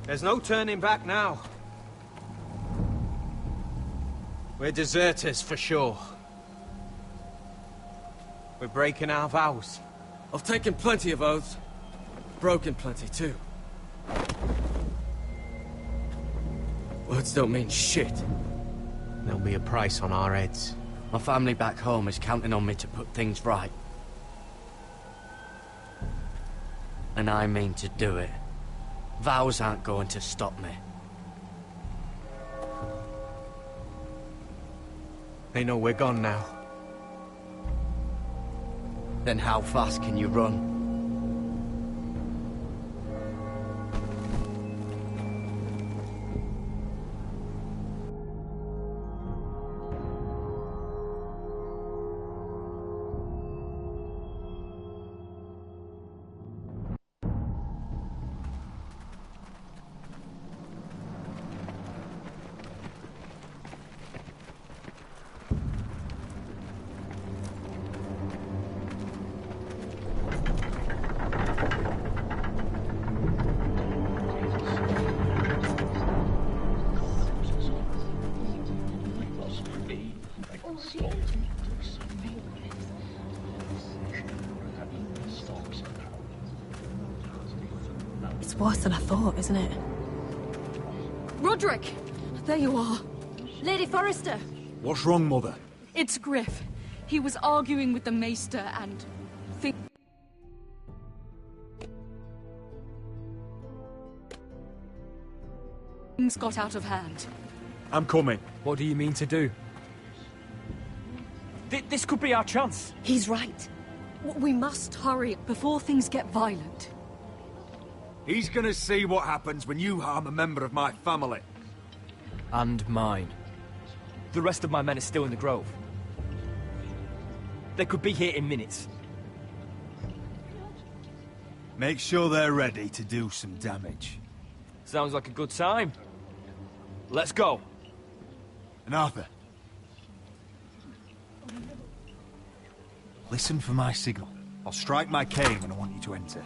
There's no turning back now. We're deserters for sure. We're breaking our vows. I've taken plenty of oaths. Broken plenty, too. Words don't mean shit. There'll be a price on our heads. My family back home is counting on me to put things right. And I mean to do it. Vows aren't going to stop me. They know we're gone now. Then how fast can you run? It's worse than I thought, isn't it? Roderick! There you are. Lady Forrester. What's wrong, Mother? It's Griff. He was arguing with the Maester and... things got out of hand. I'm coming. What do you mean to do? This could be our chance. He's right. We must hurry before things get violent. He's gonna see what happens when you harm a member of my family. And mine. The rest of my men are still in the grove. They could be here in minutes. Make sure they're ready to do some damage. Sounds like a good time. Let's go. And Arthur, listen for my signal. I'll strike my cane when I want you to enter.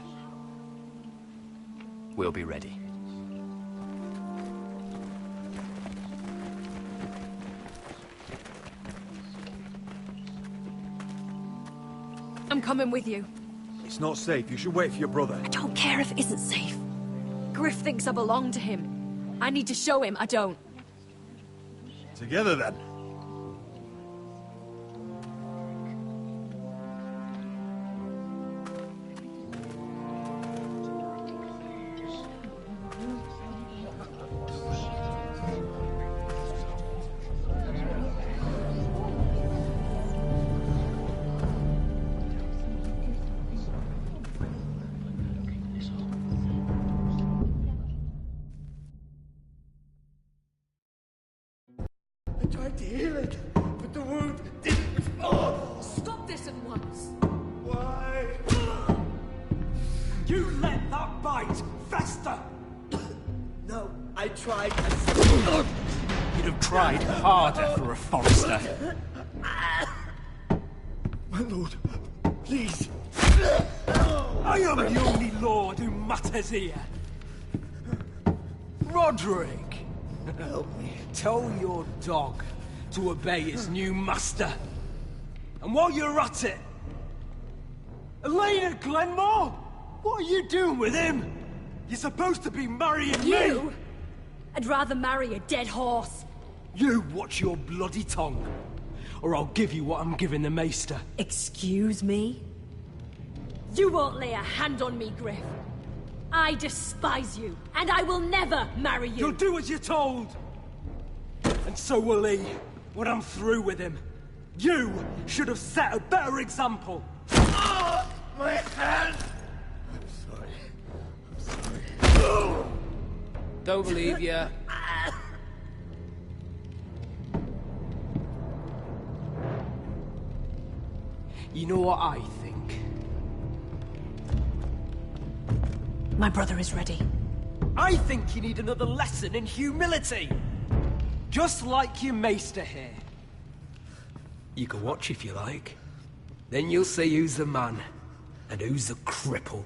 We'll be ready. I'm coming with you. It's not safe. You should wait for your brother. I don't care if it isn't safe. Griff thinks I belong to him. I need to show him I don't. Together, then. I tried to heal it, but the wound didn't respond. Stop this at once. Why? You let that bite fester! No, I tried. You'd have tried harder for a Forrester. My lord, please. I am the only lord who matters here. Roderick! Help me. Tell your dog to obey his new master. And while you're at it... Elena Glenmore! What are you doing with him? You're supposed to be marrying me! I'd rather marry a dead horse. You watch your bloody tongue, or I'll give you what I'm giving the Maester. Excuse me? You won't lay a hand on me, Griff. I despise you, and I will never marry you. You'll do as you're told! And so will he, when I'm through with him. You should have set a better example. Oh, my hand! I'm sorry. Don't believe ya. You know what I think? My brother is ready. I think you need another lesson in humility. Just like your Maester here. You can watch if you like. Then you'll see who's the man, and who's the cripple.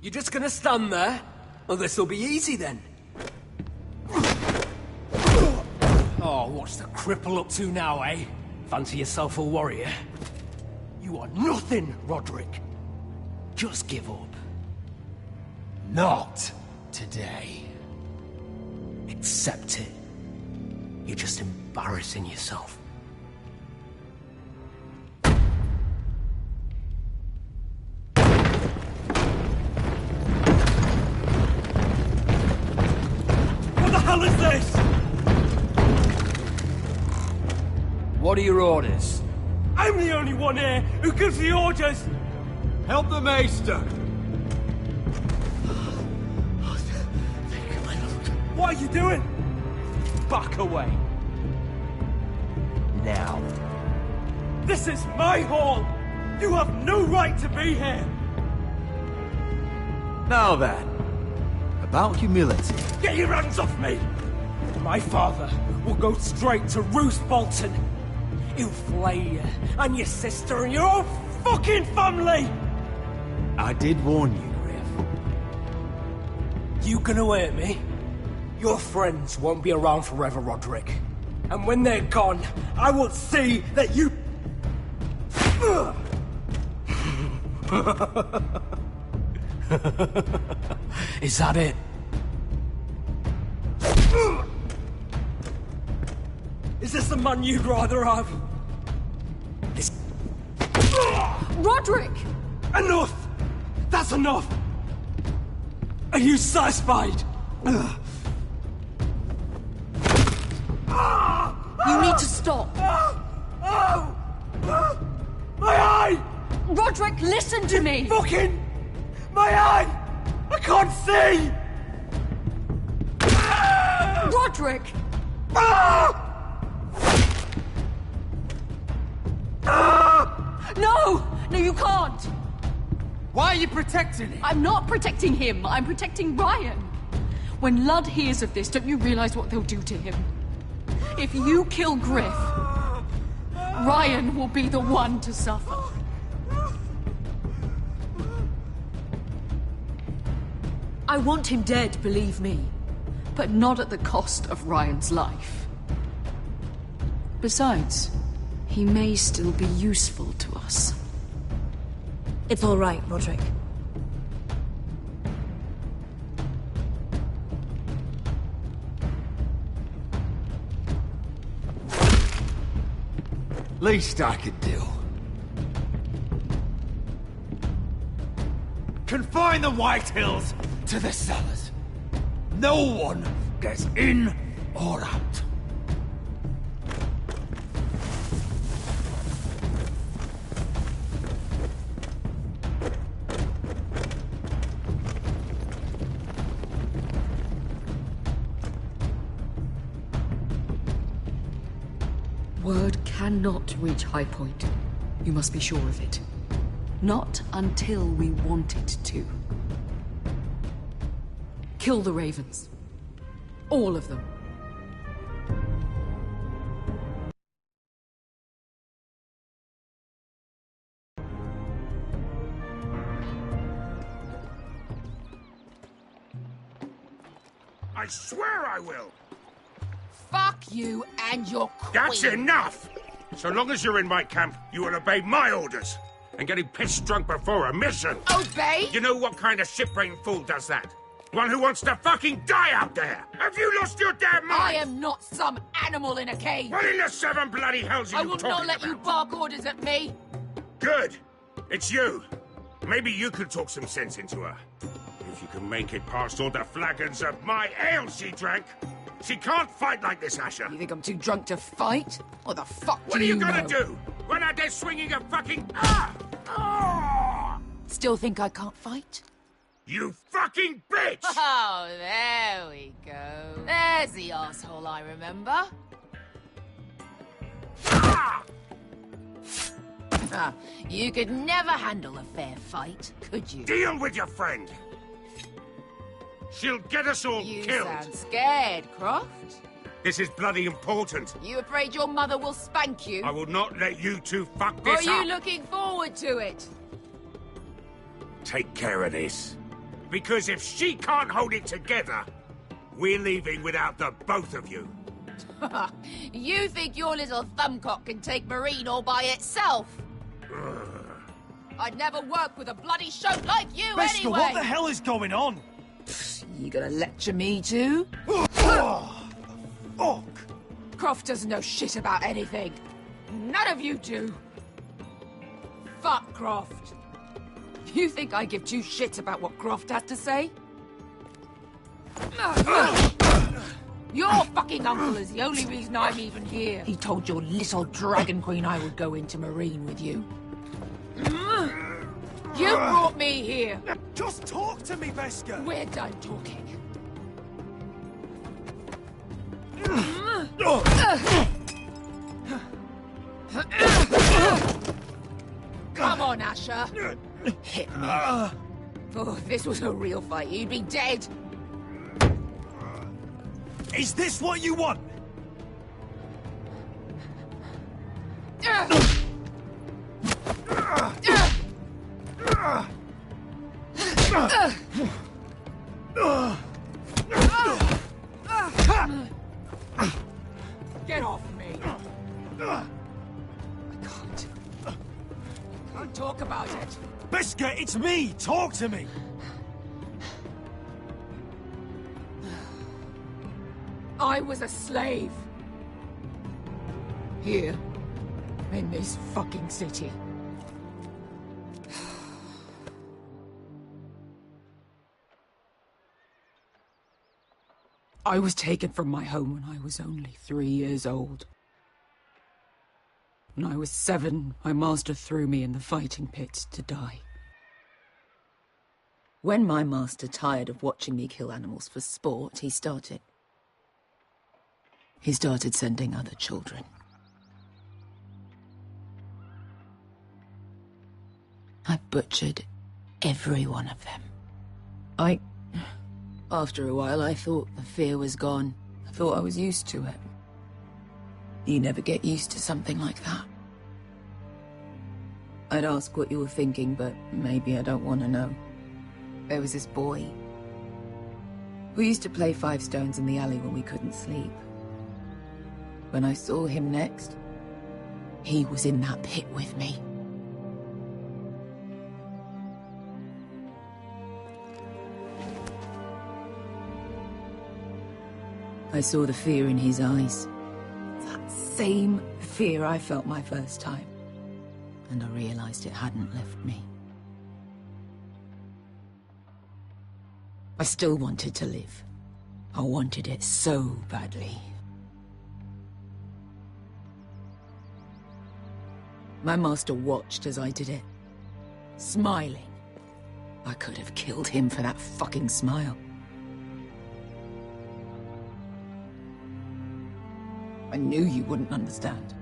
You're just gonna stand there, Well, this'll be easy then. Oh, what's the cripple up to now, eh? Fancy yourself a warrior? You are nothing, Roderick. Just give up. Not today. Accept it. You're just embarrassing yourself. What the hell is this? What are your orders? I'm the only one here who gives the orders! Help the Maester! What are you doing? Back away. Now. This is my hall! You have no right to be here! Now then, about humility. Get your hands off me! My father will go straight to Roose Bolton. He'll flay you, and your sister, and your whole fucking family! I did warn you, Griff. You gonna hurt me? Your friends won't be around forever, Roderick. And when they're gone, I will see that you... Is that it? Is this the man you'd rather have? This... Roderick! Enough! That's enough! Are you satisfied? You need to stop! My eye! Roderick, listen to me! Fucking... My eye! I can't see! Roderick! No! No, you can't! Why are you protecting him? I'm not protecting him. I'm protecting Ryan. When Ludd hears of this, don't you realize what they'll do to him? If you kill Griff, Ryan will be the one to suffer. I want him dead, believe me. But not at the cost of Ryan's life. Besides, he may still be useful to us. It's all right, Roderick. Least I could do. Confine the White Hills to the cellars. No one gets in or out. Word cannot reach High Point. You must be sure of it. Not until we want it to. Kill the Ravens. All of them. I swear I will! Fuck you and your queen. That's enough! So long as you're in my camp, you will obey my orders. And getting pissed drunk before a mission. Obey? You know what kind of shit-brained fool does that? One who wants to fucking die out there! Have you lost your damn mind? I am not some animal in a cage. What in the seven bloody hells are I you will talking not let about? you bark orders at me. Good. It's you. Maybe you could talk some sense into her. If you can make it past all the flagons of my ale she drank. She can't fight like this, Asher. You think I'm too drunk to fight? What the fuck What do are you know? gonna do? Run out there swinging a fucking... Still think I can't fight? You fucking bitch! Oh, there we go. There's the asshole I remember. You could never handle a fair fight, could you? Deal with your friend. She'll get us all You killed. sound scared, Croft. This is bloody important. You afraid your mother will spank you? I will not let you two fuck Or this are up. you looking forward to it? Take care of this. Because if she can't hold it together, we're leaving without the both of you. You think your little thumbcock can take Marine all by itself? I'd never work with a bloody shote like you Bester, anyway! what the hell is going on? You gonna lecture me too? Fuck! Croft doesn't know shit about anything. None of you do. Fuck Croft. You think I give two shits about what Croft has to say? Your fucking uncle is the only reason I'm even here. He told your little dragon queen I would go into Marine with you. You brought me here. Just talk to me, Veska! We're done talking. Come on, Asher. Hit me. Oh, if this was a real fight, you'd be dead. Is this what you want? Get off me. I can't talk about it. Veska, it's me! Talk to me! I was a slave. Here. In this fucking city. I was taken from my home when I was only 3 years old. When I was 7, my master threw me in the fighting pits to die. When my master tired of watching me kill animals for sport, he started sending other children. I butchered every one of them. After a while, I thought the fear was gone. I thought I was used to it. You never get used to something like that. I'd ask what you were thinking, but maybe I don't want to know. There was this boy. We used to play 5 stones in the alley when we couldn't sleep. When I saw him next, he was in that pit with me. I saw the fear in his eyes. That same fear I felt my first time. And I realized it hadn't left me. I still wanted to live. I wanted it so badly. My master watched as I did it, smiling. I could have killed him for that fucking smile. I knew you wouldn't understand.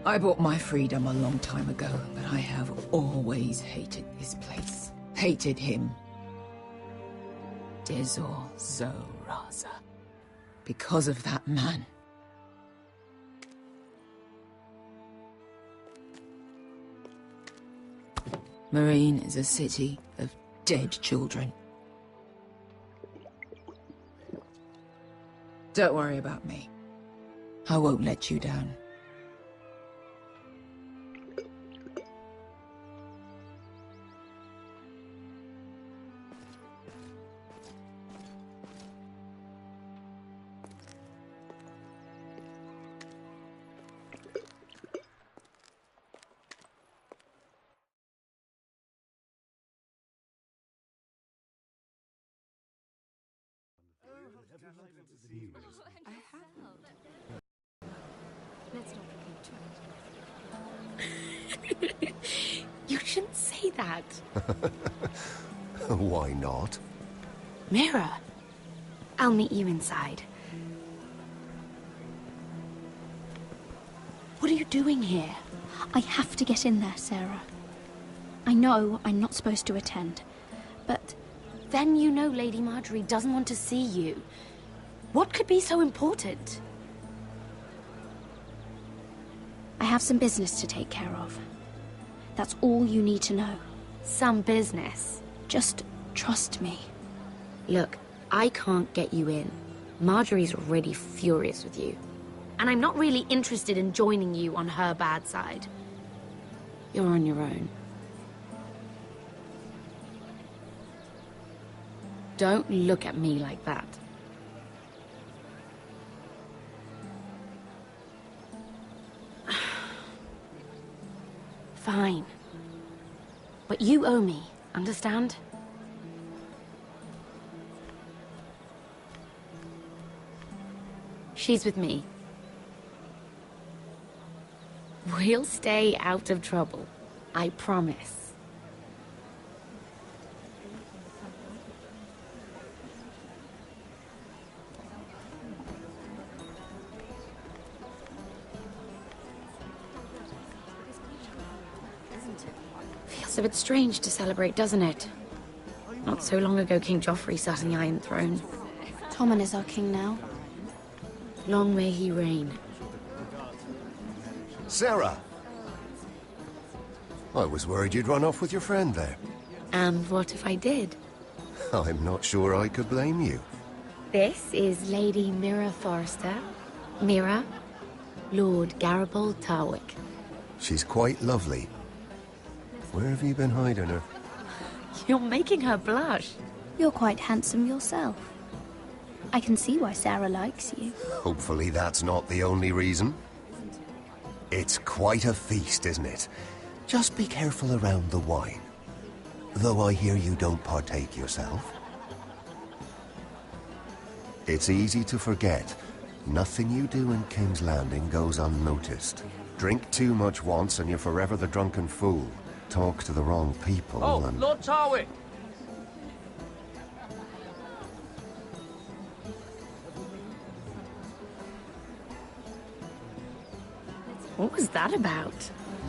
I bought my freedom a long time ago, but I have always hated this place. Hated him. Dezor Zoraza. Because of that man. Marine is a city of dead children. Don't worry about me. I won't let you down. You shouldn't say that. Why not? Mira, I'll meet you inside. What are you doing here? I have to get in there, Sarah. I know I'm not supposed to attend, but Then you know Lady Marjorie doesn't want to see you. What could be so important? I have some business to take care of. That's all you need to know. some business. Just trust me. Look, I can't get you in. Marjorie's already furious with you. And I'm not really interested in joining you on her bad side. You're on your own. Don't look at me like that. Fine. But you owe me, understand? She's with me. We'll stay out of trouble. I promise. Feels a bit strange to celebrate, doesn't it? Not so long ago, King Joffrey sat on the Iron Throne. Tommen is our king now. Long may he reign. Sarah! I was worried you'd run off with your friend there. And what if I did? I'm not sure I could blame you. This is Lady Mira Forrester. Mira, Lord Garibald Tarwick. She's quite lovely. Where have you been hiding her? You're making her blush. You're quite handsome yourself. I can see why Sarah likes you. Hopefully that's not the only reason. It's quite a feast, isn't it? Just be careful around the wine. Though I hear you don't partake yourself. It's easy to forget. Nothing you do in King's Landing goes unnoticed. Drink too much once and you're forever the drunken fool. Talk to the wrong people and... Lord Tarwick! What was that about?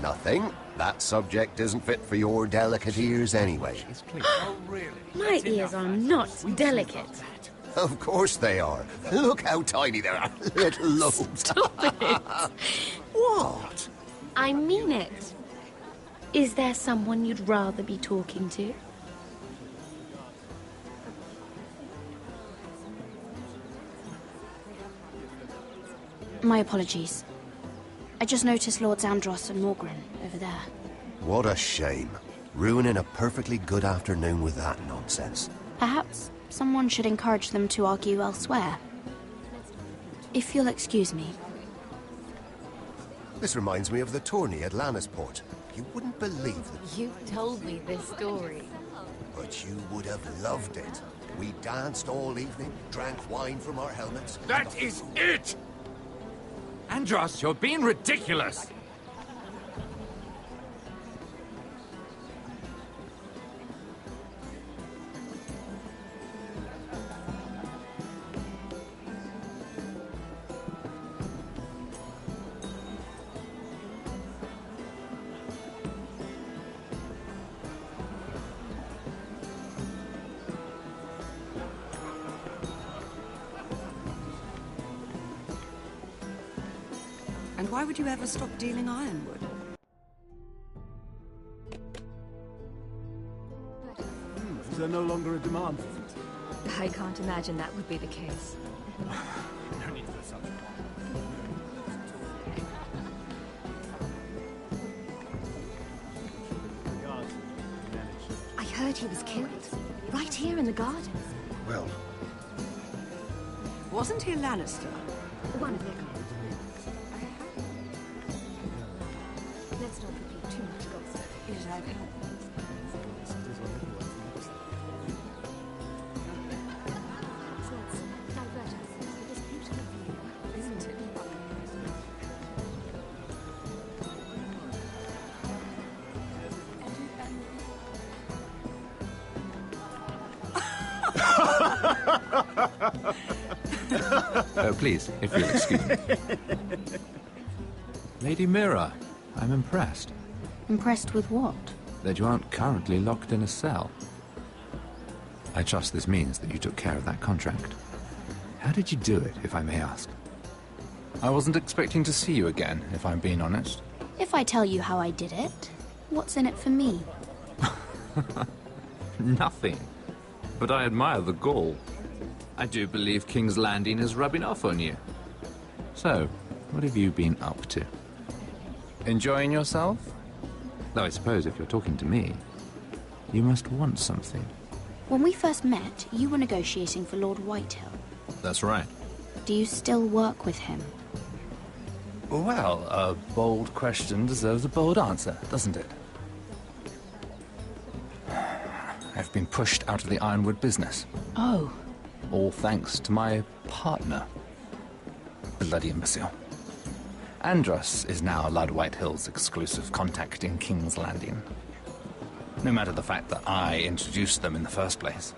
Nothing. That subject isn't fit for your delicate ears anyway. Oh, really? My ears are not delicate. Of course they are. Look how tiny they are. Little lobes. Stop it. What? I mean it. Is there someone you'd rather be talking to? My apologies. I just noticed Lords Andros and Morgren over there. What a shame. Ruining a perfectly good afternoon with that nonsense. Perhaps someone should encourage them to argue elsewhere. If you'll excuse me. This reminds me of the tourney at Lannisport. You wouldn't believe it. You told me this story. But you would have loved it. We danced all evening, drank wine from our helmets. That is it! Andros, you're being ridiculous! And why would you ever stop dealing ironwood? Is there no longer a demand for it? I can't imagine that would be the case. No need for such. I heard he was killed. Right here in the garden. Well... Wasn't he Lannister? One of their kind. Let's not repeat too much gossip. Exactly. So let's divert ourselves with this beautiful view, isn't it? Oh, please, if you'll excuse me. Lady Mira, I'm impressed. Impressed with what? That you aren't currently locked in a cell. I trust this means that you took care of that contract. How did you do it, if I may ask? I wasn't expecting to see you again, if I'm being honest. If I tell you how I did it, what's in it for me? Nothing. But I admire the gall. I do believe King's Landing is rubbing off on you. So, what have you been up to? Enjoying yourself? Though I suppose if you're talking to me, you must want something. When we first met, you were negotiating for Lord Whitehill. That's right. Do you still work with him? Well, a bold question deserves a bold answer, doesn't it? I've been pushed out of the ironwood business. Oh. All thanks to my partner. Bloody imbecile. Andros is now Lord Whitehill's exclusive contact in King's Landing. No matter the fact that I introduced them in the first place.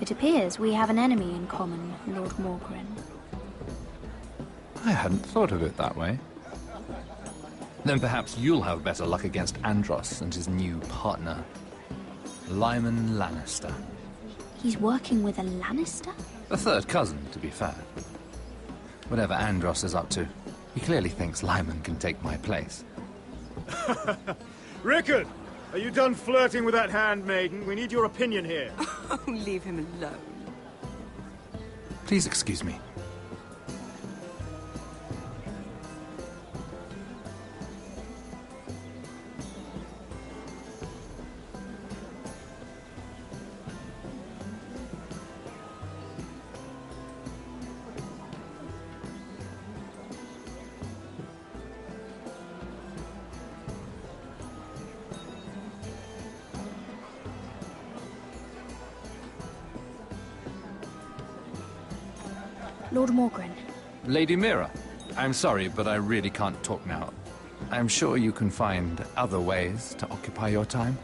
It appears we have an enemy in common, Lord Morgren. I hadn't thought of it that way. Then perhaps you'll have better luck against Andros and his new partner, Lyman Lannister. He's working with a Lannister? A third cousin, to be fair. Whatever Andros is up to, he clearly thinks Lyman can take my place. Rickard! Are you done flirting with that handmaiden? We need your opinion here. Oh, leave him alone. Please excuse me. Lord Morgren. Lady Mira, I'm sorry, but I really can't talk now. I'm sure you can find other ways to occupy your time.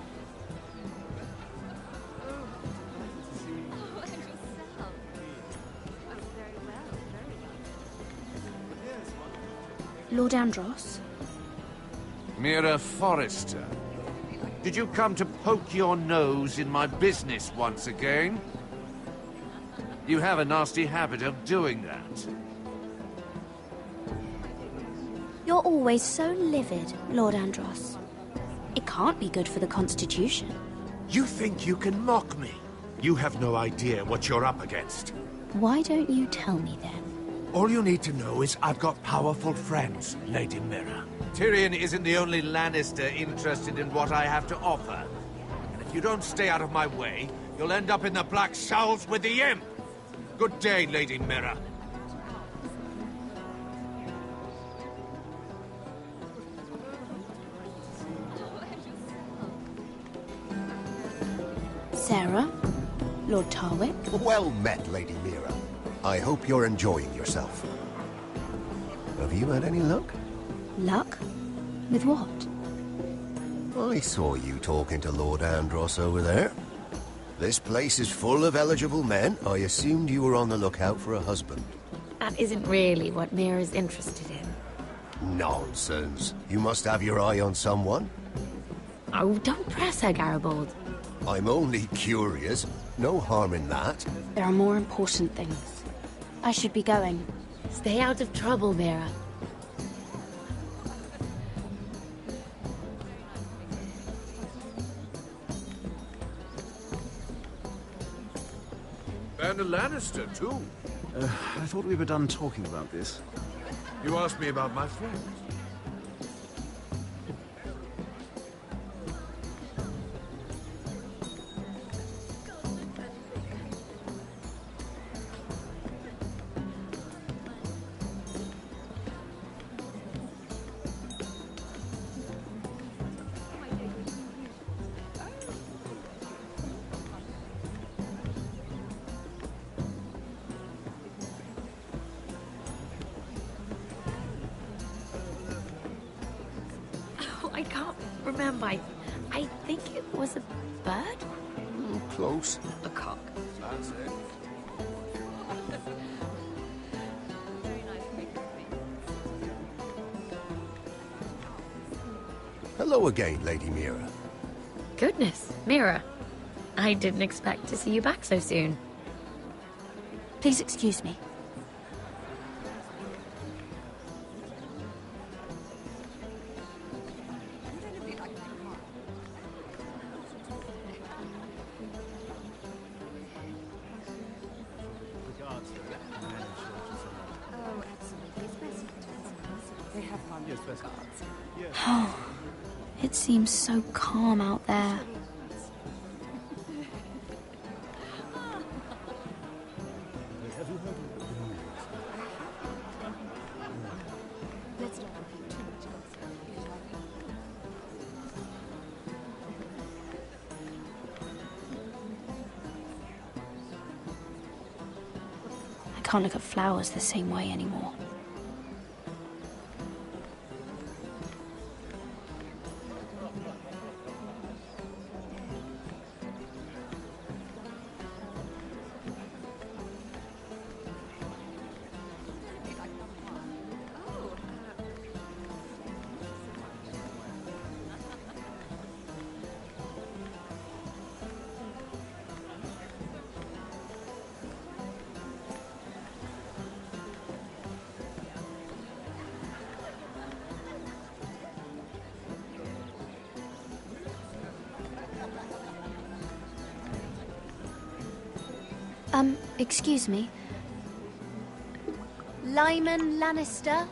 Lord Andros? Mira Forrester, did you come to poke your nose in my business once again? You have a nasty habit of doing that. You're always so livid, Lord Andros. It can't be good for the Constitution. You think you can mock me? You have no idea what you're up against. Why don't you tell me then? All you need to know is I've got powerful friends, Lady Mira. Tyrion isn't the only Lannister interested in what I have to offer. And if you don't stay out of my way, you'll end up in the Black Showls with the Imp. Good day, Lady Mira. Sarah? Lord Tarwick? Well met, Lady Mira. I hope you're enjoying yourself. Have you had any luck? Luck? With what? I saw you talking to Lord Andros over there. This place is full of eligible men. I assumed you were on the lookout for a husband. That isn't really what Mira's interested in. Nonsense. You must have your eye on someone. Oh, don't press her, Garibaldi. I'm only curious. No harm in that. There are more important things. I should be going. Stay out of trouble, Mira. And a Lannister, too. I thought we were done talking about this. You asked me about my friends. I can't remember. I think it was a bird? Close. A cock. That's it. Hello again, Lady Mira. Goodness, Mira. I didn't expect to see you back so soon. Please excuse me. They have fun with regards. Oh, it seems so calm out there. Let's not repeat too much gossip. I can't look at flowers the same way anymore. Excuse me. Lyman Lannister?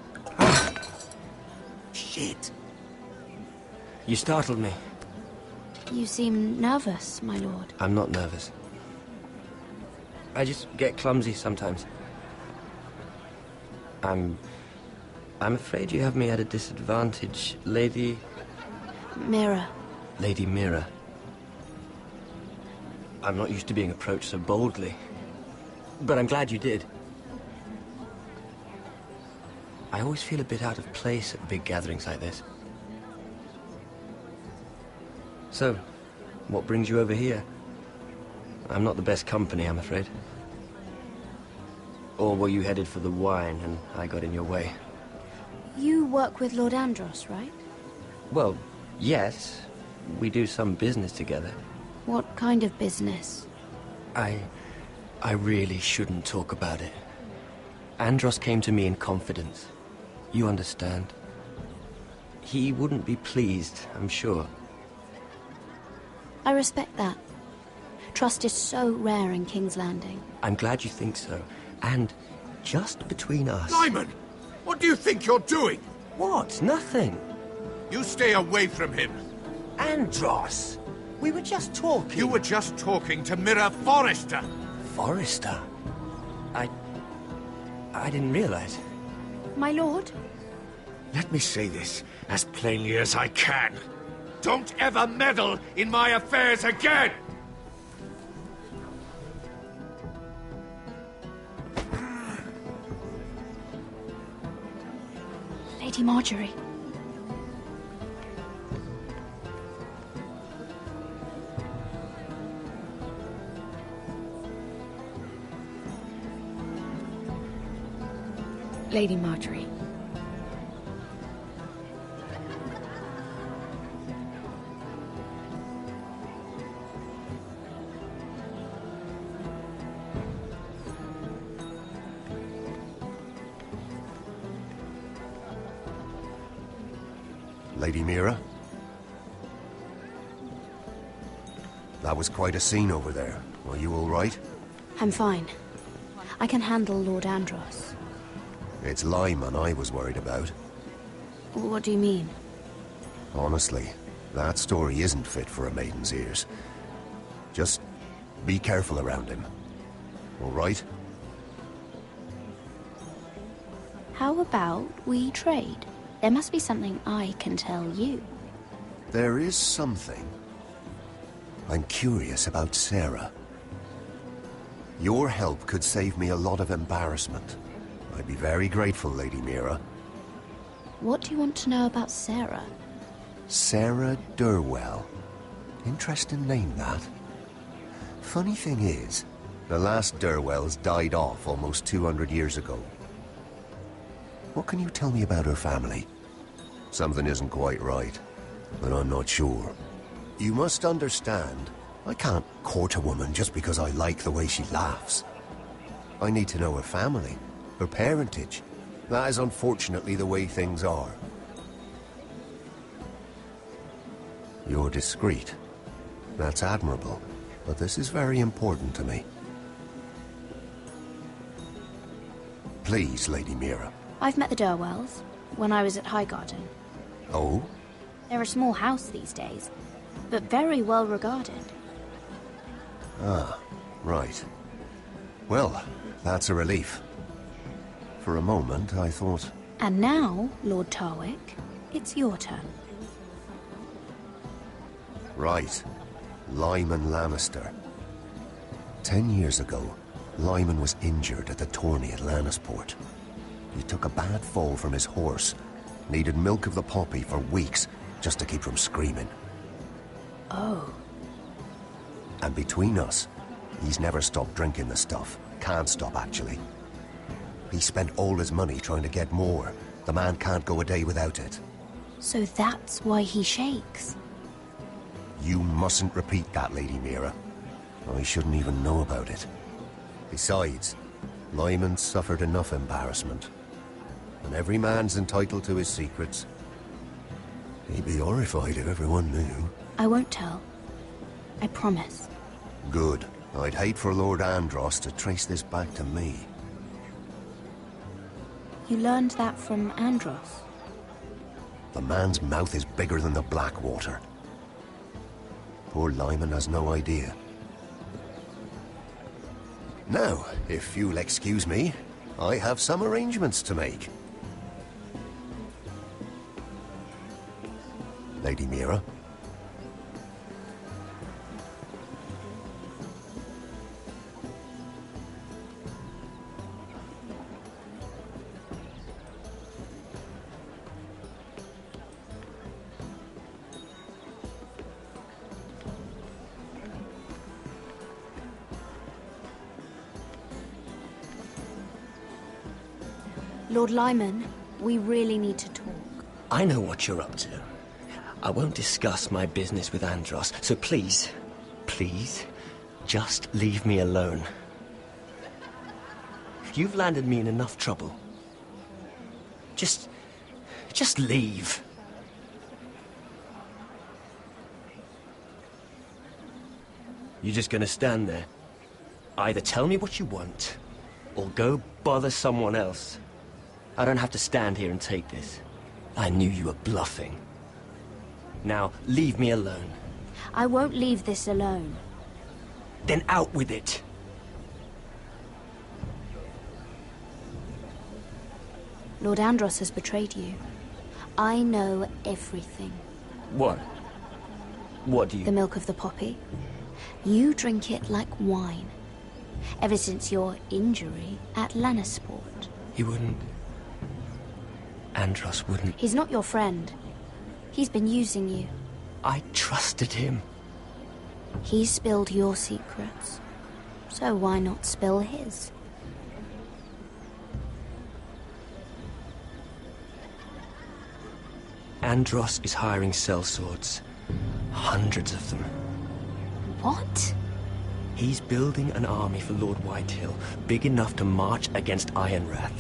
Shit. You startled me. You seem nervous, my lord. I'm not nervous. I just get clumsy sometimes. I'm afraid you have me at a disadvantage, Lady... Mira. Lady Mira. I'm not used to being approached so boldly. But I'm glad you did. I always feel a bit out of place at big gatherings like this. So, what brings you over here? I'm not the best company, I'm afraid. Or were you headed for the wine and I got in your way? You work with Lord Andros, right? Well, yes. We do some business together. What kind of business? I really shouldn't talk about it. Andros came to me in confidence. You understand? He wouldn't be pleased, I'm sure. I respect that. Trust is so rare in King's Landing. I'm glad you think so. And just between us... Lyman! What do you think you're doing? What? Nothing. You stay away from him. Andros! We were just talking. You were just talking to Mira Forrester. Forrester? I didn't realize. My lord? Let me say this as plainly as I can. Don't ever meddle in my affairs again! Lady Marjorie. Lady Marjorie. Lady Mira? That was quite a scene over there. Are you all right? I'm fine. I can handle Lord Andros. It's Lyman I was worried about. What do you mean? Honestly, that story isn't fit for a maiden's ears. Just be careful around him. All right? How about we trade? There must be something I can tell you. There is something. I'm curious about Sarah. Your help could save me a lot of embarrassment. I'd be very grateful, Lady Mira. What do you want to know about Sarah? Sarah Durwell. Interesting name, that. Funny thing is, the last Durwells died off almost 200 years ago. What can you tell me about her family? Something isn't quite right, but I'm not sure. You must understand, I can't court a woman just because I like the way she laughs. I need to know her family, her parentage. That is unfortunately the way things are. You're discreet. That's admirable, but this is very important to me. Please, Lady Mira. I've met the Durwells. when I was at Highgarden. Oh? They're a small house these days, but very well regarded. Ah, right. Well, that's a relief. For a moment, I thought... And now, Lord Tarwick, it's your turn. Right. Lyman Lannister. 10 years ago, Lyman was injured at the tourney at Lannisport. He took a bad fall from his horse. Needed milk of the poppy for weeks, just to keep from screaming. Oh. And between us, he's never stopped drinking the stuff. Can't stop, actually. He spent all his money trying to get more. The man can't go a day without it. So that's why he shakes. You mustn't repeat that, Lady Mira. I shouldn't even know about it. Besides, Lyman suffered enough embarrassment. And every man's entitled to his secrets. He'd be horrified if everyone knew. I won't tell. I promise. Good. I'd hate for Lord Andros to trace this back to me. You learned that from Andros? The man's mouth is bigger than the Blackwater. Poor Lyman has no idea. Now, if you'll excuse me, I have some arrangements to make. Lady Mira? Lord Lyman, we really need to talk. I know what you're up to. I won't discuss my business with Andros, so please, please, just leave me alone. You've landed me in enough trouble. Just leave. You're just gonna stand there. Either tell me what you want, or go bother someone else. I don't have to stand here and take this. I knew you were bluffing. Now, leave me alone. I won't leave this alone. Then out with it. Lord Andros has betrayed you. I know everything. What? What do you... The milk of the poppy. You drink it like wine. Ever since your injury at Lannisport. He wouldn't... Andros wouldn't... He's not your friend. He's been using you. I trusted him. He spilled your secrets. So why not spill his? Andros is hiring sellswords. Hundreds of them. What? He's building an army for Lord Whitehill, big enough to march against Ironrath.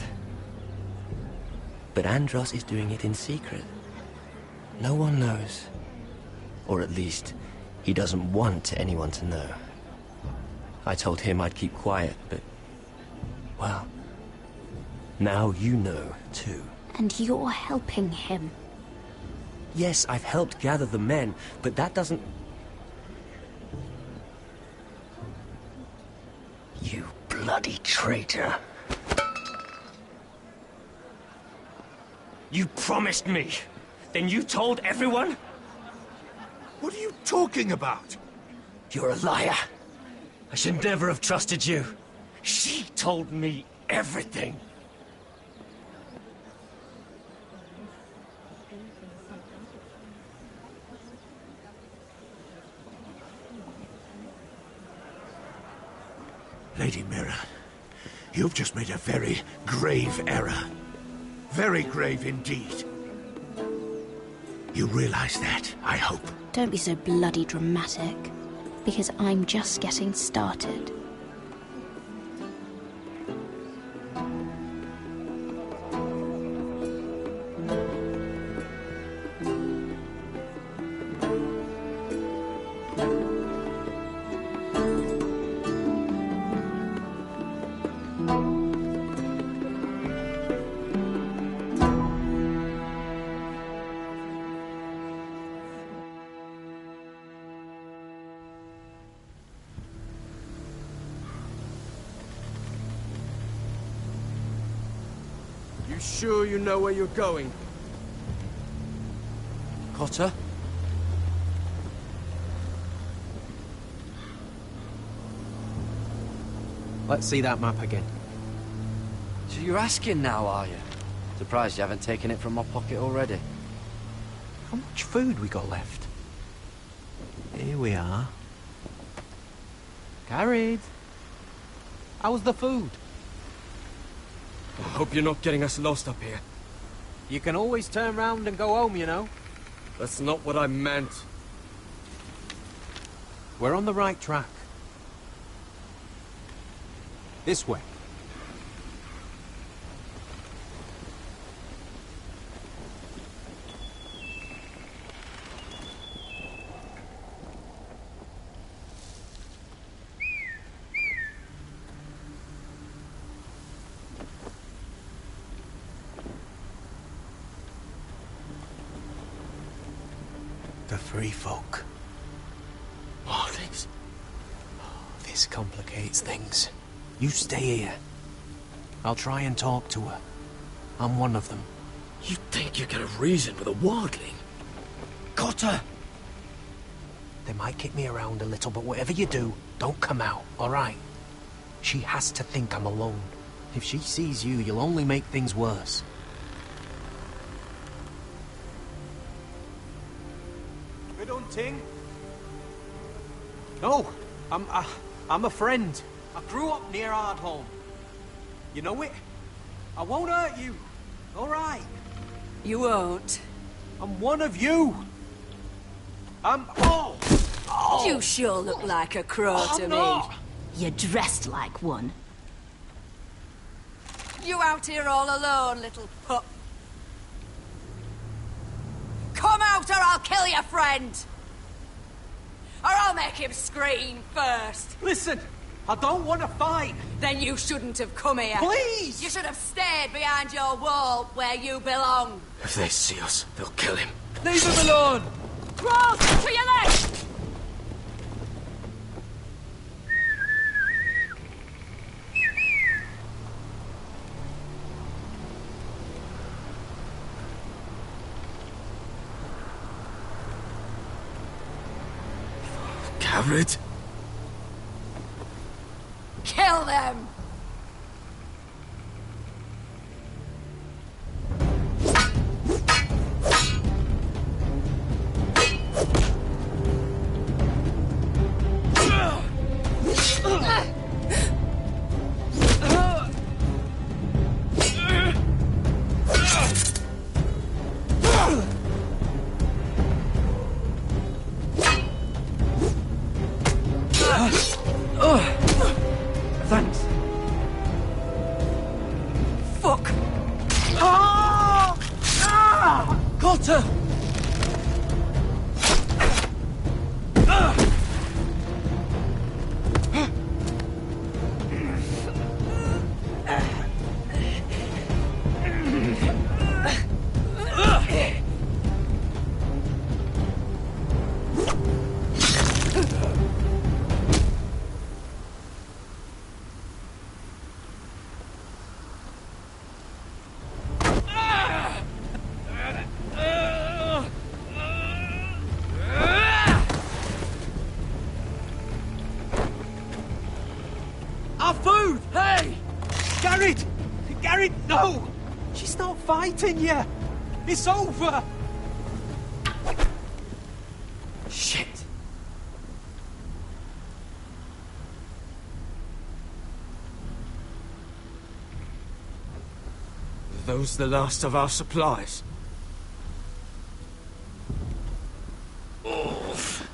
But Andros is doing it in secret. No one knows. Or at least, he doesn't want anyone to know. I told him I'd keep quiet, but... well... now you know, too. And you're helping him. Yes, I've helped gather the men, but that doesn't... You bloody traitor. You promised me. Then you told everyone? What are you talking about? You're a liar. I should never have trusted you. She told me everything. Lady Mira, you've just made a very grave error. Very grave indeed. You realize that, I hope. Don't be so bloody dramatic, because I'm just getting started. sure you know where you're going? Cotter? Let's see that map again. So you're asking now, are you? Surprised you haven't taken it from my pocket already. How much food we got left? Here we are. Carried. How's the food? I hope you're not getting us lost up here. You can always turn round and go home, you know. That's not what I meant. We're on the right track. This way. The free folk. Marley's. This complicates things. You stay here. I'll try and talk to her. I'm one of them. You think you can have reason with a wildling? Cotter! They might kick me around a little, but whatever you do, don't come out, alright? She has to think I'm alone. If she sees you, you'll only make things worse. Good hunting. No, I'm a friend. I grew up near Ardholm. You know it? I won't hurt you. All right. You won't. I'm one of you. Oh! You sure look like a crow to me. Not. You're dressed like one. You out here all alone, little pup? Come out or I'll kill your friend! Or I'll make him scream first. Listen, I don't want to fight. Then you shouldn't have come here. Please! You should have stayed behind your wall where you belong. If they see us, they'll kill him. Leave him alone! Cross to your left! Carried? Kill them! Thanks. Fuck! Cotter! Our food! Hey! Garrett! Garrett, no! She's not fighting you! It's over! Shit. Are those the last of our supplies? Oof.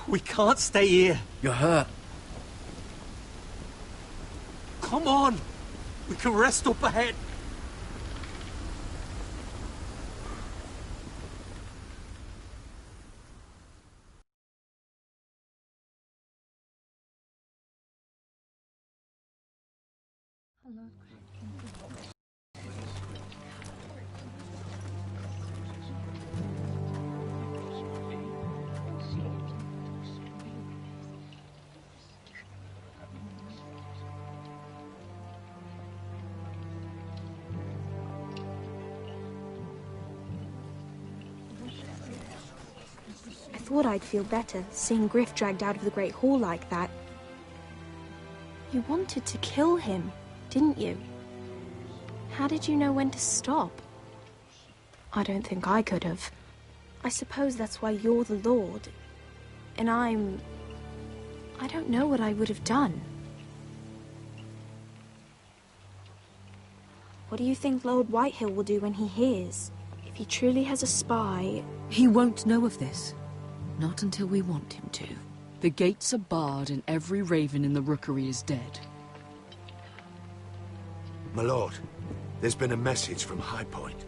We can't stay here. You're hurt. Come on! We can rest up ahead. thought I'd feel better seeing Griff dragged out of the Great Hall like that. You wanted to kill him, didn't you? How did you know when to stop? I don't think I could have. I suppose that's why you're the Lord. And I don't know what I would have done. What do you think Lord Whitehill will do when he hears? If he truly has a spy... He won't know of this. Not until we want him to. The gates are barred and every raven in the rookery is dead. My lord, there's been a message from High Point.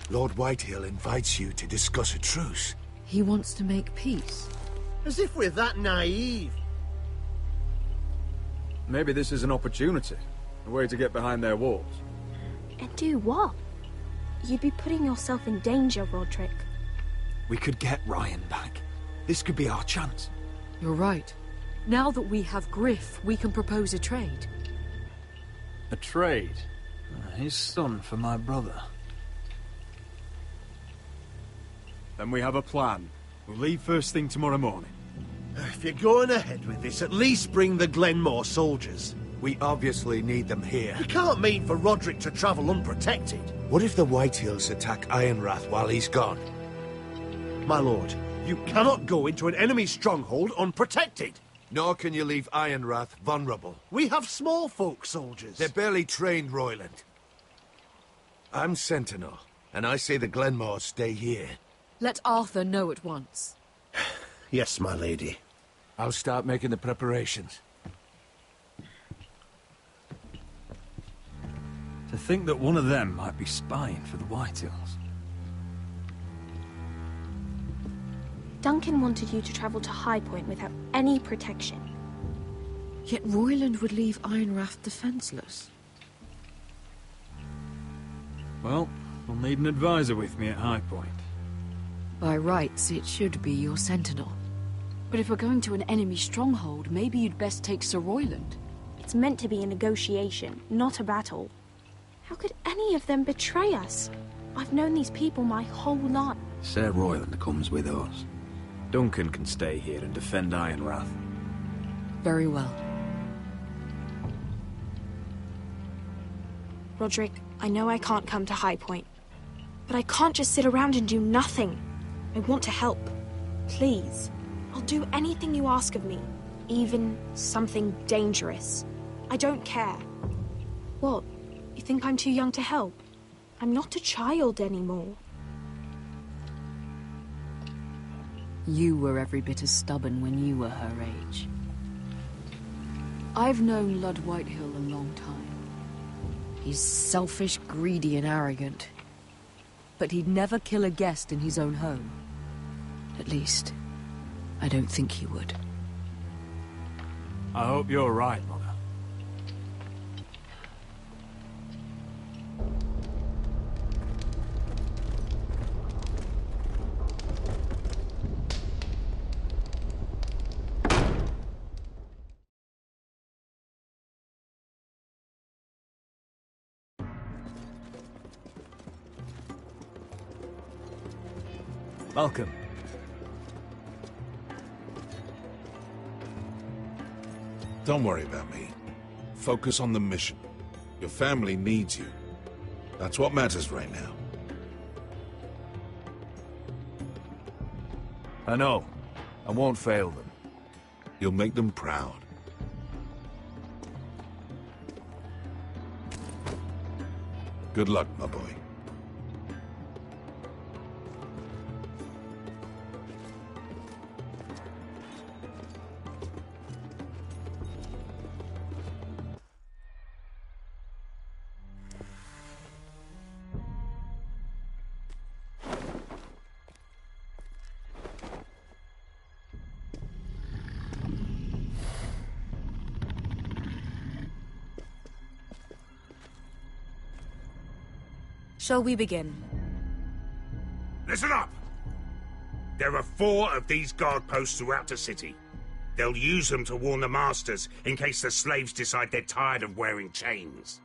Lord Whitehill invites you to discuss a truce. He wants to make peace. As if we're that naive. Maybe this is an opportunity. A way to get behind their walls. And do what? You'd be putting yourself in danger, Roderick. We could get Ryan back. This could be our chance. You're right. Now that we have Griff, we can propose a trade. A trade? His son for my brother. Then we have a plan. We'll leave first thing tomorrow morning. If you're going ahead with this, at least bring the Glenmore soldiers. We obviously need them here. You can't mean for Roderick to travel unprotected. What if the Whitehills attack Ironrath while he's gone? My lord, you cannot go into an enemy stronghold unprotected. Nor can you leave Ironrath vulnerable. We have small folk soldiers. They're barely trained, Royland. I'm Sentinel, and I say the Glenmores stay here. Let Arthur know at once. Yes, my lady. I'll start making the preparations. To think that one of them might be spying for the Whitehills. Duncan wanted you to travel to High Point without any protection. Yet Royland would leave Ironrath defenseless. Well, I'll need an advisor with me at High Point. By rights, it should be your sentinel. But if we're going to an enemy stronghold, maybe you'd best take Sir Royland. It's meant to be a negotiation, not a battle. How could any of them betray us? I've known these people my whole life. Sir Royland comes with us. Duncan can stay here and defend Ironrath. Very well. Roderick, I know I can't come to High Point, but I can't just sit around and do nothing. I want to help. Please. I'll do anything you ask of me, even something dangerous. I don't care. What? You think I'm too young to help? I'm not a child anymore. You were every bit as stubborn when you were her age. I've known Lord Whitehill a long time. He's selfish, greedy, and arrogant. But he'd never kill a guest in his own home. At least, I don't think he would. I hope you're right, Mother. Welcome. Don't worry about me. Focus on the mission. Your family needs you. That's what matters right now. I know. I won't fail them. You'll make them proud. Good luck, my boy. Shall we begin? Listen up! There are 4 of these guard posts throughout the city. They'll use them to warn the masters in case the slaves decide they're tired of wearing chains.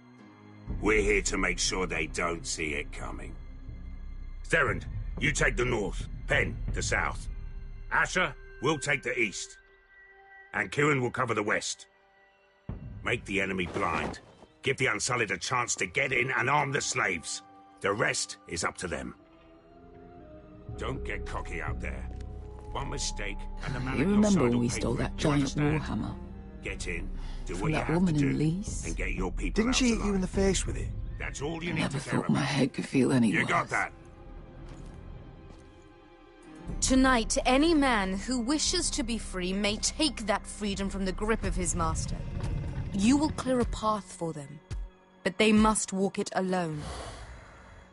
We're here to make sure they don't see it coming. Therend, you take the north. Penn, the south. Asher, we'll take the east. And Kieran will cover the west. Make the enemy blind. Give the Unsullied a chance to get in and arm the slaves. The rest is up to them. Don't get cocky out there. One mistake, and the man You at your remember side when will we pay stole for it. that Do you giant understand? warhammer? Get in, do From what you that have woman to in do, Lease? and get your people Didn't out she hit alive. you in the face with it? That's all you I need never to care thought my about. head could feel any You worse. got that? Tonight, any man who wishes to be free may take that freedom from the grip of his master. You will clear a path for them, but they must walk it alone.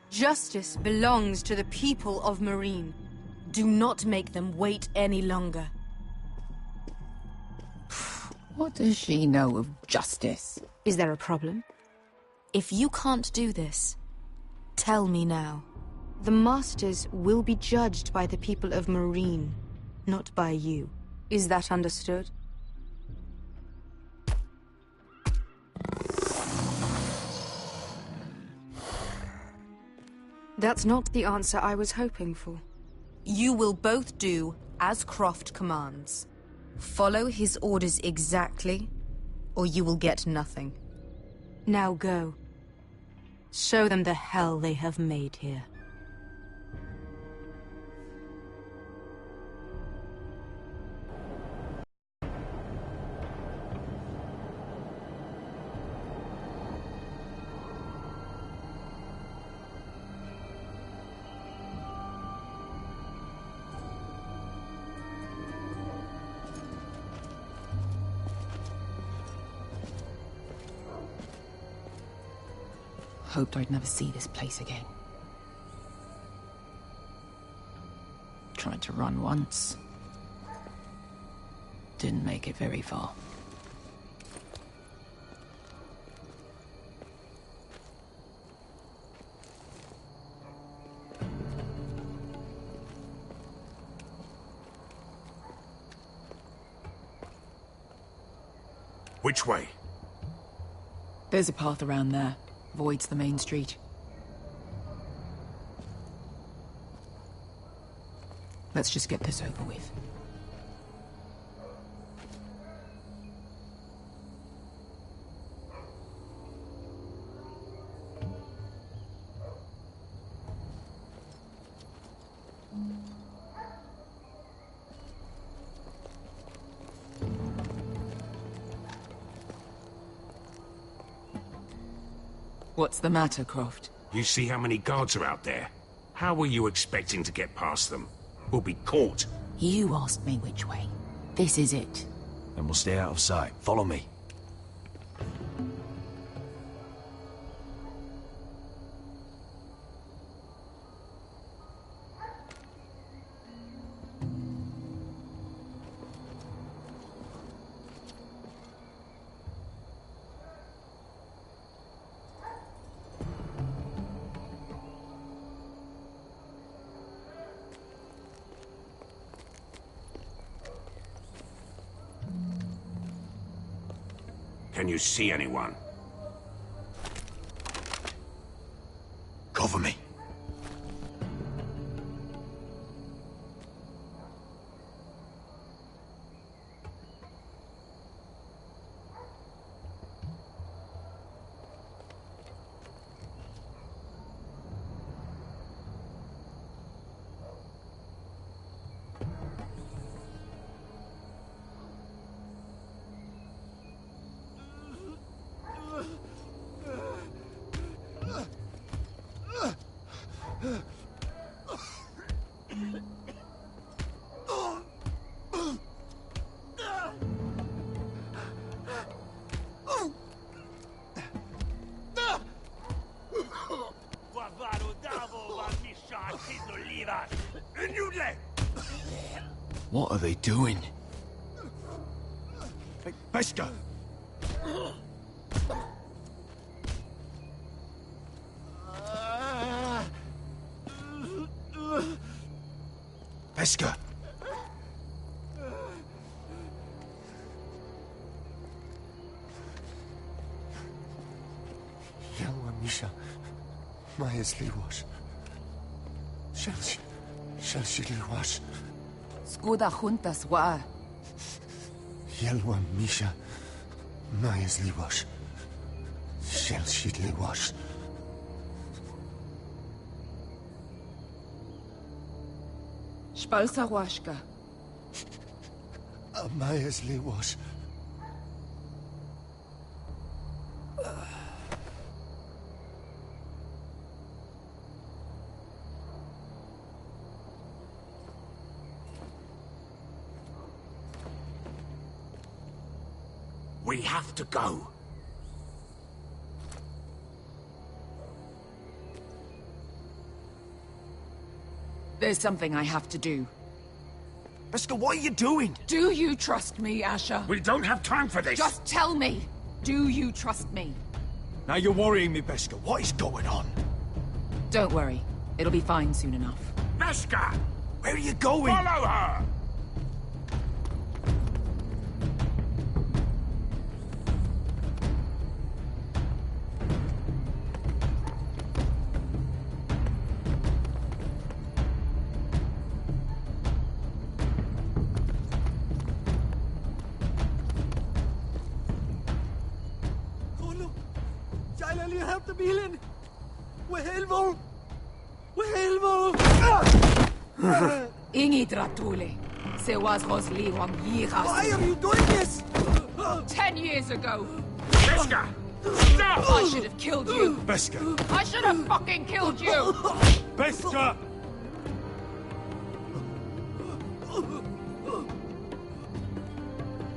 Justice belongs to the people of Marine. Do not make them wait any longer. What does she know of justice? Is there a problem? If you can't do this, tell me now. The Masters will be judged by the people of Marine, not by you. Is that understood? That's not the answer I was hoping for. You will both do as Croft commands. Follow his orders exactly, or you will get nothing. Now go. Show them the hell they have made here. Hoped I'd never see this place again. Tried to run once. Didn't make it very far. Which way? There's a path around there. Voids the main street. Let's just get this over with. What's the matter, Croft? You see how many guards are out there? How were you expecting to get past them? We'll be caught. You asked me which way. This is it. And we'll stay out of sight. Follow me. Can you see anyone? Cover me. What are they doing? Pesca! Pesca! Yellow Misha. My Esli was. Shelshidliwash. Skuda juntas wa. Yelwa Misha. Mayasliwash. Shelshidliwash. Spalsa washka. Mayasliwash. We have to go. There's something I have to do. Beskha, what are you doing? Do you trust me, Asher? We don't have time for this. Just tell me. Do you trust me? Now you're worrying me, Beskha. What is going on? Don't worry. It'll be fine soon enough. Beskha! Where are you going? Follow her! Ingi Dratule. Se was Rosli Wang Yiras. Why are you doing this? 10 years ago. Beskha! Stop! I should have killed you. Beskha! I should have fucking killed you. Beskha!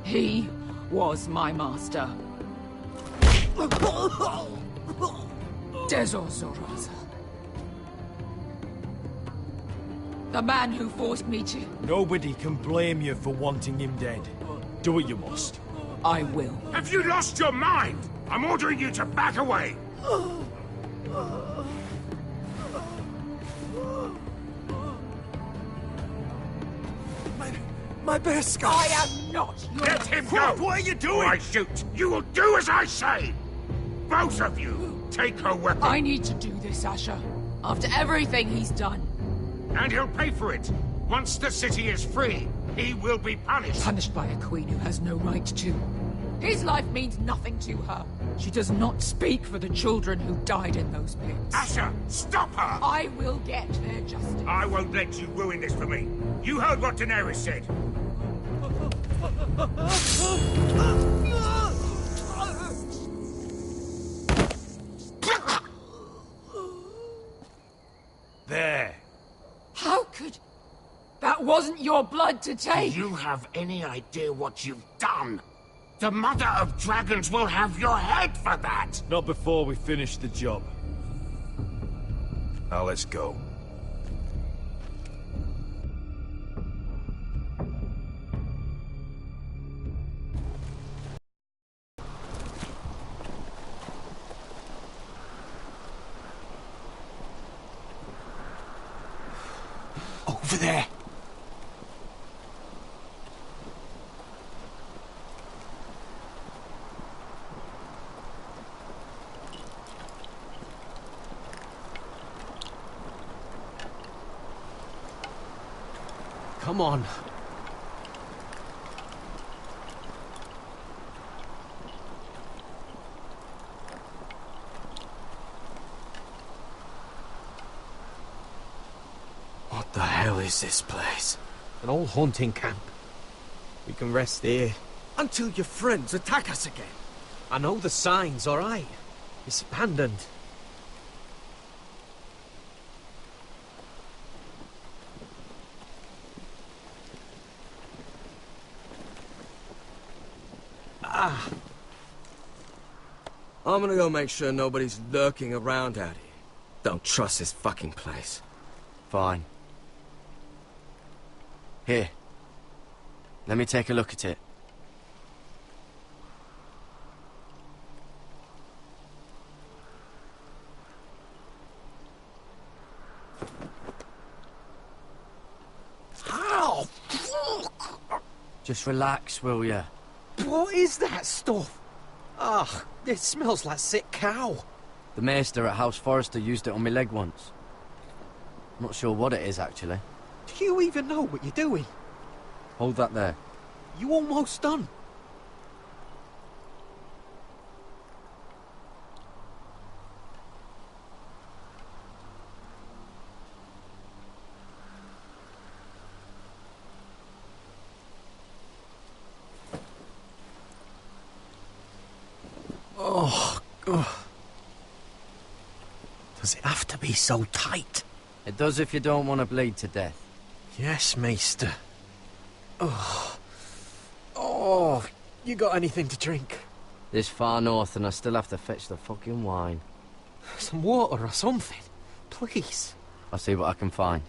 He was my master. Dezor Zoraza. The man who forced me to... Nobody can blame you for wanting him dead. Do what you must. I will. Have you lost your mind? I'm ordering you to back away. My Beskha! I am not your... Let him go! What are you doing? Or I shoot. You will do as I say. Both of you, take her weapon. I need to do this, Asher. After everything he's done. And he'll pay for it. Once the city is free, he will be punished. Punished by a queen who has no right to. His life means nothing to her. She does not speak for the children who died in those pits. Asher, stop her! I will get their justice. I won't let you ruin this for me. You heard what Daenerys said. There. How could... That wasn't your blood to take! Do you have any idea what you've done? The Mother of Dragons will have your head for that! Not before we finish the job. Now let's go. Over there. Come on. What the hell is this place? An old hunting camp. We can rest here until your friends attack us again. I know the signs, all right? It's abandoned. I'm gonna go make sure nobody's lurking around out here. Don't trust this fucking place. Fine. Here. Let me take a look at it. How? Fuck! Just relax, will ya? What is that stuff? Ugh, it smells like sick cow. The maester at House Forrester used it on my leg once. Not sure what it is, actually. Do you even know what you're doing? Hold that there. You almost done. Oh, God. Does it have to be so tight? It does if you don't want to bleed to death. Yes, Maester. Oh. Oh, you got anything to drink? This far north and I still have to fetch the fucking wine. Some water or something, please. I'll see what I can find.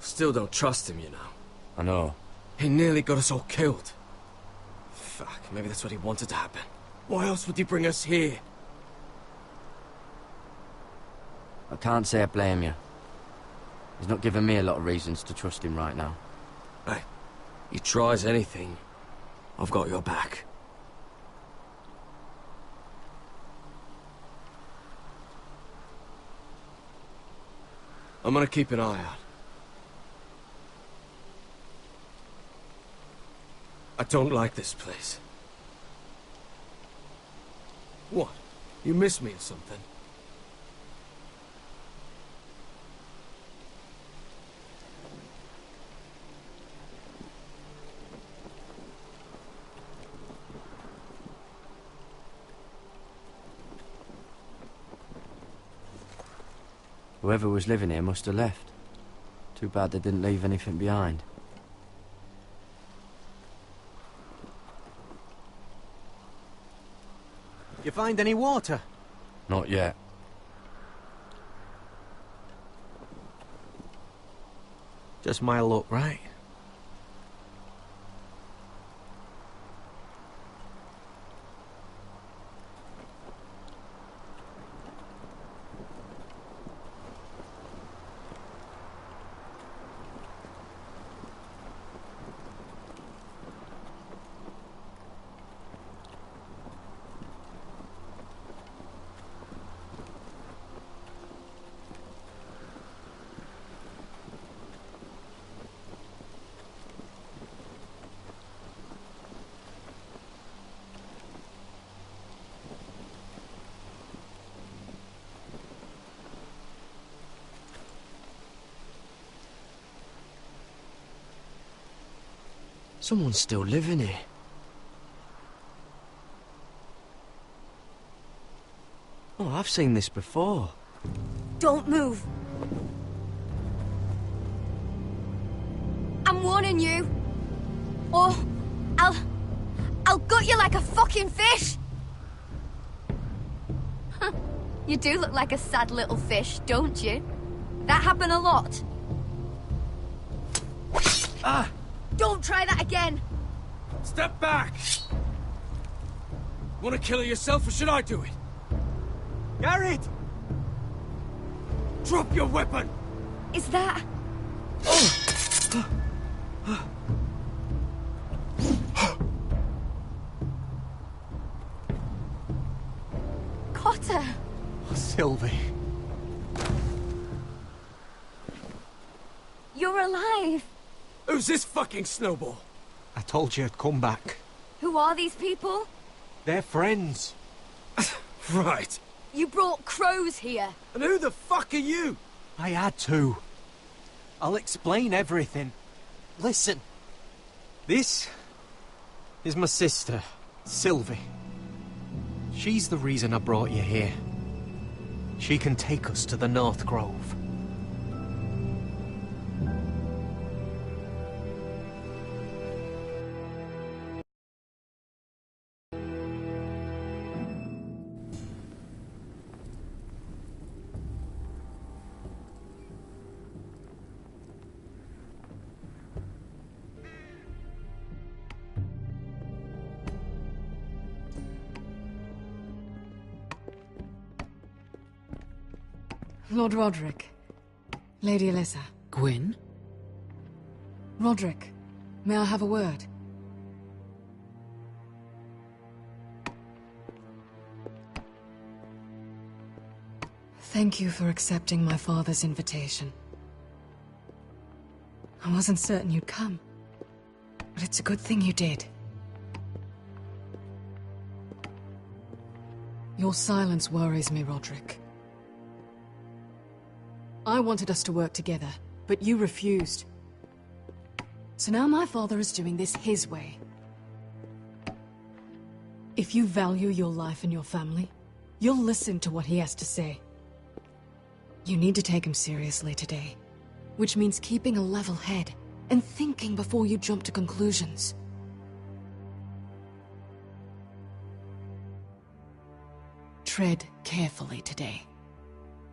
Still don't trust him, you know. I know. He nearly got us all killed. Fuck, maybe that's what he wanted to happen. Why else would he bring us here? I can't say I blame you. He's not giving me a lot of reasons to trust him right now. Hey, he tries anything, I've got your back. I'm gonna keep an eye out. I don't like this place. What? You miss me or something? Whoever was living here must have left. Too bad they didn't leave anything behind. You find any water? Not yet. Just my luck, right? Someone's still living here. Oh, I've seen this before. Don't move. I'm warning you. Or I'll gut you like a fucking fish. You do look like a sad little fish, don't you? That happen a lot. Ah! Don't try that again. Step back! Want to kill her yourself, or should I do it? Garrett! Drop your weapon! Is that... Cotter! Sylvie. You're alive. Who's this fucking snowball? I told you I'd come back. Who are these people? They're friends. Right. You brought crows here. And who the fuck are you? I had to. I'll explain everything. Listen. This is my sister, Sylvie. She's the reason I brought you here. She can take us to the North Grove. Lord Roderick. Lady Alyssa. Gwyn? Roderick, may I have a word? Thank you for accepting my father's invitation. I wasn't certain you'd come, but it's a good thing you did. Your silence worries me, Roderick. I wanted us to work together, but you refused. So now my father is doing this his way. If you value your life and your family, you'll listen to what he has to say. You need to take him seriously today, which means keeping a level head and thinking before you jump to conclusions. Tread carefully today.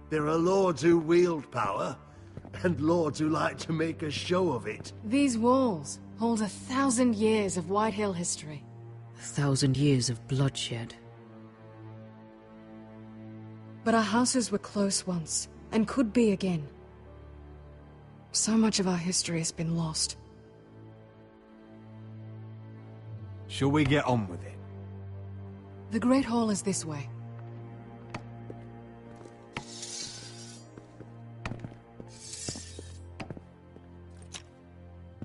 There are lords who wield power, and lords who like to make a show of it. These walls hold 1,000 years of White Hill history. 1,000 years of bloodshed. But our houses were close once, and could be again. So much of our history has been lost. Shall we get on with it? The Great Hall is this way.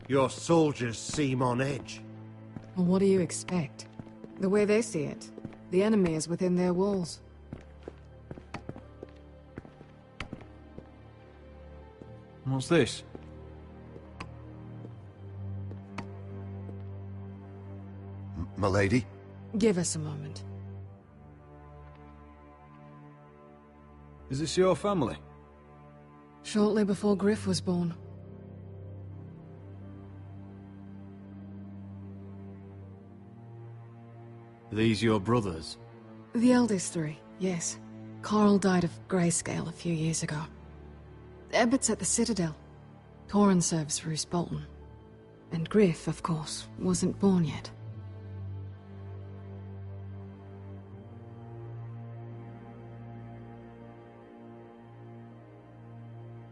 Your soldiers seem on edge. Well, what do you expect? The way they see it, the enemy is within their walls. What's this? Milady? Give us a moment. Is this your family? Shortly before Griff was born. These your brothers? The eldest three, yes. Carl died of grayscale a few years ago. Ebbert's at the Citadel. Torrin serves Roose Bolton. And Griff, of course, wasn't born yet.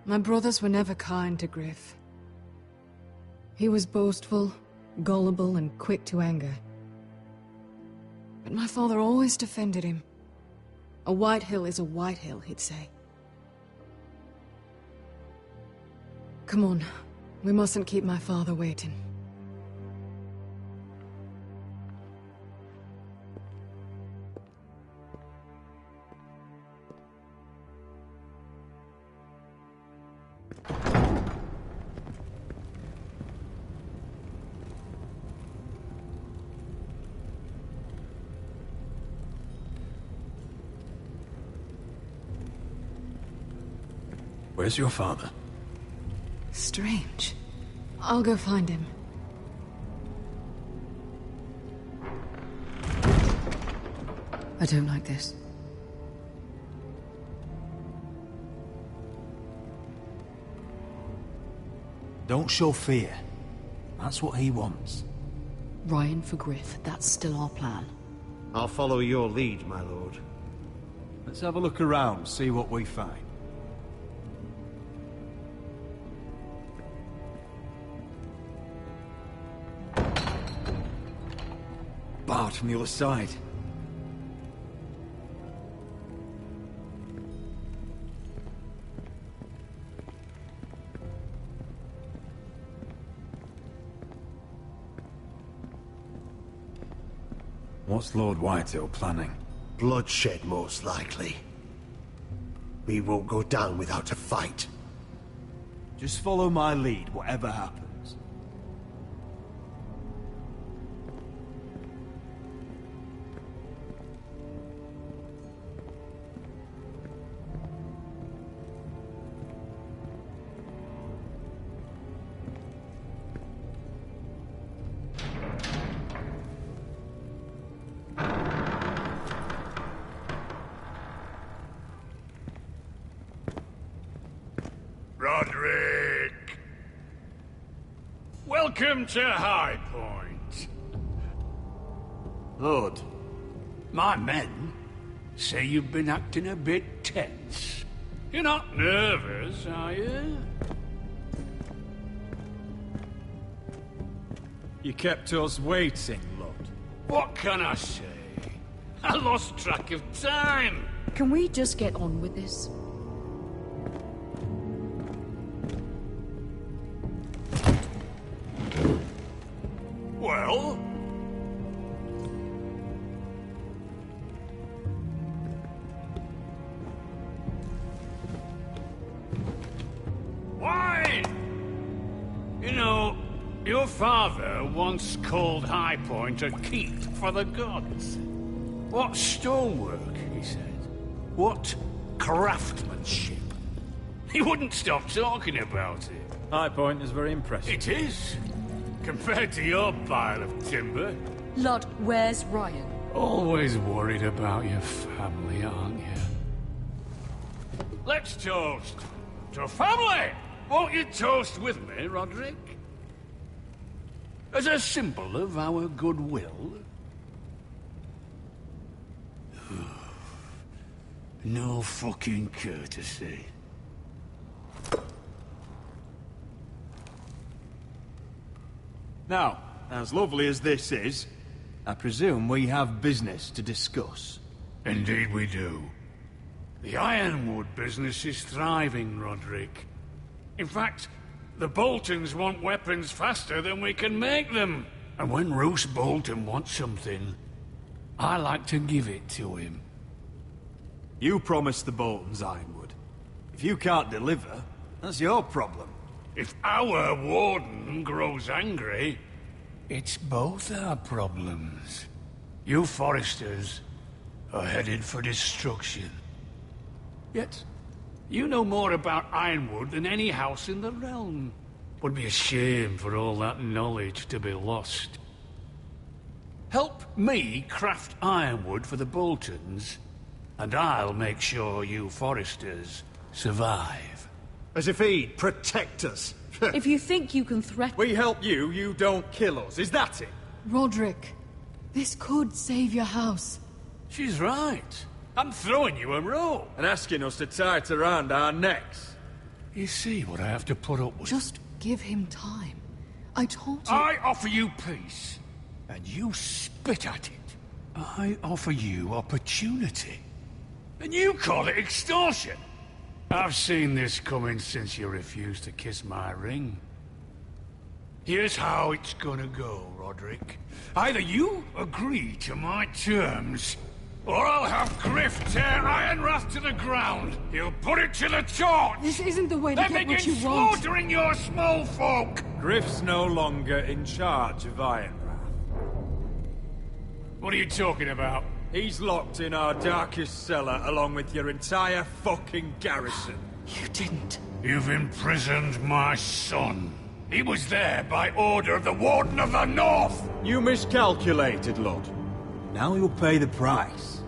My brothers were never kind to Griff. He was boastful, gullible, and quick to anger. But my father always defended him. A White Hill is a White Hill, he'd say. Come on, we mustn't keep my father waiting. Where's your father? Strange. I'll go find him. I don't like this. Don't show fear. That's what he wants. Ryan for Griff, that's still our plan. I'll follow your lead, my lord. Let's have a look around, see what we find. Barred from the other side. What's Lord Whitehill planning? Bloodshed, most likely. We won't go down without a fight. Just follow my lead, whatever happens. Roderick! Welcome to High Point. Lord, my men say you've been acting a bit tense. You're not nervous, are you? You kept us waiting, Lord. What can I say? I lost track of time. Can we just get on with this? Well? Why? You know, your father once called High Point a keep for the gods. What stonework, he said. What craftsmanship. He wouldn't stop talking about it. High Point is very impressive. It is. Compared to your pile of timber. Lud, where's Ryan? Always worried about your family, aren't you? Let's toast to family! Won't you toast with me, Roderick? As a symbol of our goodwill. No fucking courtesy. Now, as lovely as this is, I presume we have business to discuss. Indeed we do. The Ironwood business is thriving, Roderick. In fact, the Boltons want weapons faster than we can make them. And when Roose Bolton wants something, I like to give it to him. You promised the Boltons Ironwood. If you can't deliver, that's your problem. If our warden grows angry, it's both our problems. You Foresters are headed for destruction. Yet, you know more about Ironwood than any house in the realm. Would be a shame for all that knowledge to be lost. Help me craft Ironwood for the Boltons, and I'll make sure you Foresters survive. As if he'd protect us. If you think you can threaten... We help you, you don't kill us. Is that it? Roderick, this could save your house. She's right. I'm throwing you a rope. And asking us to tie it around our necks. You see what I have to put up with? Just give him time. I told you... I offer you peace, and you spit at it. I offer you opportunity, and you call it extortion. I've seen this coming since you refused to kiss my ring. Here's how it's gonna go, Roderick. Either you agree to my terms, or I'll have Griff tear Ironwrath to the ground. He'll put it to the torch. This isn't the way to then get what begin you want. slaughtering your small folk. Griff's no longer in charge of Ironwrath. What are you talking about? He's locked in our darkest cellar along with your entire fucking garrison. You didn't. You've imprisoned my son. He was there by order of the Warden of the North. You miscalculated, Lord. Now you'll pay the price.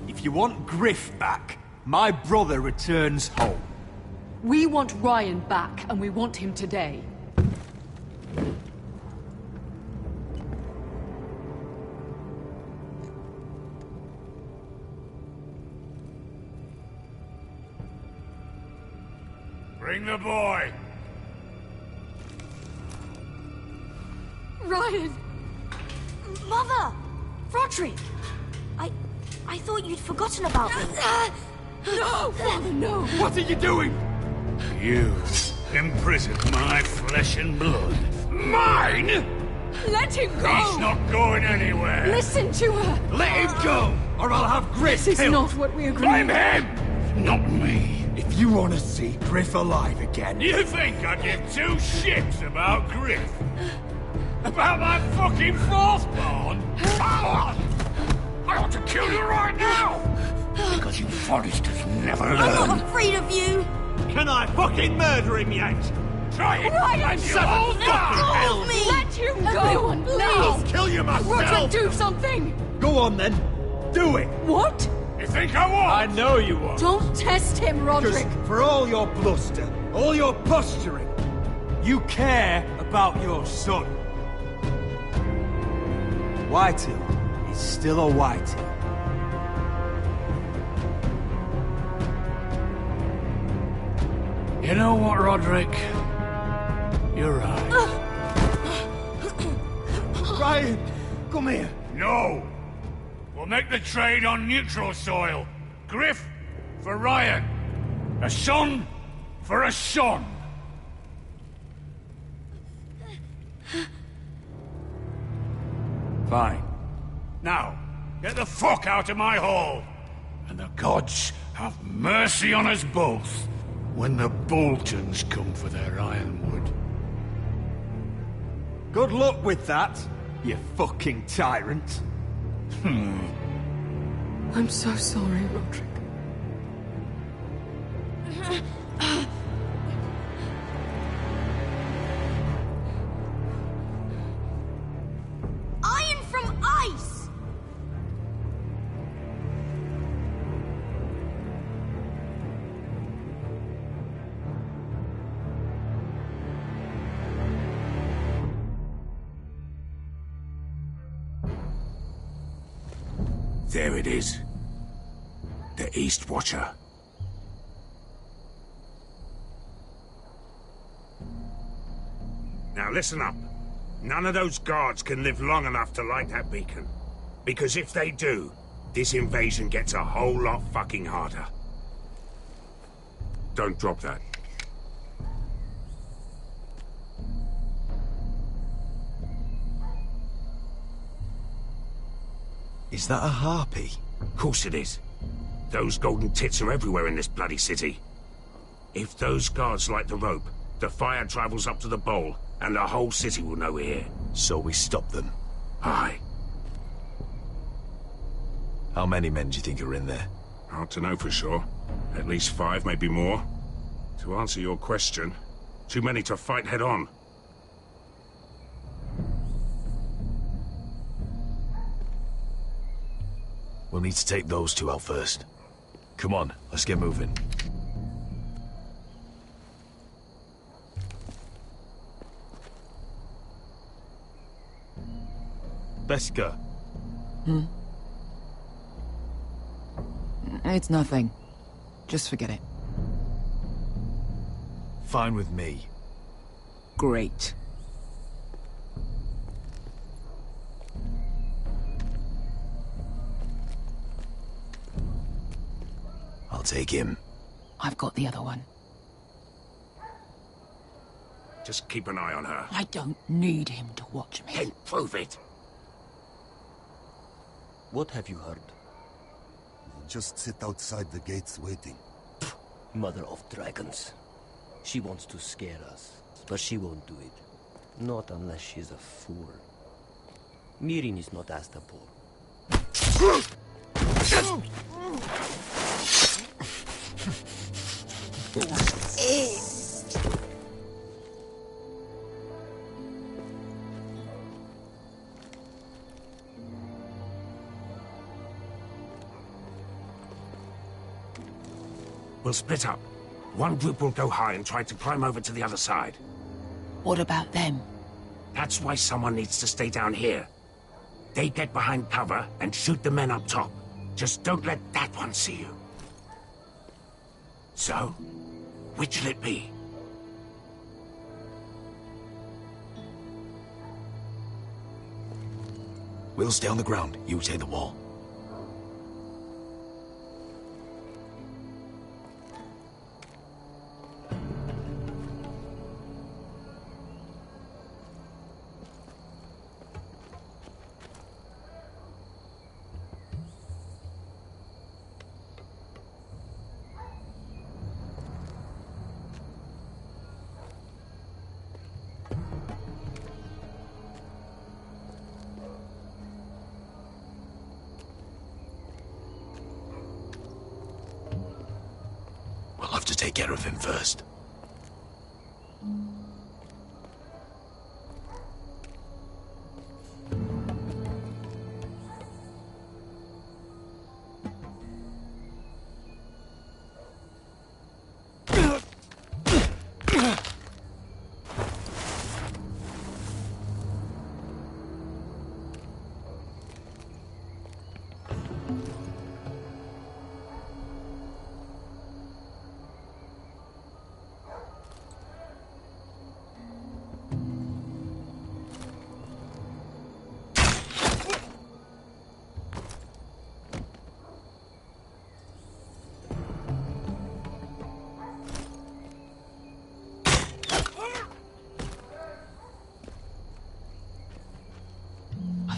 If you want Griff back, my brother returns home. We want Ryan back, and we want him today. Bring the boy. Ryan! Mother! Roderick! I thought you'd forgotten about me. No! Father, no! What are you doing? You imprisoned my flesh and blood. Mine? Let him go! He's not going anywhere. Listen to her! Let him go, or I'll have Griff This is killed. not what we agreed. Blame him, not me. If you want to see Griff alive again... You think I give two shits about Griff? About my fucking fourthborn? I ought to kill you right now! Because you Foresters never learn. I'm not afraid of you! Can I fucking murder him yet? Try it! Ryan, and you'll all die! me! Let him go! Everyone, please! I'll kill you myself! Roderick, do something! Go on then. Do it. What? You think I won't? I know you won't. Don't test him, Roderick! Because for all your bluster, all your posturing, you care about your son. Whitehill is still a Whitehill. You know what, Roderick? You're right. Ryan, come here. No! We'll make the trade on neutral soil. Griff for Ryan. A son for a son. Fine. Now, get the fuck out of my hall. And the gods have mercy on us both when the Boltons come for their ironwood. Good luck with that, you fucking tyrant. I'm so sorry, Roderick. Iron from ice! There it is. The East Watcher. Now listen up. None of those guards can live long enough to light that beacon. Because if they do, this invasion gets a whole lot fucking harder. Don't drop that. Is that a harpy? Of course it is. Those golden tits are everywhere in this bloody city. If those guards light the rope, the fire travels up to the bowl, and the whole city will know we're here. So we stop them? Aye. How many men do you think are in there? Hard to know for sure. At least 5, maybe more. To answer your question, too many to fight head on. We'll need to take those 2 out first. Come on, let's get moving. Beska. It's nothing. Just forget it. Fine with me. Great. I'll take him. I've got the other one. Just keep an eye on her. I don't need him to watch me. Then prove it. What have you heard? Just sit outside the gates waiting. Mother of dragons. She wants to scare us, but she won't do it. Not unless she's a fool. Mirin is not Astapor. We'll split up. One group will go high and try to climb over to the other side. What about them? That's why someone needs to stay down here. They get behind cover and shoot the men up top. Just don't let that one see you. So, which'll it be? We'll stay on the ground. You take the wall. We'll have to take care of him first.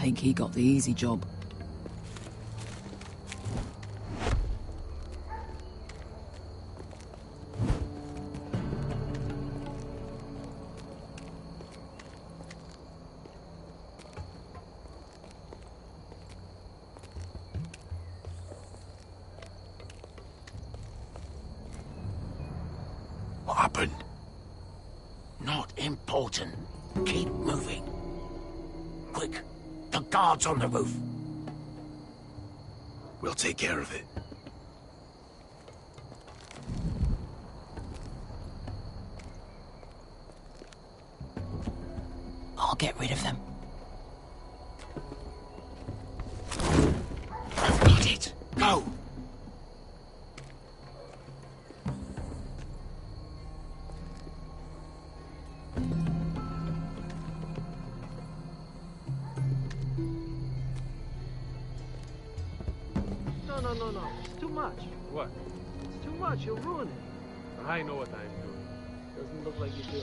think he got the easy job. What happened? Not important. Keep moving. Quick, the guards on the roof. We'll take care of it. I'll get rid of them. I've got it. Go! No. It's too much. What? It's too much. You'll ruin it. I know what I'm doing. Doesn't look like you do.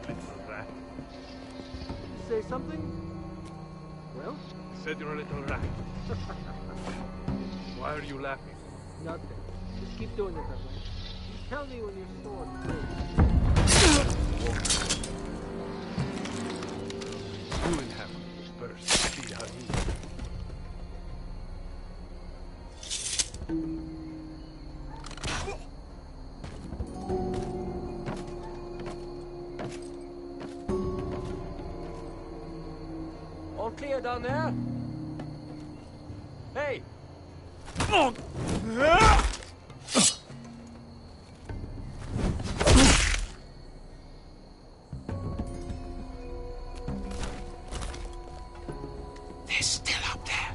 Little rat. Say something? Well? I said you're a little rat. Why are you laughing? Nothing. Just keep doing it that way. You tell me when you're sore and You inhabit first. See how you... All clear down there? Hey! They're still up there.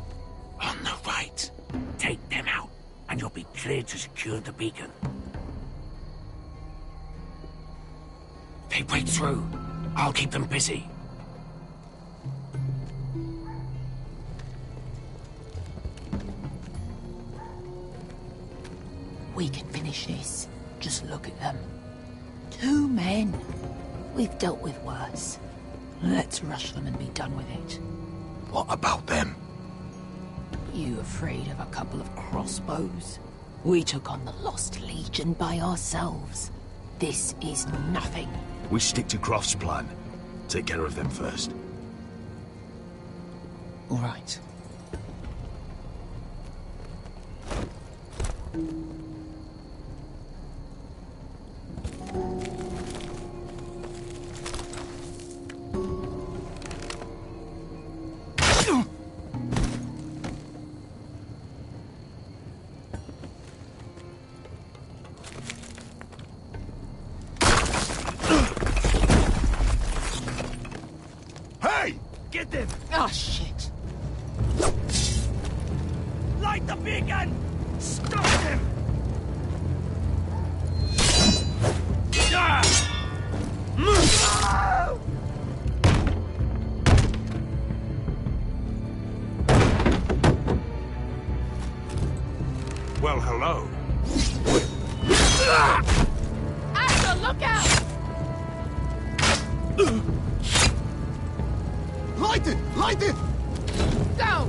On the right. Take them out, and you'll be cleared to secure the beacon. They break through. I'll keep them busy. We can finish this. Just look at them. 2 men. We've dealt with worse. Let's rush them and be done with it. What about them? You afraid of a couple of crossbows? We took on the Lost Legion by ourselves. This is nothing. We stick to Croft's plan. Take care of them first. All right. Hey! Get them! Oh, shit. Light the beacon! Stop them! Well, hello. Asher, look out! Light it! Light it! Go!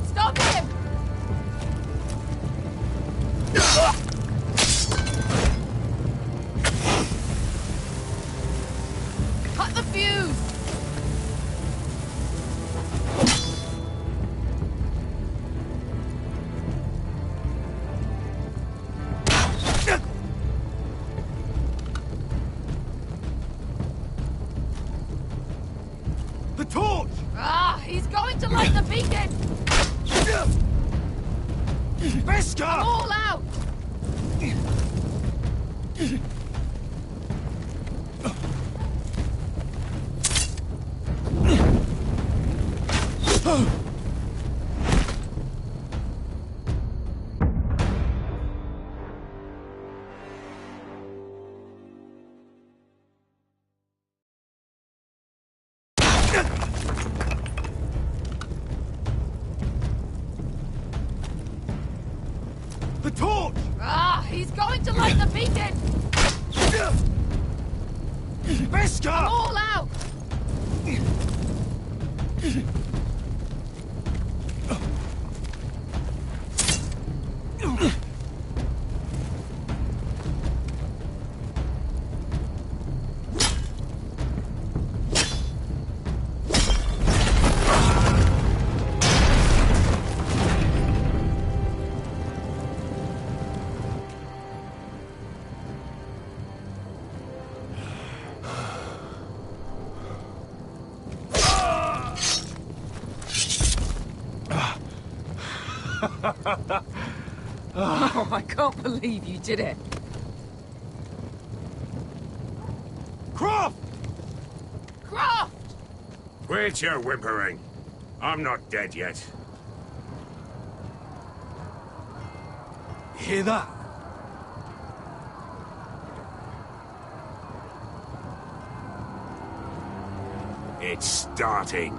Stop him! Cut the fuse! The torch! Ah, he's going to light the beacon! Beskar! I'm all out! The torch! Ah, he's going to light the beacon! Beskar! I'm all out! Oh, I can't believe you did it. Croft! Croft! Quit your whimpering. I'm not dead yet. You hear that? It's starting.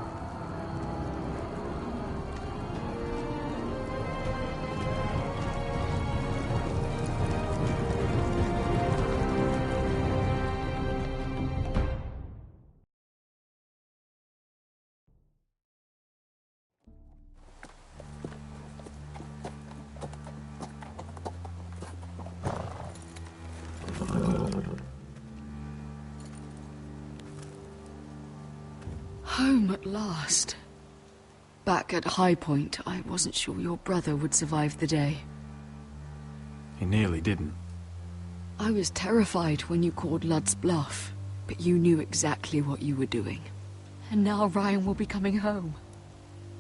Home at last. Back at High Point, I wasn't sure your brother would survive the day. He nearly didn't. I was terrified when you called Ludd's bluff, but you knew exactly what you were doing. And now Ryan will be coming home.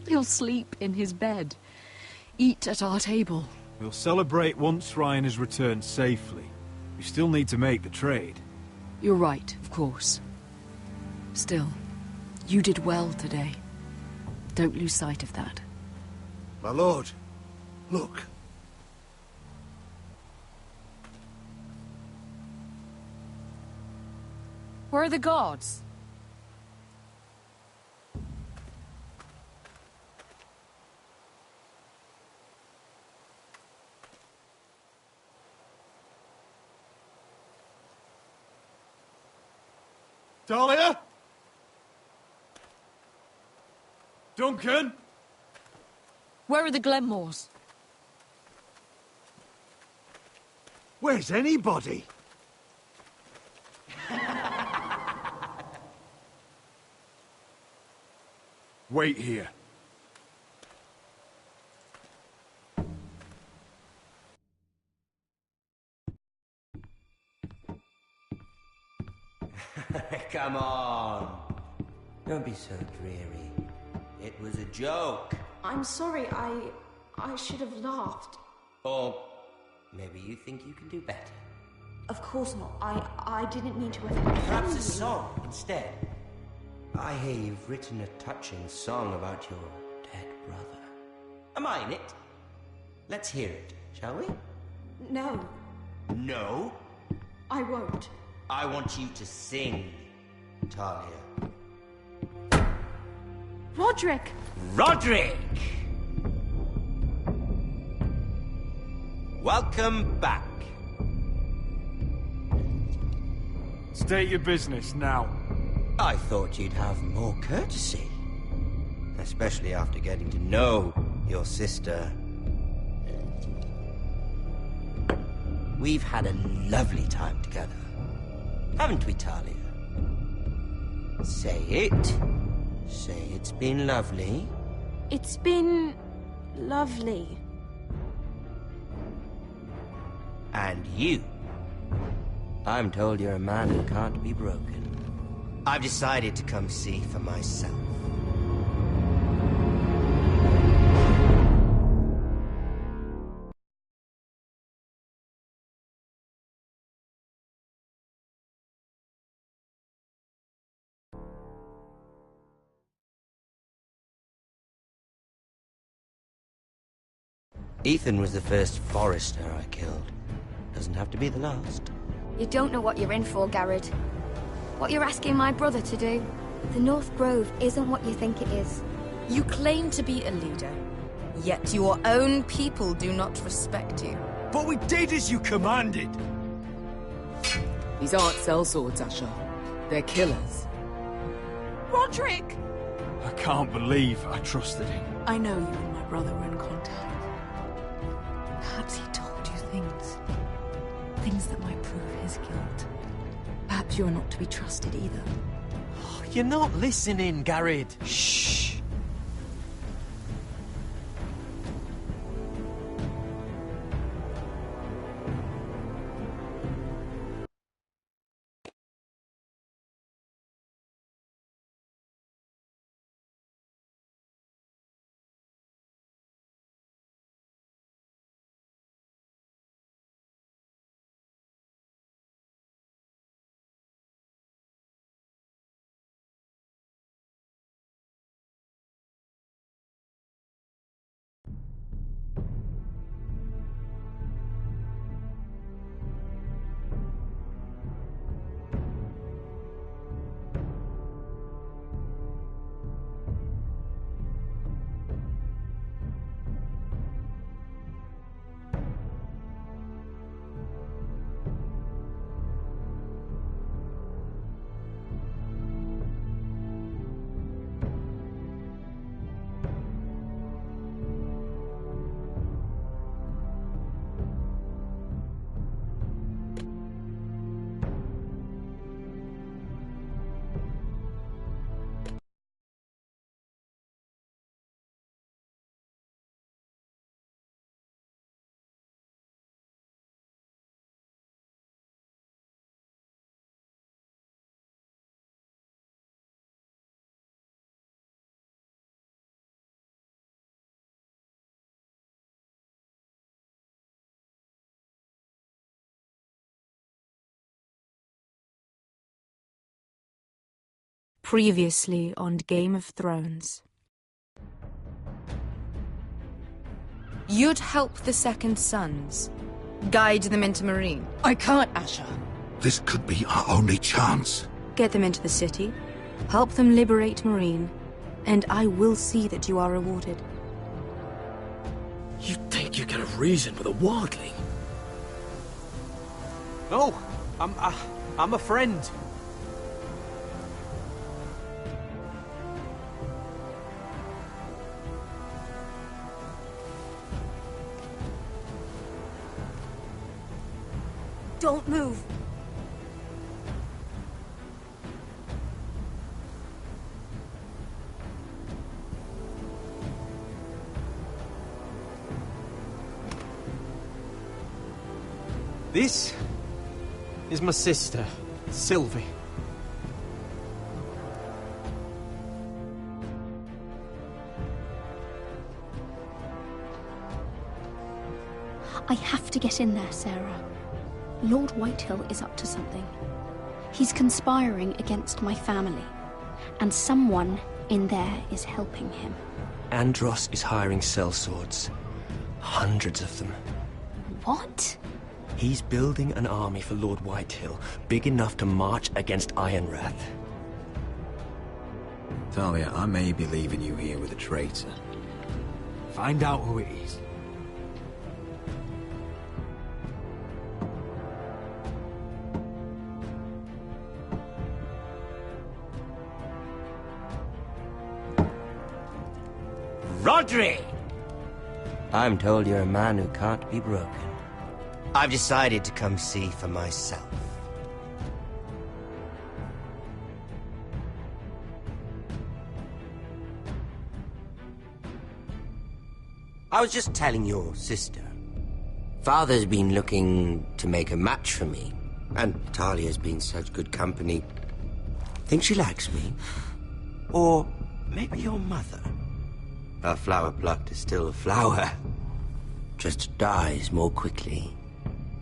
He'll sleep in his bed, eat at our table. We'll celebrate once Ryan has returned safely. We still need to make the trade. You're right, of course. Still, you did well today. Don't lose sight of that. My lord, look. Where are the guards? Dahlia? Duncan? Where are the Glenmores? Where's anybody? Wait here. Come on. Don't be so dreary. It was a joke. I'm sorry, I should have laughed. Or maybe you think you can do better. Of course not. I didn't mean to offend Perhaps a you. song instead. I hear you've written a touching song about your dead brother. Am I in it? Let's hear it, shall we? No, No? I won't. I want you to sing, Talia. Roderick! Roderick! Welcome back. State your business now. I thought you'd have more courtesy. Especially after getting to know your sister. We've had a lovely time together. Haven't we, Talia? Say it. Say it's been lovely. It's been lovely. And you. I'm told you're a man who can't be broken. I've decided to come see for myself. Ethan was the first Forrester I killed. Doesn't have to be the last. You don't know what you're in for, Garrett. What you're asking my brother to do. The North Grove isn't what you think it is. You claim to be a leader, yet your own people do not respect you. But we did as you commanded! These aren't sellswords, Asher. They're killers. Roderick! I can't believe I trusted him. I know you and my brother were in contact. Perhaps he told you things. Things that might prove his guilt. Perhaps you're not to be trusted either. You're not listening, Garrett. Shh. Previously on Game of Thrones. You'd help the Second Sons. Guide them into Marine. I can't, Asher. This could be our only chance. Get them into the city. Help them liberate Marine. And I will see that you are rewarded. You think you can have reason with a wardling? No, I'm a friend. Don't move. This is my sister, Sylvie. I have to get in there, Sarah. Lord Whitehill is up to something. He's conspiring against my family, and someone in there is helping him. Andros is hiring sellswords. Hundreds of them. What? He's building an army for Lord Whitehill, big enough to march against Ironrath. Talia, I may be leaving you here with a traitor. Find out who it is. Rodri! I'm told you're a man who can't be broken. I've decided to come see for myself. I was just telling your sister. Father's been looking to make a match for me, and Talia's been such good company. Think she likes me? Or maybe your mother? A flower plucked is still a flower. Just dies more quickly.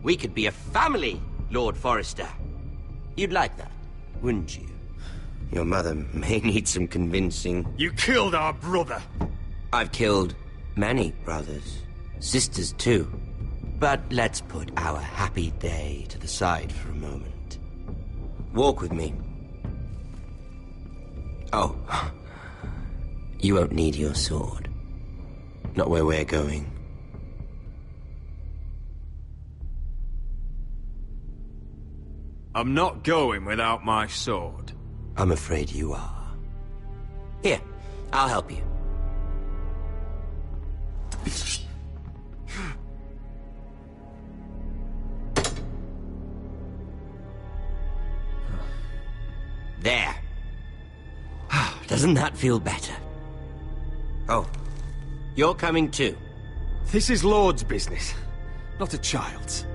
We could be a family, Lord Forrester. You'd like that, wouldn't you? Your mother may need some convincing. You killed our brother! I've killed many brothers. Sisters, too. But let's put our happy day to the side for a moment. Walk with me. Oh. You won't need your sword. Not where we're going. I'm not going without my sword. I'm afraid you are. Here, I'll help you. There. Doesn't that feel better? Oh, you're coming too. This is Lord's business, not a child's.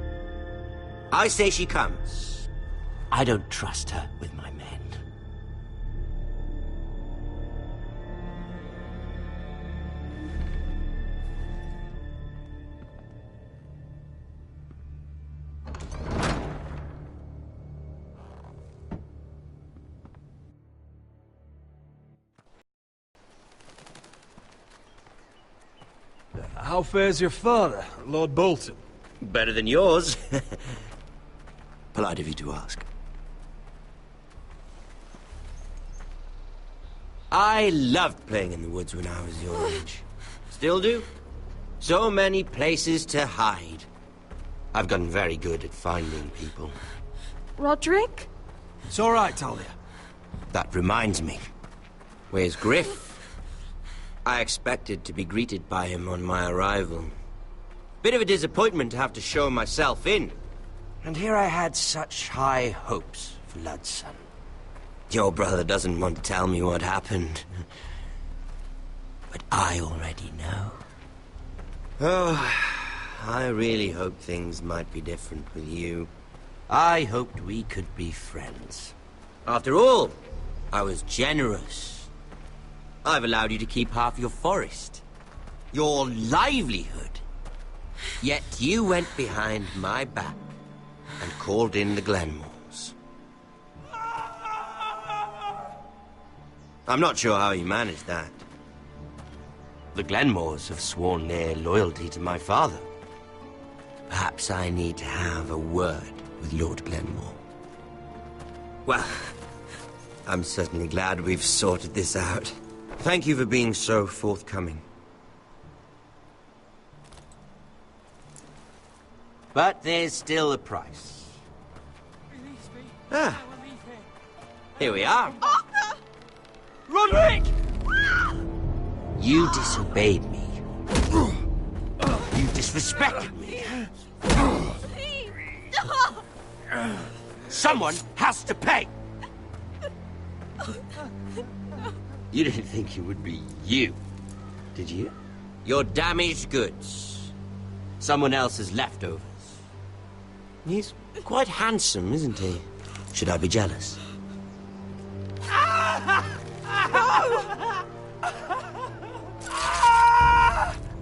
I say she comes. I don't trust her with my men. How fares your father, Lord Bolton? Better than yours. Polite of you to ask. I loved playing in the woods when I was your age. Still do. So many places to hide. I've gotten very good at finding people. Roderick? It's all right, Talia. That reminds me. Where's Griff? I expected to be greeted by him on my arrival. Bit of a disappointment to have to show myself in. And here I had such high hopes for Ludson. Your brother doesn't want to tell me what happened. But I already know. Oh, I really hoped things might be different with you. I hoped we could be friends. After all, I was generous. I've allowed you to keep half your forest. Your livelihood. Yet you went behind my back and called in the Glenmores. I'm not sure how you managed that. The Glenmores have sworn their loyalty to my father. Perhaps I need to have a word with Lord Glenmore. Well, I'm certainly glad we've sorted this out. Thank you for being so forthcoming. But there's still a price. Ah. Here we are. Arthur! Roderick! You disobeyed me. You disrespected me. Someone has to pay. You didn't think it would be you, did you? Your damaged goods. Someone else's leftovers. He's quite handsome, isn't he? Should I be jealous?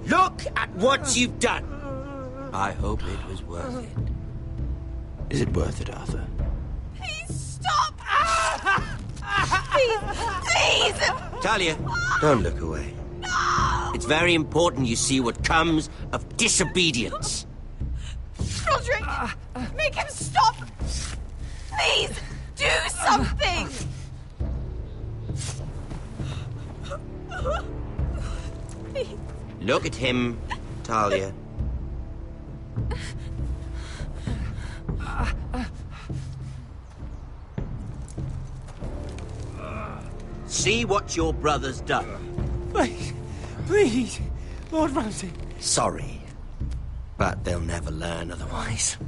Look at what you've done! I hope it was worth it. Is it worth it, Arthur? Please stop! Please! Please! Talia, don't look away. No! It's very important you see what comes of disobedience. Roderick! Make him stop! Please! Do something! Please. Look at him, Talia. See what your brother's done. Please, please, Lord Ramsay. Sorry, but they'll never learn otherwise.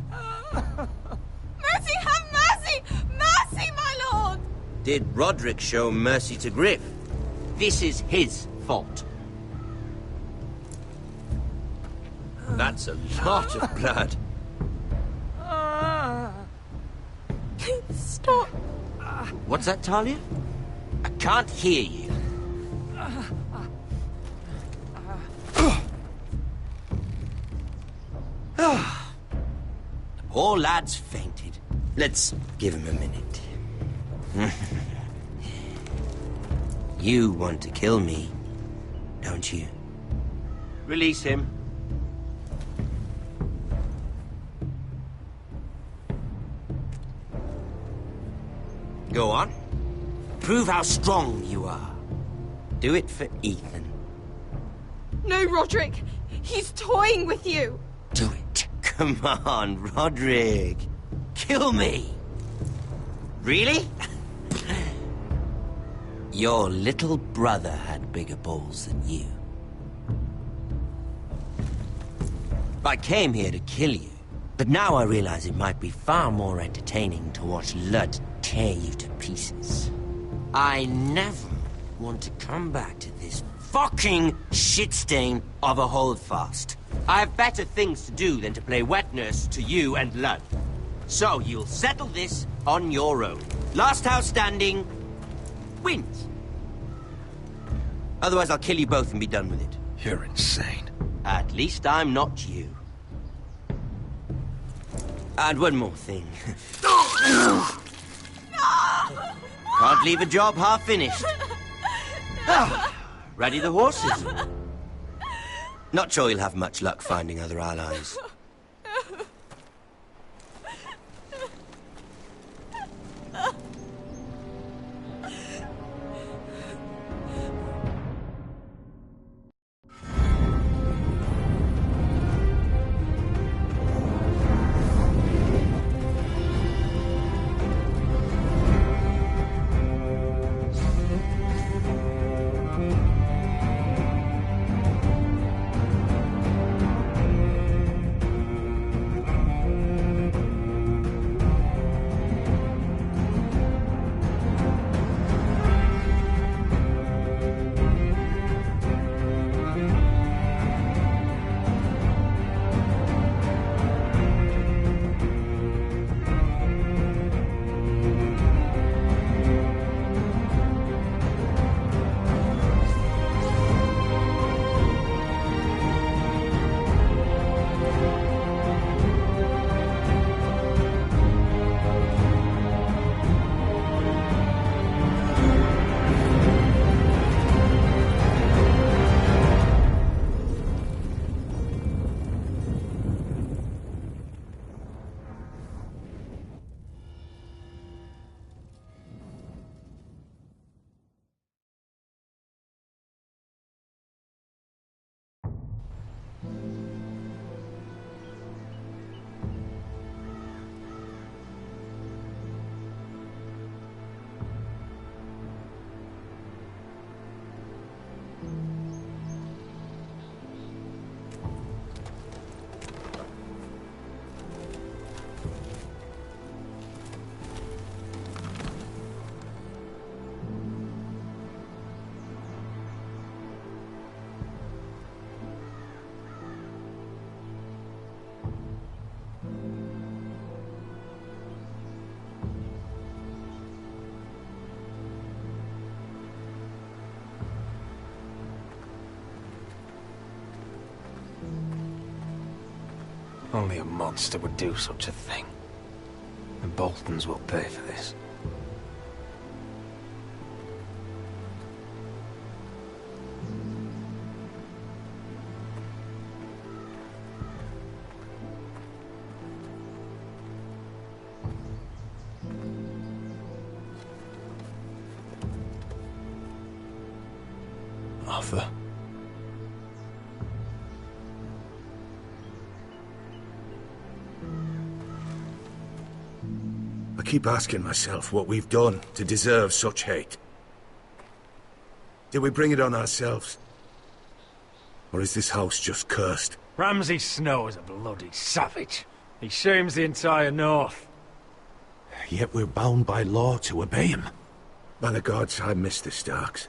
Mercy, have mercy! Mercy, my lord! Did Roderick show mercy to Griff? This is his fault. That's a lot of blood. Stop. What's that, Talia? I can't hear you. The poor lad's fainted. Let's give him a minute. You want to kill me, don't you? Release him. Go on. Prove how strong you are. Do it for Ethan. No, Roderick! He's toying with you! Do it. Come on, Roderick. Kill me. Really? Your little brother had bigger balls than you. I came here to kill you, but now I realize it might be far more entertaining to watch Lud tear you to pieces. I never want to come back to this fucking shit stain of a holdfast. I have better things to do than to play wet nurse to you and Lud. So you'll settle this on your own. Last house standing wins. Otherwise I'll kill you both and be done with it. You're insane. At least I'm not you. And one more thing. Can't leave a job half finished. Ready the horses? Not sure you'll have much luck finding other allies. Only a monster would do such a thing. The Boltons will pay for this. Arthur. I keep asking myself what we've done to deserve such hate. Did we bring it on ourselves? Or is this house just cursed? Ramsay Snow is a bloody savage. He shames the entire North. Yet we're bound by law to obey him. By the gods, I miss the Starks.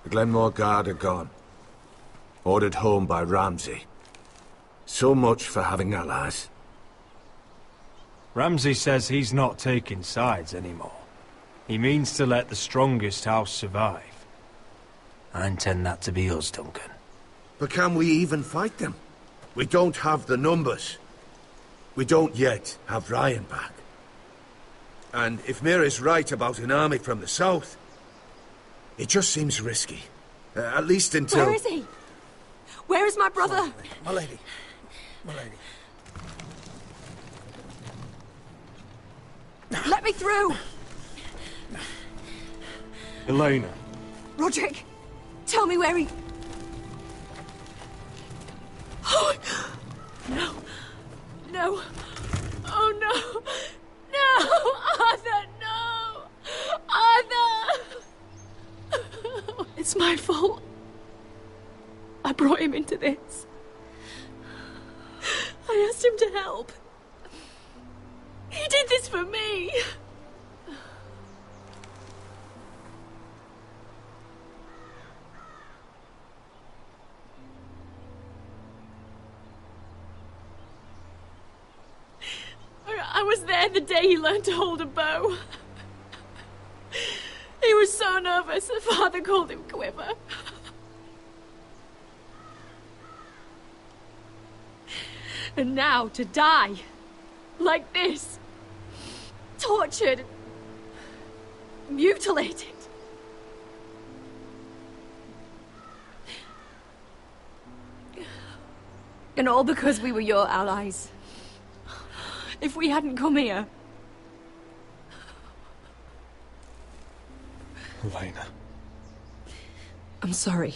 The Glenmore Guard are gone. Ordered home by Ramsay. So much for having allies. Ramsay says he's not taking sides anymore. He means to let the strongest house survive. I intend that to be us, Duncan. But can we even fight them? We don't have the numbers. We don't yet have Ryan back. And if Mira's right about an army from the south, it just seems risky. At least until... Where is he? Where is my brother? My lady. My lady. Let me through! Elena. Roderick, tell me where he... Oh, no. No. Oh, no. No! Arthur, no! It's my fault. I brought him into this. I asked him to help. He did this for me. I was there the day he learned to hold a bow. He was so nervous, the father called him Quiver. And now to die, like this, tortured, mutilated. And all because we were your allies. If we hadn't come here... Elena. I'm sorry.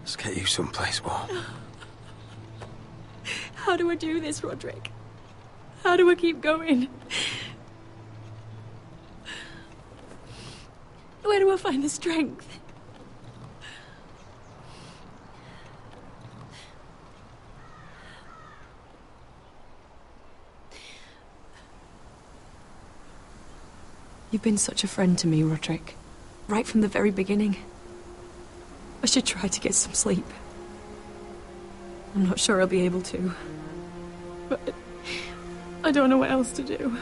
Let's get you someplace warm. How do I do this, Roderick? How do I keep going? Where do I find the strength? You've been such a friend to me, Roderick. Right from the very beginning. I should try to get some sleep. I'm not sure I'll be able to. But I don't know what else to do.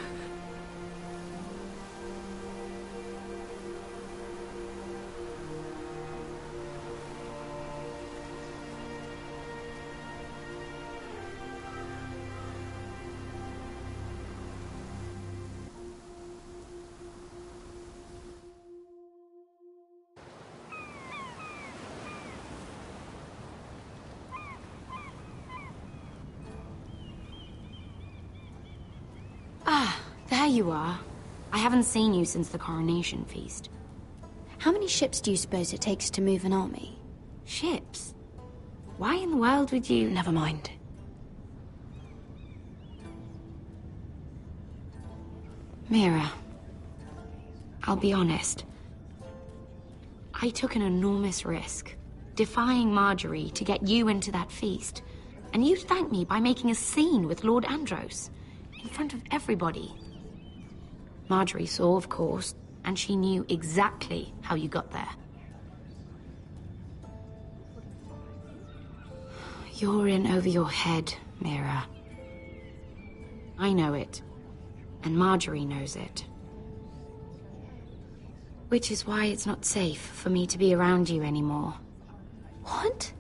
There you are. I haven't seen you since the coronation feast. How many ships do you suppose it takes to move an army? Ships? Why in the world would you... Never mind. Mira, I'll be honest. I took an enormous risk, defying Marjorie to get you into that feast. And you thanked me by making a scene with Lord Andros, in front of everybody. Marjorie saw, of course, and she knew exactly how you got there. You're in over your head, Mira. I know it, and Marjorie knows it. Which is why it's not safe for me to be around you anymore. What?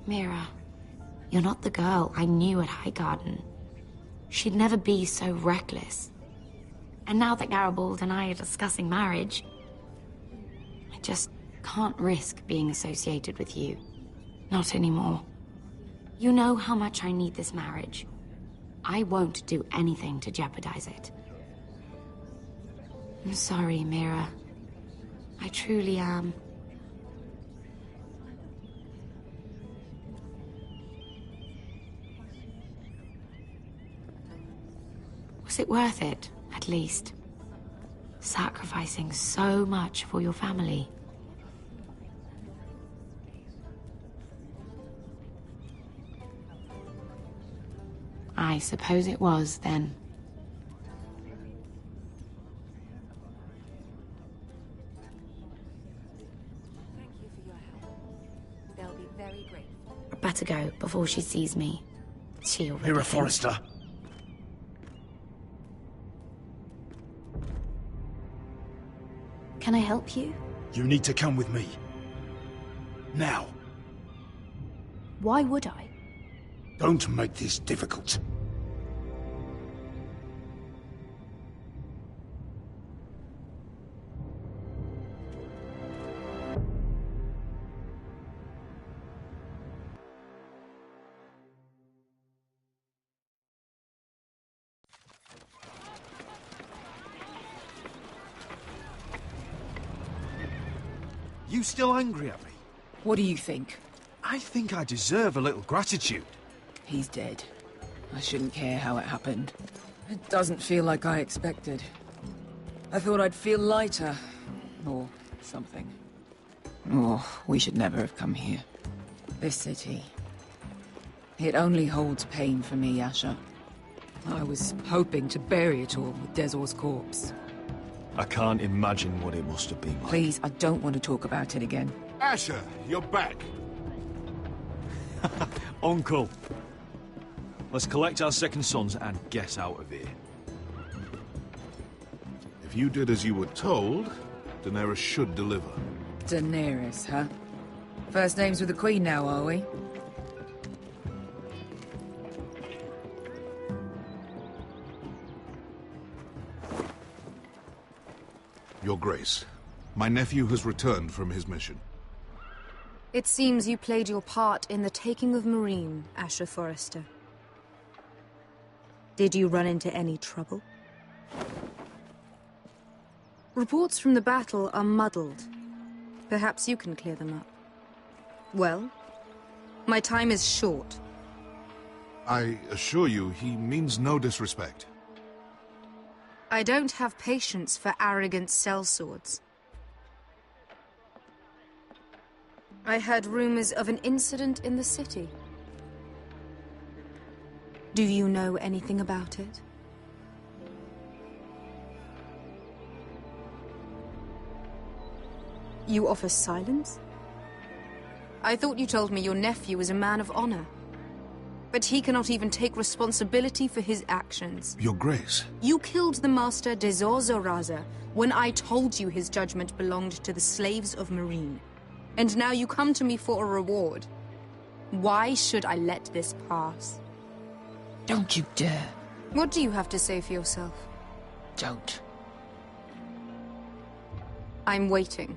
Mira, you're not the girl I knew at Highgarden. She'd never be so reckless. And now that Garibald and I are discussing marriage, I just can't risk being associated with you. Not anymore. You know how much I need this marriage. I won't do anything to jeopardize it. I'm sorry, Mira. I truly am. Was it worth it, at least? Sacrificing so much for your family. I suppose it was, then. Thank you for your help. They'll be very grateful. I better go before she sees me. She already Mira thinks- Forrester. Can I help you? You need to come with me. Now. Why would I? Don't make this difficult. You still angry at me? What do you think? I think I deserve a little gratitude. He's dead. I shouldn't care how it happened. It doesn't feel like I expected. I thought I'd feel lighter. Or something. Oh, we should never have come here. This city. It only holds pain for me, Asher. I was hoping to bury it all with Dezor's corpse. I can't imagine what it must have been like. Please, I don't want to talk about it again. Asher, you're back. Uncle. Let's collect our second sons and get out of here. If you did as you were told, Daenerys should deliver. Daenerys, huh? First names with the Queen now, are we? Your Grace, my nephew has returned from his mission. It seems you played your part in the taking of Marine, Asher Forrester. Did you run into any trouble? Reports from the battle are muddled. Perhaps you can clear them up. Well, my time is short. I assure you, he means no disrespect. I don't have patience for arrogant sellswords. I heard rumors of an incident in the city. Do you know anything about it? You offer silence? I thought you told me your nephew is a man of honor. But he cannot even take responsibility for his actions. Your Grace. You killed the Master Dezor Zoraza when I told you his judgment belonged to the slaves of Marine. And now you come to me for a reward. Why should I let this pass? Don't you dare. What do you have to say for yourself? Don't. I'm waiting.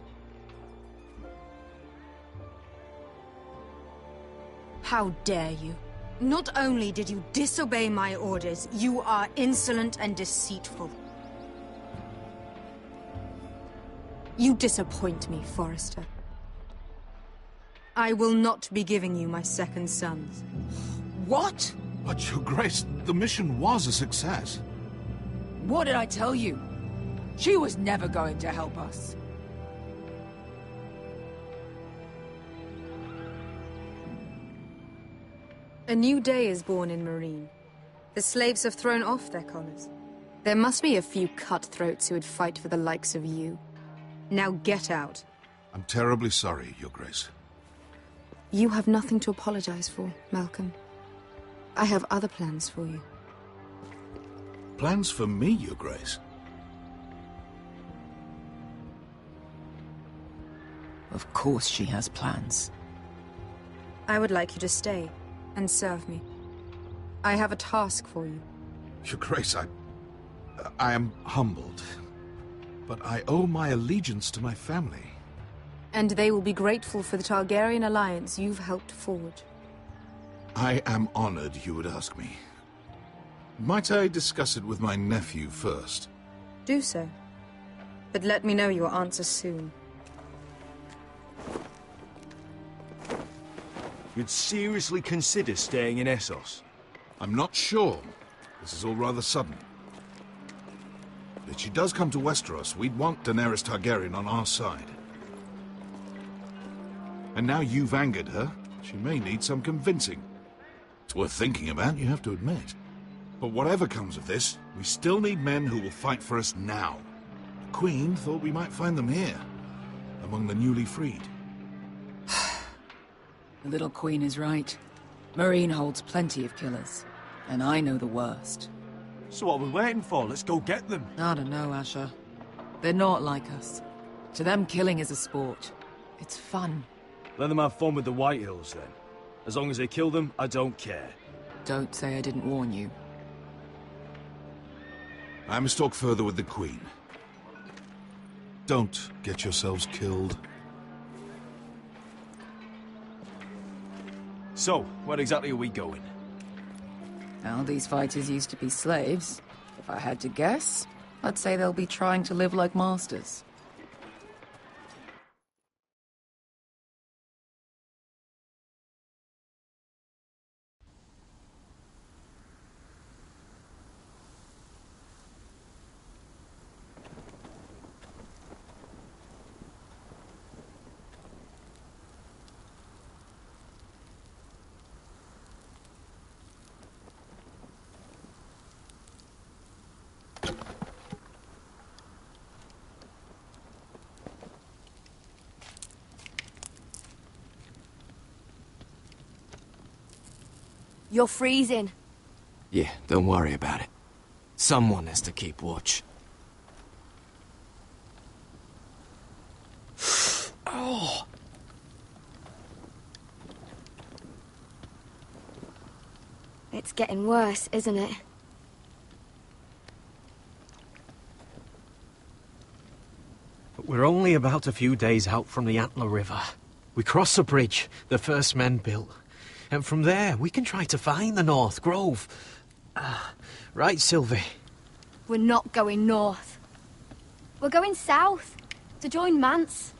How dare you? Not only did you disobey my orders, you are insolent and deceitful. You disappoint me, Forrester. I will not be giving you my second sons. What? But, Your Grace, the mission was a success. What did I tell you? She was never going to help us. A new day is born in Marine. The slaves have thrown off their collars. There must be a few cutthroats who would fight for the likes of you. Now get out. I'm terribly sorry, Your Grace. You have nothing to apologize for, Malcolm. I have other plans for you. Plans for me, Your Grace? Of course she has plans. I would like you to stay and serve me. I have a task for you. Your Grace, I am humbled. But I owe my allegiance to my family. And they will be grateful for the Targaryen alliance you've helped forge. I am honored you would ask me. Might I discuss it with my nephew first? Do so. But let me know your answer soon. You'd seriously consider staying in Essos? I'm not sure. This is all rather sudden. If she does come to Westeros, we'd want Daenerys Targaryen on our side. And now you've angered her, she may need some convincing. It's worth thinking about, you have to admit. But whatever comes of this, we still need men who will fight for us now. The Queen thought we might find them here, among the newly freed. The little Queen is right. Marine holds plenty of killers, and I know the worst. So what are we waiting for? Let's go get them. I don't know, Asher. They're not like us. To them, killing is a sport. It's fun. Let them have fun with the White Hills, then. As long as they kill them, I don't care. Don't say I didn't warn you. I must talk further with the Queen. Don't get yourselves killed. So, where exactly are we going? Now, these fighters used to be slaves. If I had to guess, I'd say they'll be trying to live like masters. You're freezing. Yeah, don't worry about it. Someone has to keep watch. Oh! It's getting worse, isn't it? We're only about a few days out from the Antler River. We cross a bridge the first men built. And from there, we can try to find the North Grove. Right, Sylvie? We're not going north. We're going south, to join Mance,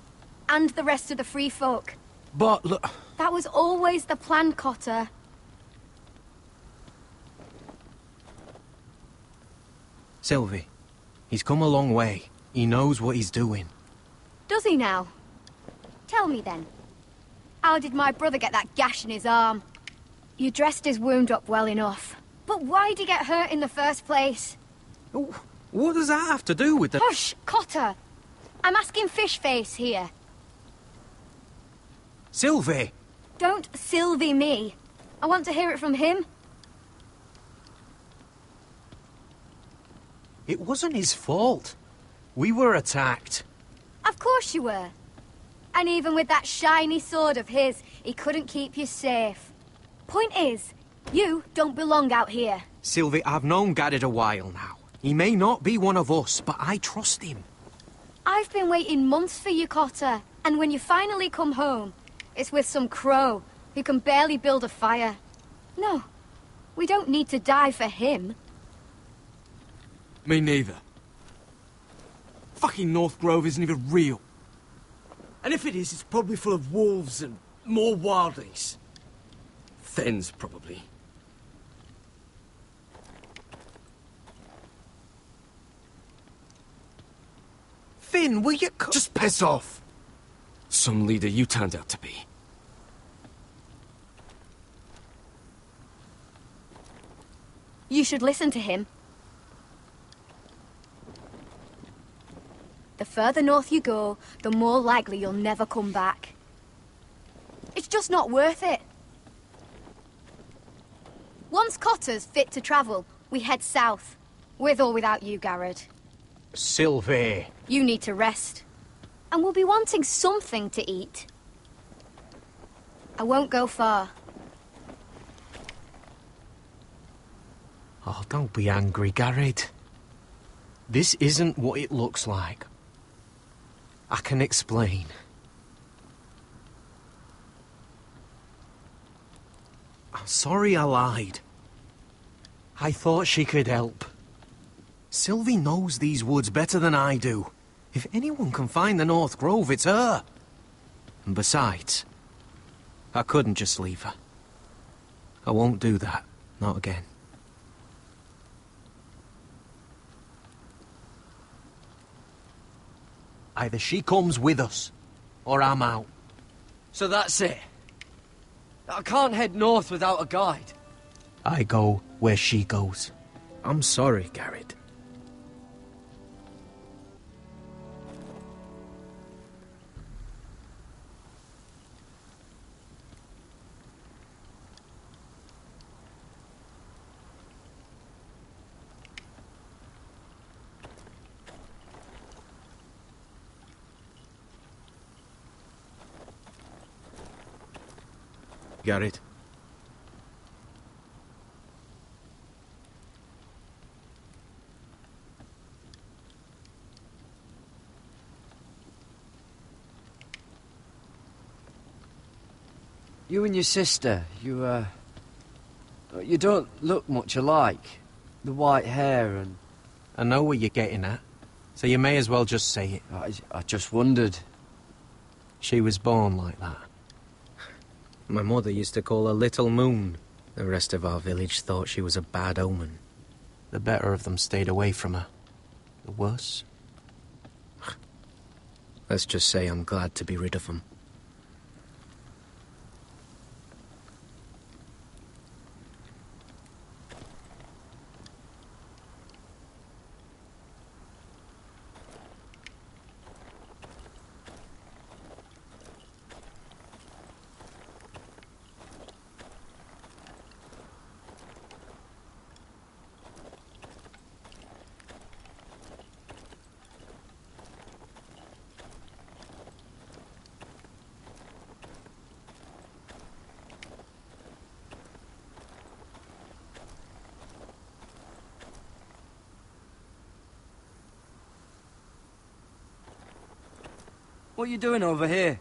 and the rest of the free folk. But look... That was always the plan, Cotter. Sylvie, he's come a long way. He knows what he's doing. Does he now? Tell me then. How did my brother get that gash in his arm? You dressed his wound up well enough. But why'd he get hurt in the first place? What does that have to do with the... Hush, Cotter! I'm asking Fishface here. Sylvie! Don't Sylvie me. I want to hear it from him. It wasn't his fault. We were attacked. Of course you were. And even with that shiny sword of his, he couldn't keep you safe. Point is, you don't belong out here. Sylvie, I've known Garrett a while now. He may not be one of us, but I trust him. I've been waiting months for you, Cotter. And when you finally come home, it's with some crow who can barely build a fire. No, we don't need to die for him. Me neither. Fucking North Grove isn't even real. And if it is, it's probably full of wolves and more wildlings. Thens, probably. Finn, will you... Just piss off! Some leader you turned out to be. You should listen to him. The further north you go, the more likely you'll never come back. It's just not worth it. Once Cotter's fit to travel, we head south. With or without you, Garrett. Sylvie. You need to rest. And we'll be wanting something to eat. I won't go far. Oh, don't be angry, Garrett. This isn't what it looks like. I can explain. I'm sorry I lied. I thought she could help. Sylvie knows these woods better than I do. If anyone can find the North Grove, it's her. And besides, I couldn't just leave her. I won't do that. Not again. Either she comes with us, or I'm out. So that's it. I can't head north without a guide. I go where she goes. I'm sorry, Garrett. Garrett. You and your sister, you don't look much alike. The white hair and... I know what you're getting at, so you may as well just say it. I just wondered. She was born like that. My mother used to call her Little Moon. The rest of our village thought she was a bad omen. The better of them stayed away from her. The worse? Let's just say I'm glad to be rid of them. What are you doing over here?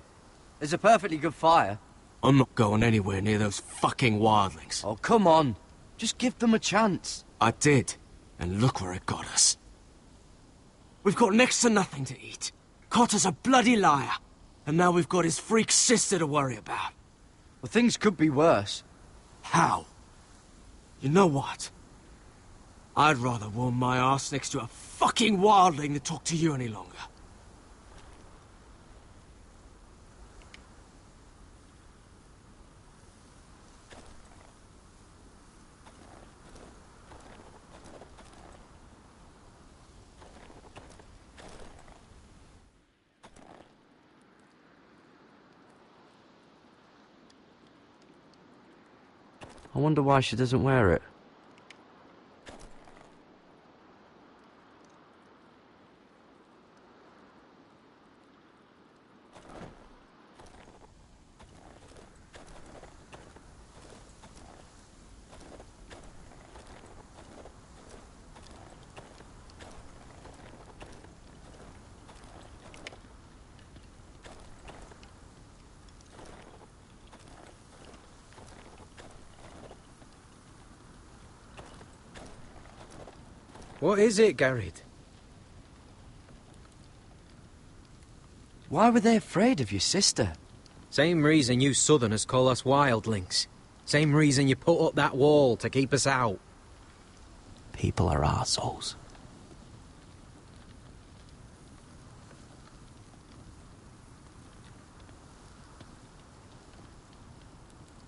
There's a perfectly good fire. I'm not going anywhere near those fucking wildlings. Oh, come on. Just give them a chance. I did, and look where it got us. We've got next to nothing to eat. Cotter's a bloody liar. And now we've got his freak sister to worry about. Well, things could be worse. How? You know what? I'd rather warm my arse next to a fucking wildling than talk to you any longer. I wonder why she doesn't wear it. What is it, Garrett? Why were they afraid of your sister? Same reason you Southerners call us wildlings. Same reason you put up that wall to keep us out. People are arseholes.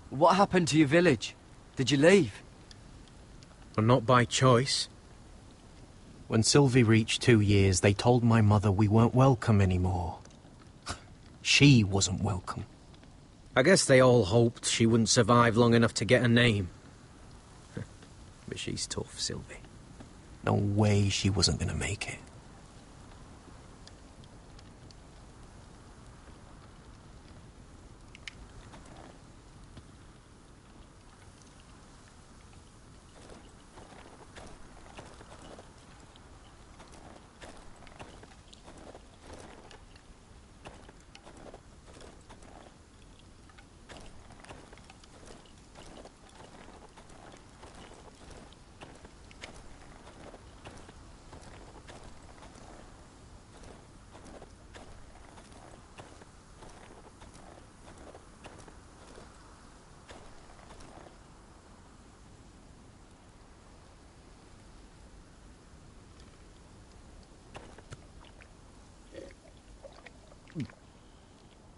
What happened to your village? Did you leave? Well, not by choice. When Sylvie reached 2 years, they told my mother we weren't welcome anymore. She wasn't welcome. I guess they all hoped she wouldn't survive long enough to get a name. But she's tough, Sylvie. No way she wasn't gonna make it.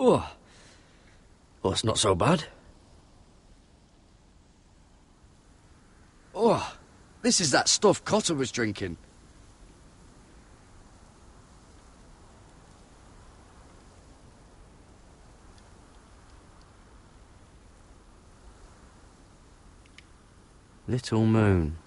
Oh. Well, it's not so bad. Oh, this is that stuff Cotter was drinking. Little Moon.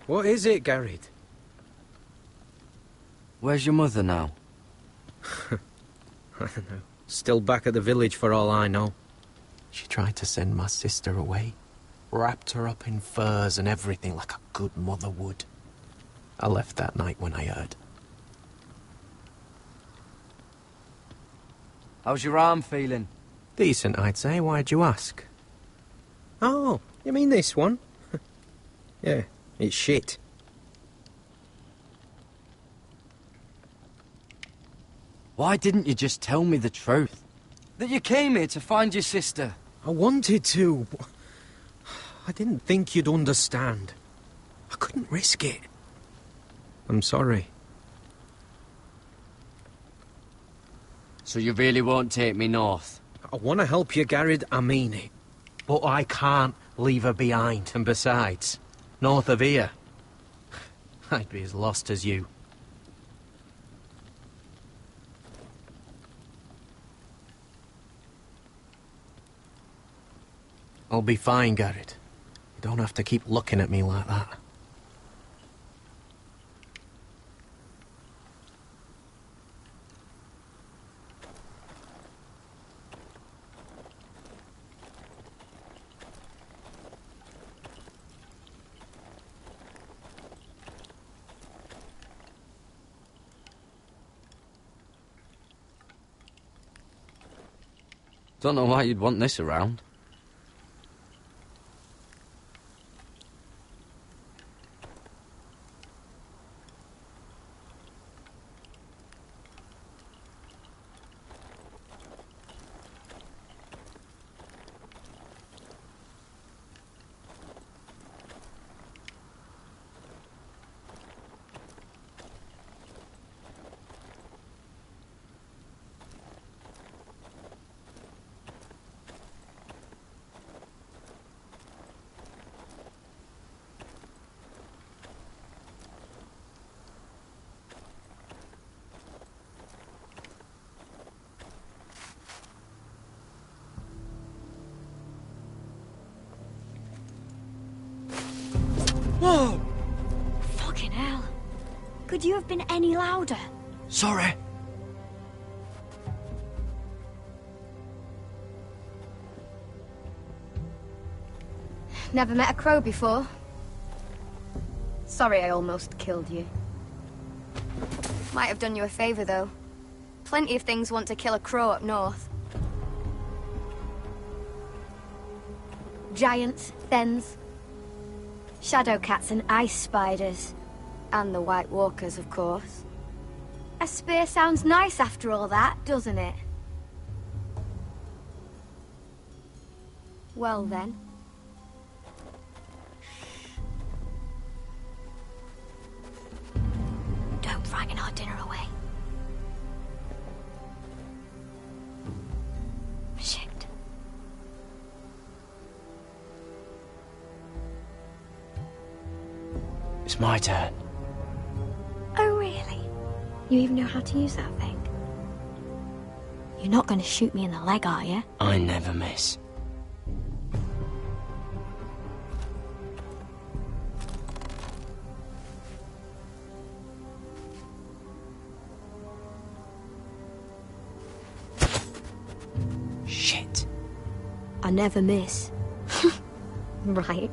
What is it, Garrett? Where's your mother now? I don't know. Still back at the village for all I know. She tried to send my sister away. Wrapped her up in furs and everything like a good mother would. I left that night when I heard. How's your arm feeling? Decent, I'd say. Why'd you ask? Oh, you mean this one? Yeah, it's shit. Why didn't you just tell me the truth? That you came here to find your sister? I wanted to. I didn't think you'd understand. I couldn't risk it. I'm sorry. So you really won't take me north? I want to help you, Garrett, I mean it. But I can't leave her behind. And besides, north of here, I'd be as lost as you. I'll be fine, Garrett. You don't have to keep looking at me like that. Don't know why you'd want this around. Whoa! Fucking hell. Could you have been any louder? Sorry. Never met a crow before. Sorry I almost killed you. Might have done you a favor, though. Plenty of things want to kill a crow up north. Giants, thens, shadow cats and ice spiders. And the White Walkers, of course. A spear sounds nice after all that, doesn't it? Well then. Don't frighten our dinner away. Shit. It's my turn. Oh, really? You even know how to use that thing? You're not going to shoot me in the leg, are you? I never miss. Shit. I never miss. Right.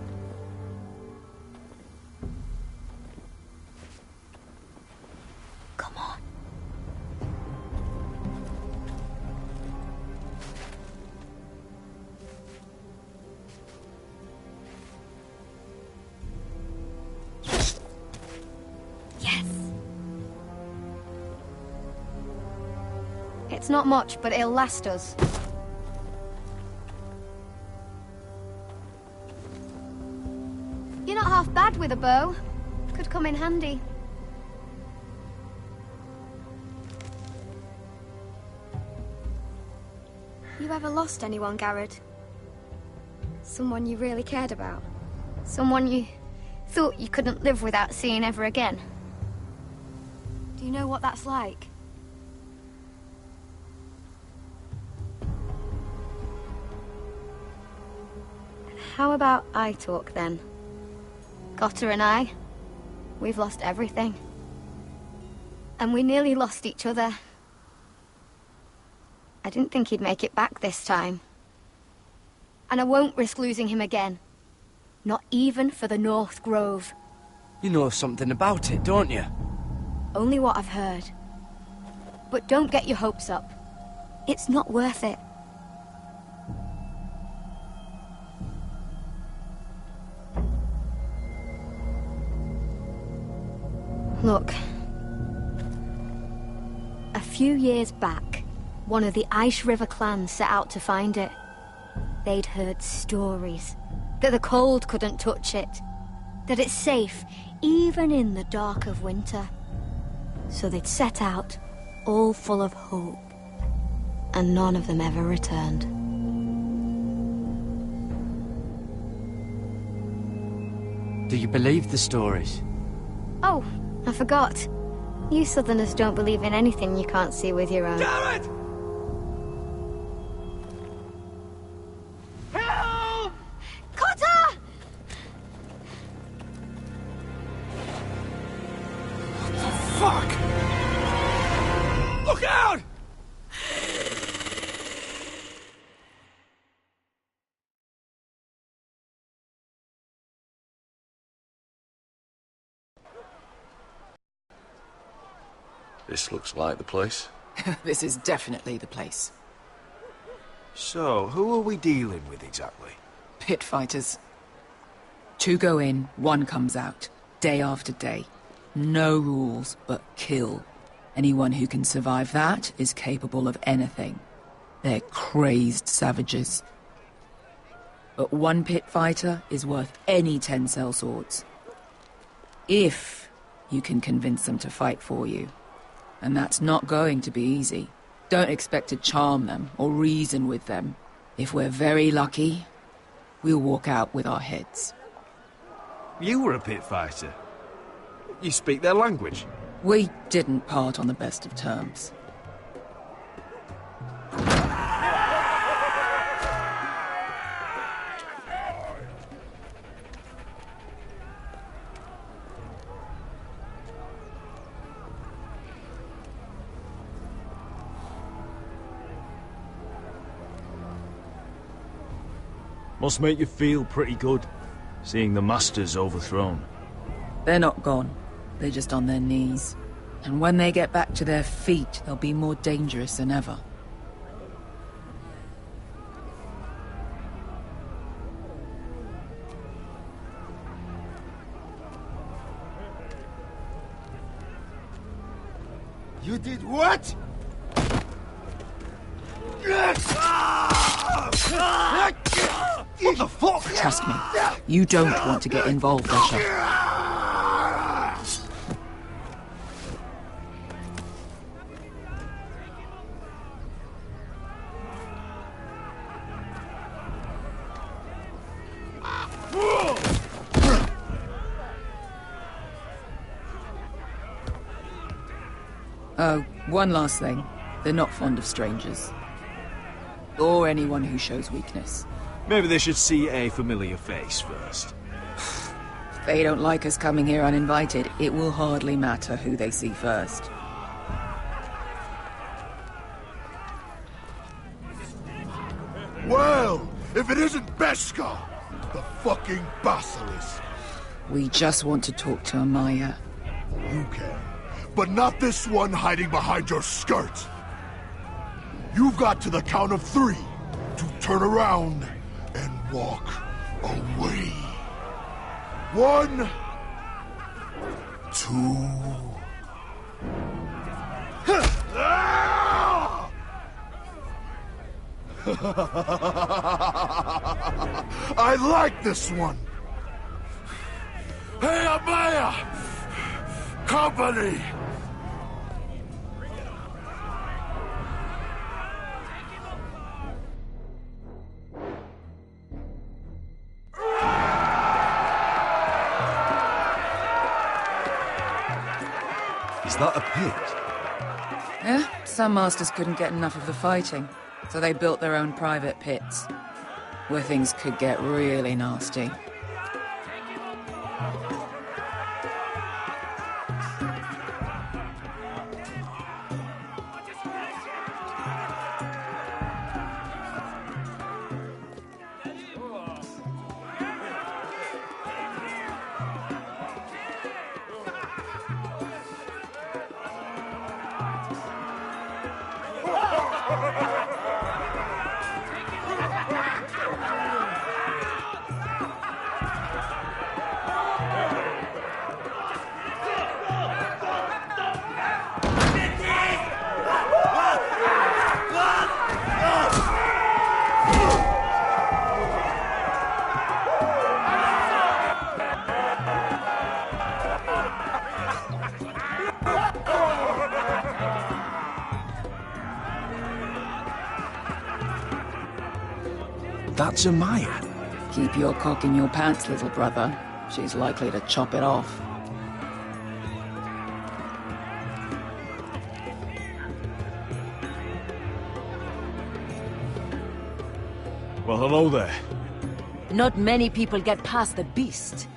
Come on. Yes. It's not much, but it'll last us. You're not half bad with a bow. Could come in handy. You ever lost anyone, Garrett? Someone you really cared about? Someone you thought you couldn't live without seeing ever again? Do you know what that's like? How about I talk then? Cotter and I, we've lost everything. And we nearly lost each other. I didn't think he'd make it back this time. And I won't risk losing him again. Not even for the North Grove. You know something about it, don't you? Only what I've heard. But don't get your hopes up. It's not worth it. Look. A few years back, one of the Ice River clans set out to find it. They'd heard stories that the cold couldn't touch it, that it's safe even in the dark of winter. So they'd set out, all full of hope, and none of them ever returned. Do you believe the stories? Oh, I forgot. You Southerners don't believe in anything you can't see with your own. Garrett! Help! Fuck! Look out! This looks like the place. This is definitely the place. So, who are we dealing with exactly? Pit fighters. 2 go in, 1 comes out. Day after day. No rules, but kill. Anyone who can survive that is capable of anything. They're crazed savages. But 1 pit fighter is worth any 10 sellswords. If you can convince them to fight for you. And that's not going to be easy. Don't expect to charm them or reason with them. If we're very lucky, we'll walk out with our heads. You were a pit fighter. You speak their language. We didn't part on the best of terms. Must make you feel pretty good, seeing the Masters overthrown. They're not gone. They're just on their knees. And when they get back to their feet, they'll be more dangerous than ever. You did what? What the fuck? Trust me, you don't want to get involved, Asher. Oh, one last thing. They're not fond of strangers. Or anyone who shows weakness. Maybe they should see a familiar face first. If they don't like us coming here uninvited, it will hardly matter who they see first. Well, if it isn't Beskar, the fucking basilisk. We just want to talk to Amaya. You can, but not this one hiding behind your skirt. You've got to the count of 3 to turn around and walk away. 1, 2... I like this one. Hey, Amaya! Company! Is that a pit? Yeah, some masters couldn't get enough of the fighting, so they built their own private pits, where things could get really nasty. That's Amaya. Keep your cock in your pants, little brother. She's likely to chop it off. Well, hello there. Not many people get past the beast.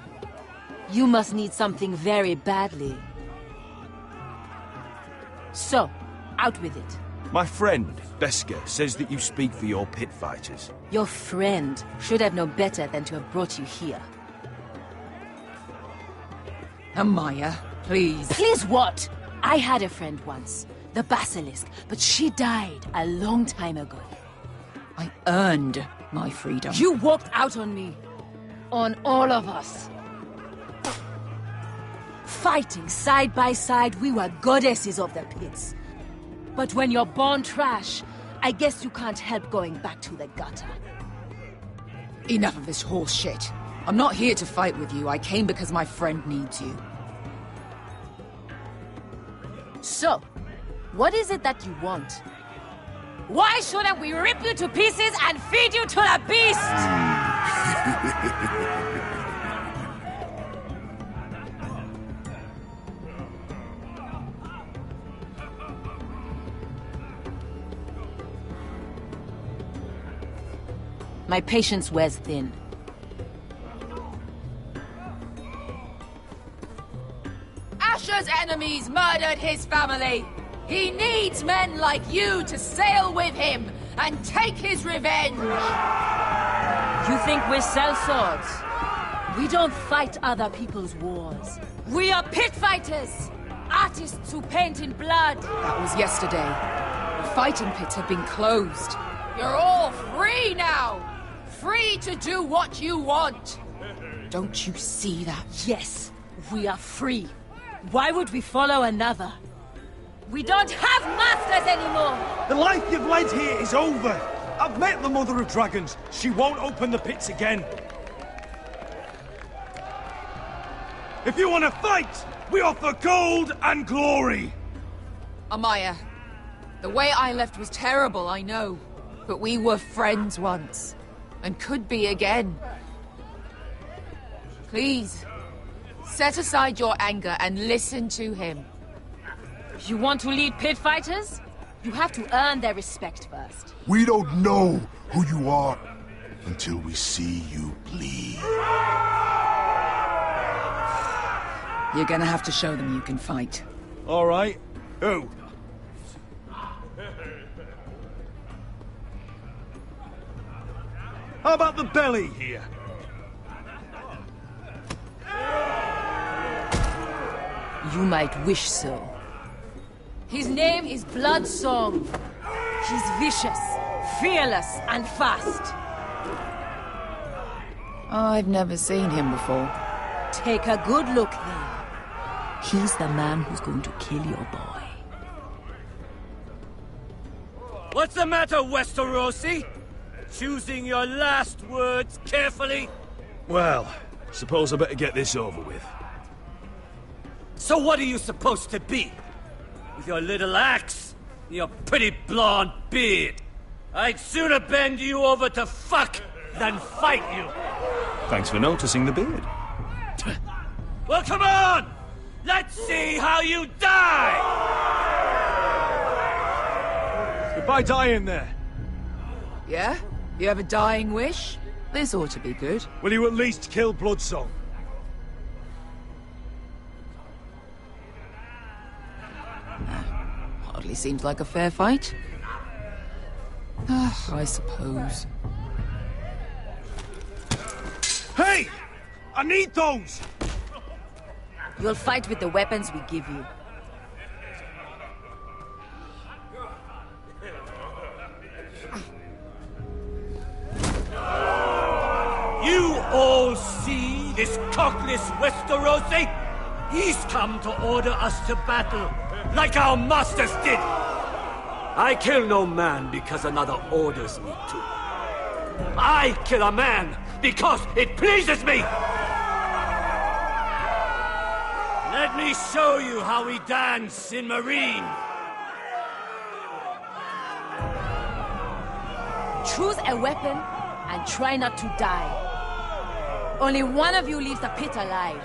You must need something very badly. So, out with it. My friend, Besker, says that you speak for your pit fighters. Your friend should have known better than to have brought you here. Amaya, please. Please what? I had a friend once, the Basilisk, but she died a long time ago. I earned my freedom. You walked out on me. On all of us. Fighting side by side, we were goddesses of the pits. But when you're born trash, I guess you can't help going back to the gutter. Enough of this horse shit. I'm not here to fight with you. I came because my friend needs you. So, what is it that you want? Why shouldn't we rip you to pieces and feed you to the beast? My patience wears thin. Asher's enemies murdered his family. He needs men like you to sail with him and take his revenge. You think we sell swords? We don't fight other people's wars. We are pit fighters! Artists who paint in blood! That was yesterday. The fighting pits have been closed. You're all free now! Free to do what you want! Don't you see that? Yes, we are free. Why would we follow another? We don't have masters anymore! The life you've led here is over. I've met the Mother of Dragons. She won't open the pits again. If you want to fight, we offer gold and glory. Amaya, the way I left was terrible, I know. But we were friends once. And could be again. Please, set aside your anger and listen to him. You want to lead pit fighters? You have to earn their respect first. We don't know who you are until we see you bleed. You're gonna have to show them you can fight. All right. Who? How about the belly here? You might wish so. His name is Bloodsong. He's vicious, fearless, and fast. I've never seen him before. Take a good look then. He's the man who's going to kill your boy. What's the matter, Westerosi? Choosing your last words carefully? Well, suppose I better get this over with. So what are you supposed to be? With your little axe and your pretty blonde beard? I'd sooner bend you over to fuck than fight you. Thanks for noticing the beard. Well, come on! Let's see how you die! If I die in there... Yeah? You have a dying wish? This ought to be good. Will you at least kill Bloodsong? Hardly seems like a fair fight. I suppose. Hey! I need those! You'll fight with the weapons we give you. You all see this cockless Westerosi? He's come to order us to battle, like our masters did. I kill no man because another orders me to. I kill a man because it pleases me. Let me show you how we dance in Marine. Choose a weapon and try not to die. Only one of you leaves the pit alive.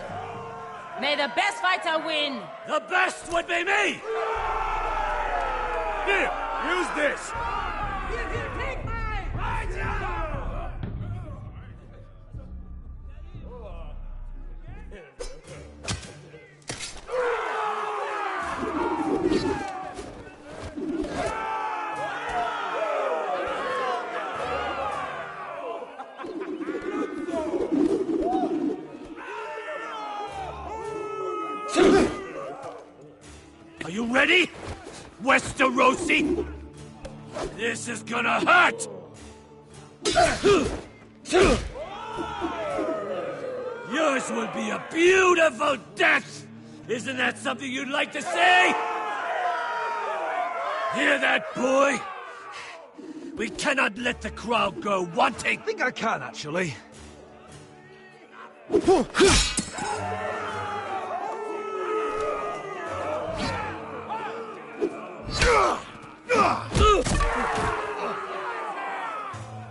May the best fighter win! The best would be me! Here, use this! Take mine! Are you ready? Westerosi? This is gonna hurt! Yours will be a beautiful death! Isn't that something you'd like to say? Hear that, boy? We cannot let the crowd go wanting! I think I can, actually.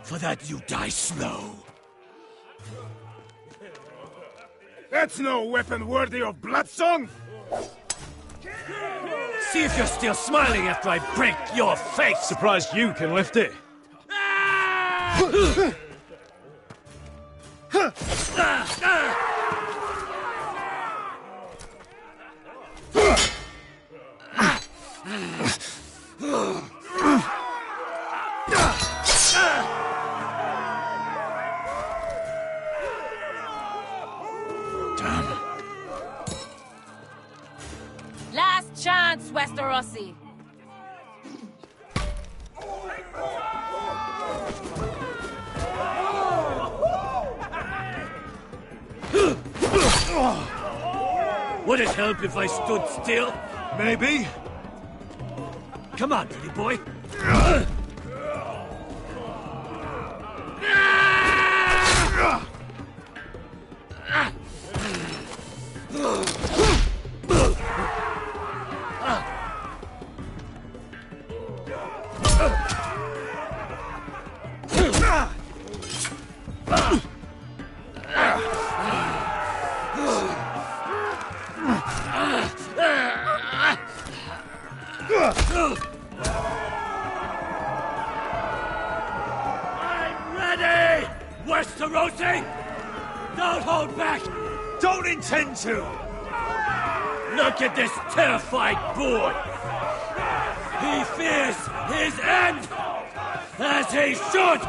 For that you die slow. That's no weapon worthy of Bloodsong! See if you're still smiling after I break your face! Surprised you can lift it. Last chance, Westerosi. Would it help if I stood still? Maybe. Come on, pretty boy. I'm ready! Westerosi! Don't hold back! Don't intend to! Look at this terrified boy! He fears his end! As he should!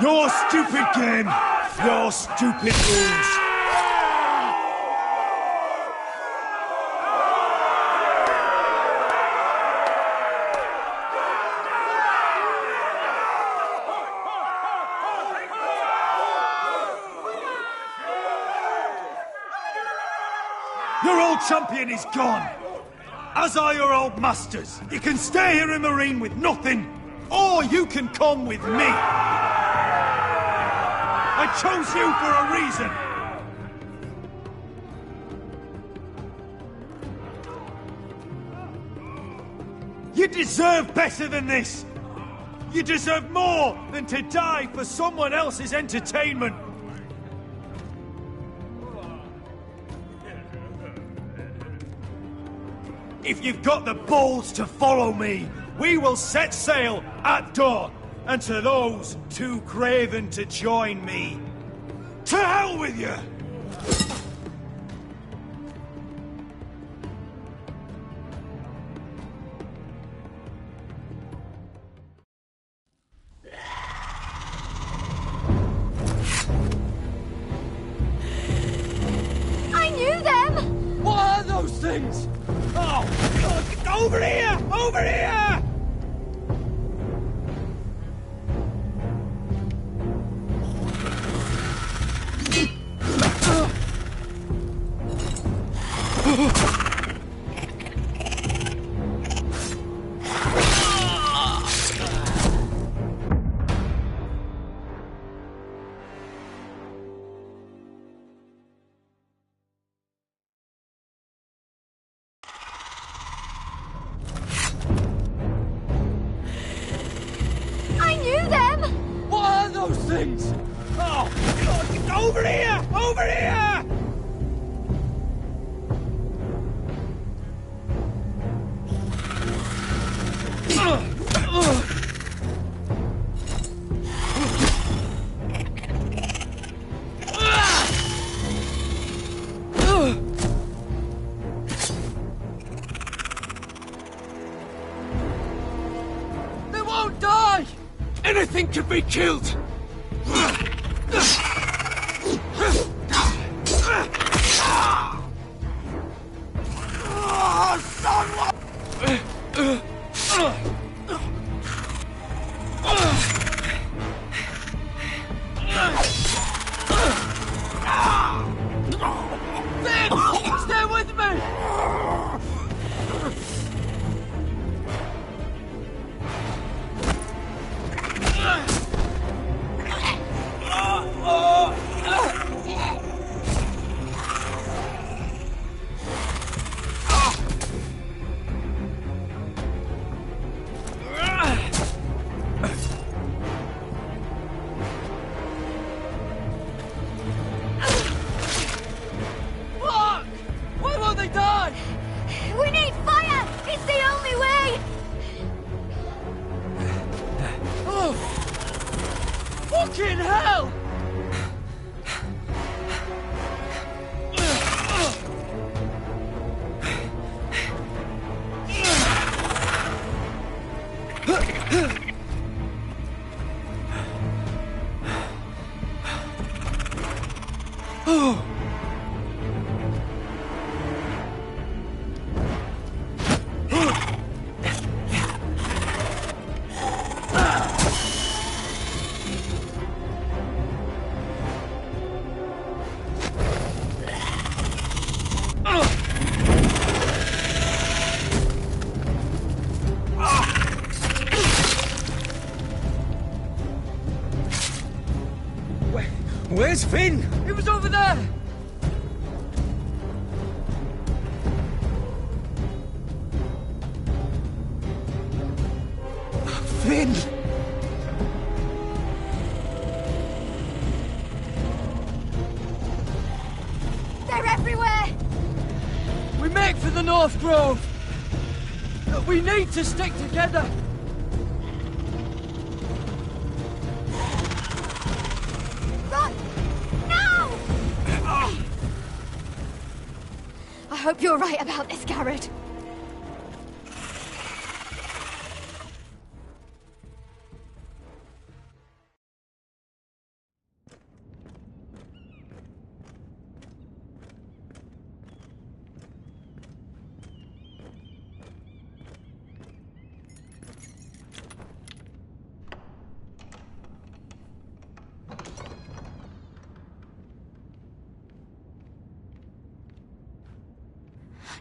Your stupid game! Your stupid rules! Your old champion is gone! As are your old masters. You can stay here in Marine with nothing, or you can come with me! I chose you for a reason! You deserve better than this! You deserve more than to die for someone else's entertainment! If you've got the balls to follow me, we will set sail at dawn. And to those too craven to join me, to hell with you! I knew them! What are those things? Oh, God, over here! Over here! Over here! Over here! They won't die! Anything can be killed! Stay with me! Fuck! Why won't they die? We need fire! It's the only way! Oh! Fucking hell! Oh! Where's Finn? He was over there! Finn! They're everywhere! We make for the North Grove! But we need to stick together! Run! Now! I hope you're right about this, Garrett.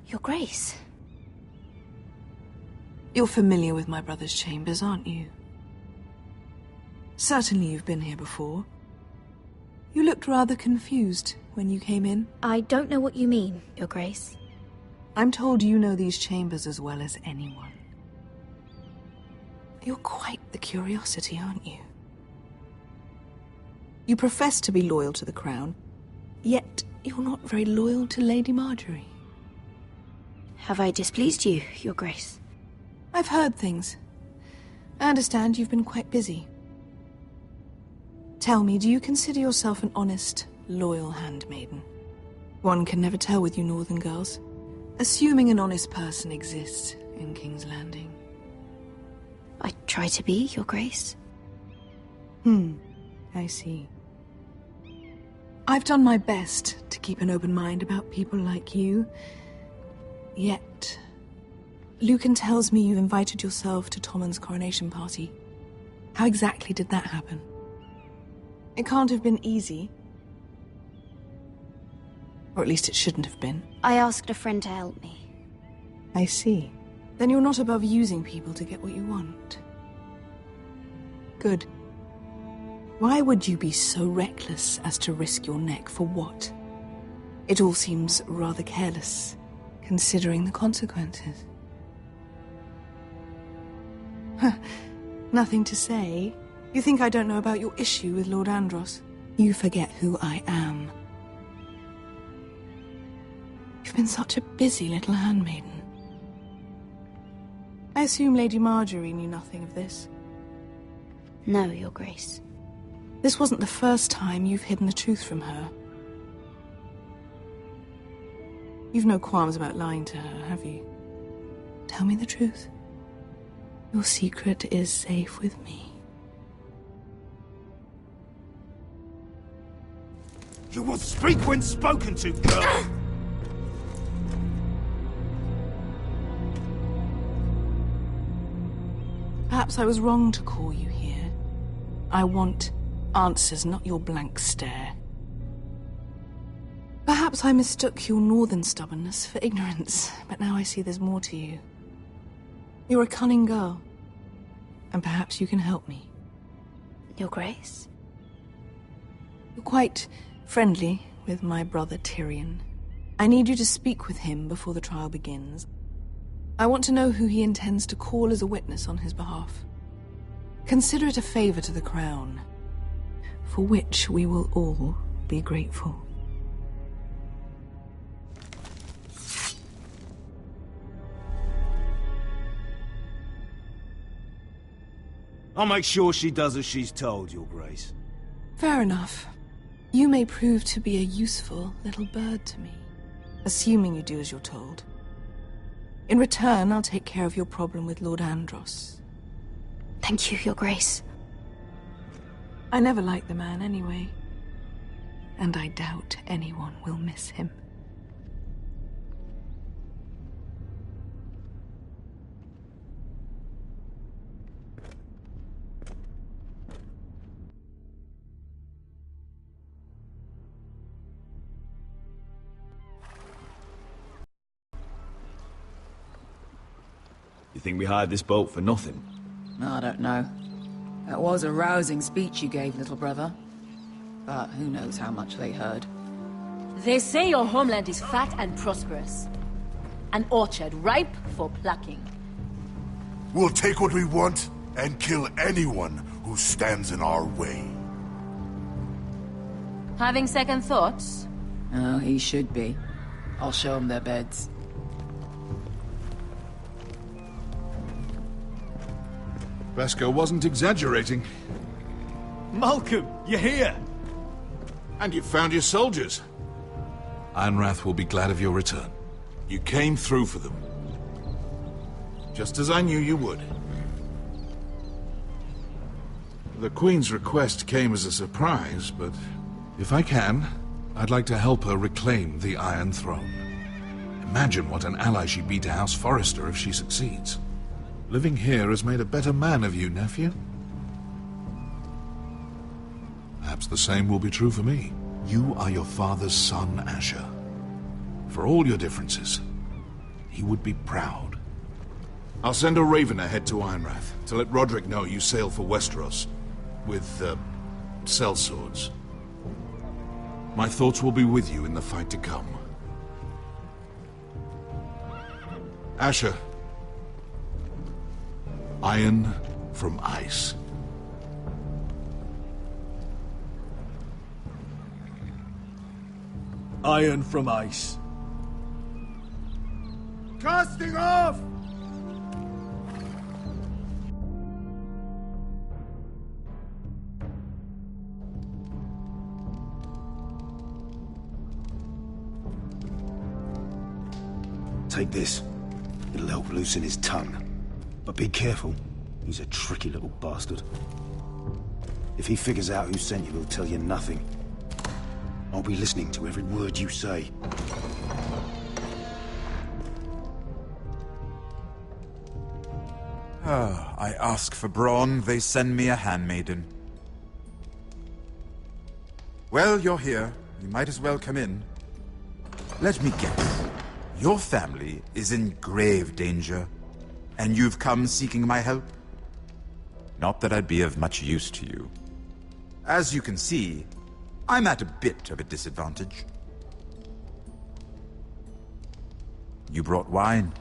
Your Grace. You're familiar with my brother's chambers, aren't you? Certainly you've been here before. You looked rather confused when you came in. I don't know what you mean, Your Grace. I'm told you know these chambers as well as anyone. You're quite the curiosity, aren't you? You profess to be loyal to the crown, yet you're not very loyal to Lady Marjorie. Have I displeased you, Your Grace? I've heard things. I understand you've been quite busy. Tell me, do you consider yourself an honest, loyal handmaiden? One can never tell with you northern girls. Assuming an honest person exists in King's Landing. I try to be, Your Grace. I see. I've done my best to keep an open mind about people like you. Yet, Lucan tells me you invited yourself to Tommen's coronation party. How exactly did that happen? It can't have been easy. Or at least it shouldn't have been. I asked a friend to help me. I see. Then you're not above using people to get what you want. Good. Why would you be so reckless as to risk your neck for what? It all seems rather careless, considering the consequences. Nothing to say. You think I don't know about your issue with Lord Andros? You forget who I am. You've been such a busy little handmaiden. I assume Lady Marjorie knew nothing of this. No, Your Grace. This wasn't the first time you've hidden the truth from her. You've no qualms about lying to her, have you? Tell me the truth. Your secret is safe with me. You will speak when spoken to, girl! Perhaps I was wrong to call you here. I want answers, not your blank stare. Perhaps I mistook your northern stubbornness for ignorance, but now I see there's more to you. You're a cunning girl, and perhaps you can help me. Your Grace? You're quite friendly with my brother Tyrion. I need you to speak with him before the trial begins. I want to know who he intends to call as a witness on his behalf. Consider it a favor to the crown, for which we will all be grateful. I'll make sure she does as she's told, Your Grace. Fair enough. You may prove to be a useful little bird to me, assuming you do as you're told. In return, I'll take care of your problem with Lord Andros. Thank you, Your Grace. I never liked the man anyway, and I doubt anyone will miss him. You think we hired this boat for nothing? I don't know. That was a rousing speech you gave, little brother. But who knows how much they heard. They say your homeland is fat and prosperous. An orchard ripe for plucking. We'll take what we want and kill anyone who stands in our way. Having second thoughts? Oh, he should be. I'll show them their beds. Vesco wasn't exaggerating. Malcolm, you're here! And you found your soldiers. Ironrath will be glad of your return. You came through for them. Just as I knew you would. The Queen's request came as a surprise, but if I can, I'd like to help her reclaim the Iron Throne. Imagine what an ally she'd be to House Forrester if she succeeds. Living here has made a better man of you, nephew. Perhaps the same will be true for me. You are your father's son, Asher. For all your differences, he would be proud. I'll send a raven ahead to Ironrath to let Roderick know you sail for Westeros with, sellswords. My thoughts will be with you in the fight to come. Asher. Iron from ice. Iron from ice. Casting off! Take this. It'll help loosen his tongue. But be careful. He's a tricky little bastard. If he figures out who sent you, he'll tell you nothing. I'll be listening to every word you say. I ask for brawn, they send me a handmaiden. Well, you're here. You might as well come in. Let me guess. Your family is in grave danger, and you've come seeking my help? Not that I'd be of much use to you. As you can see, I'm at a bit of a disadvantage. You brought wine.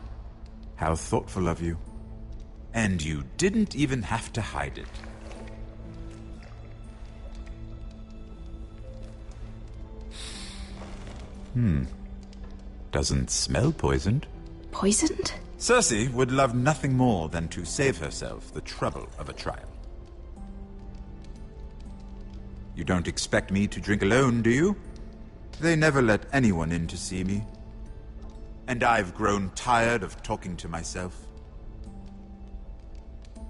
How thoughtful of you. And you didn't even have to hide it. Doesn't smell poisoned. Poisoned? Cersei would love nothing more than to save herself the trouble of a trial. You don't expect me to drink alone, do you? They never let anyone in to see me. And I've grown tired of talking to myself.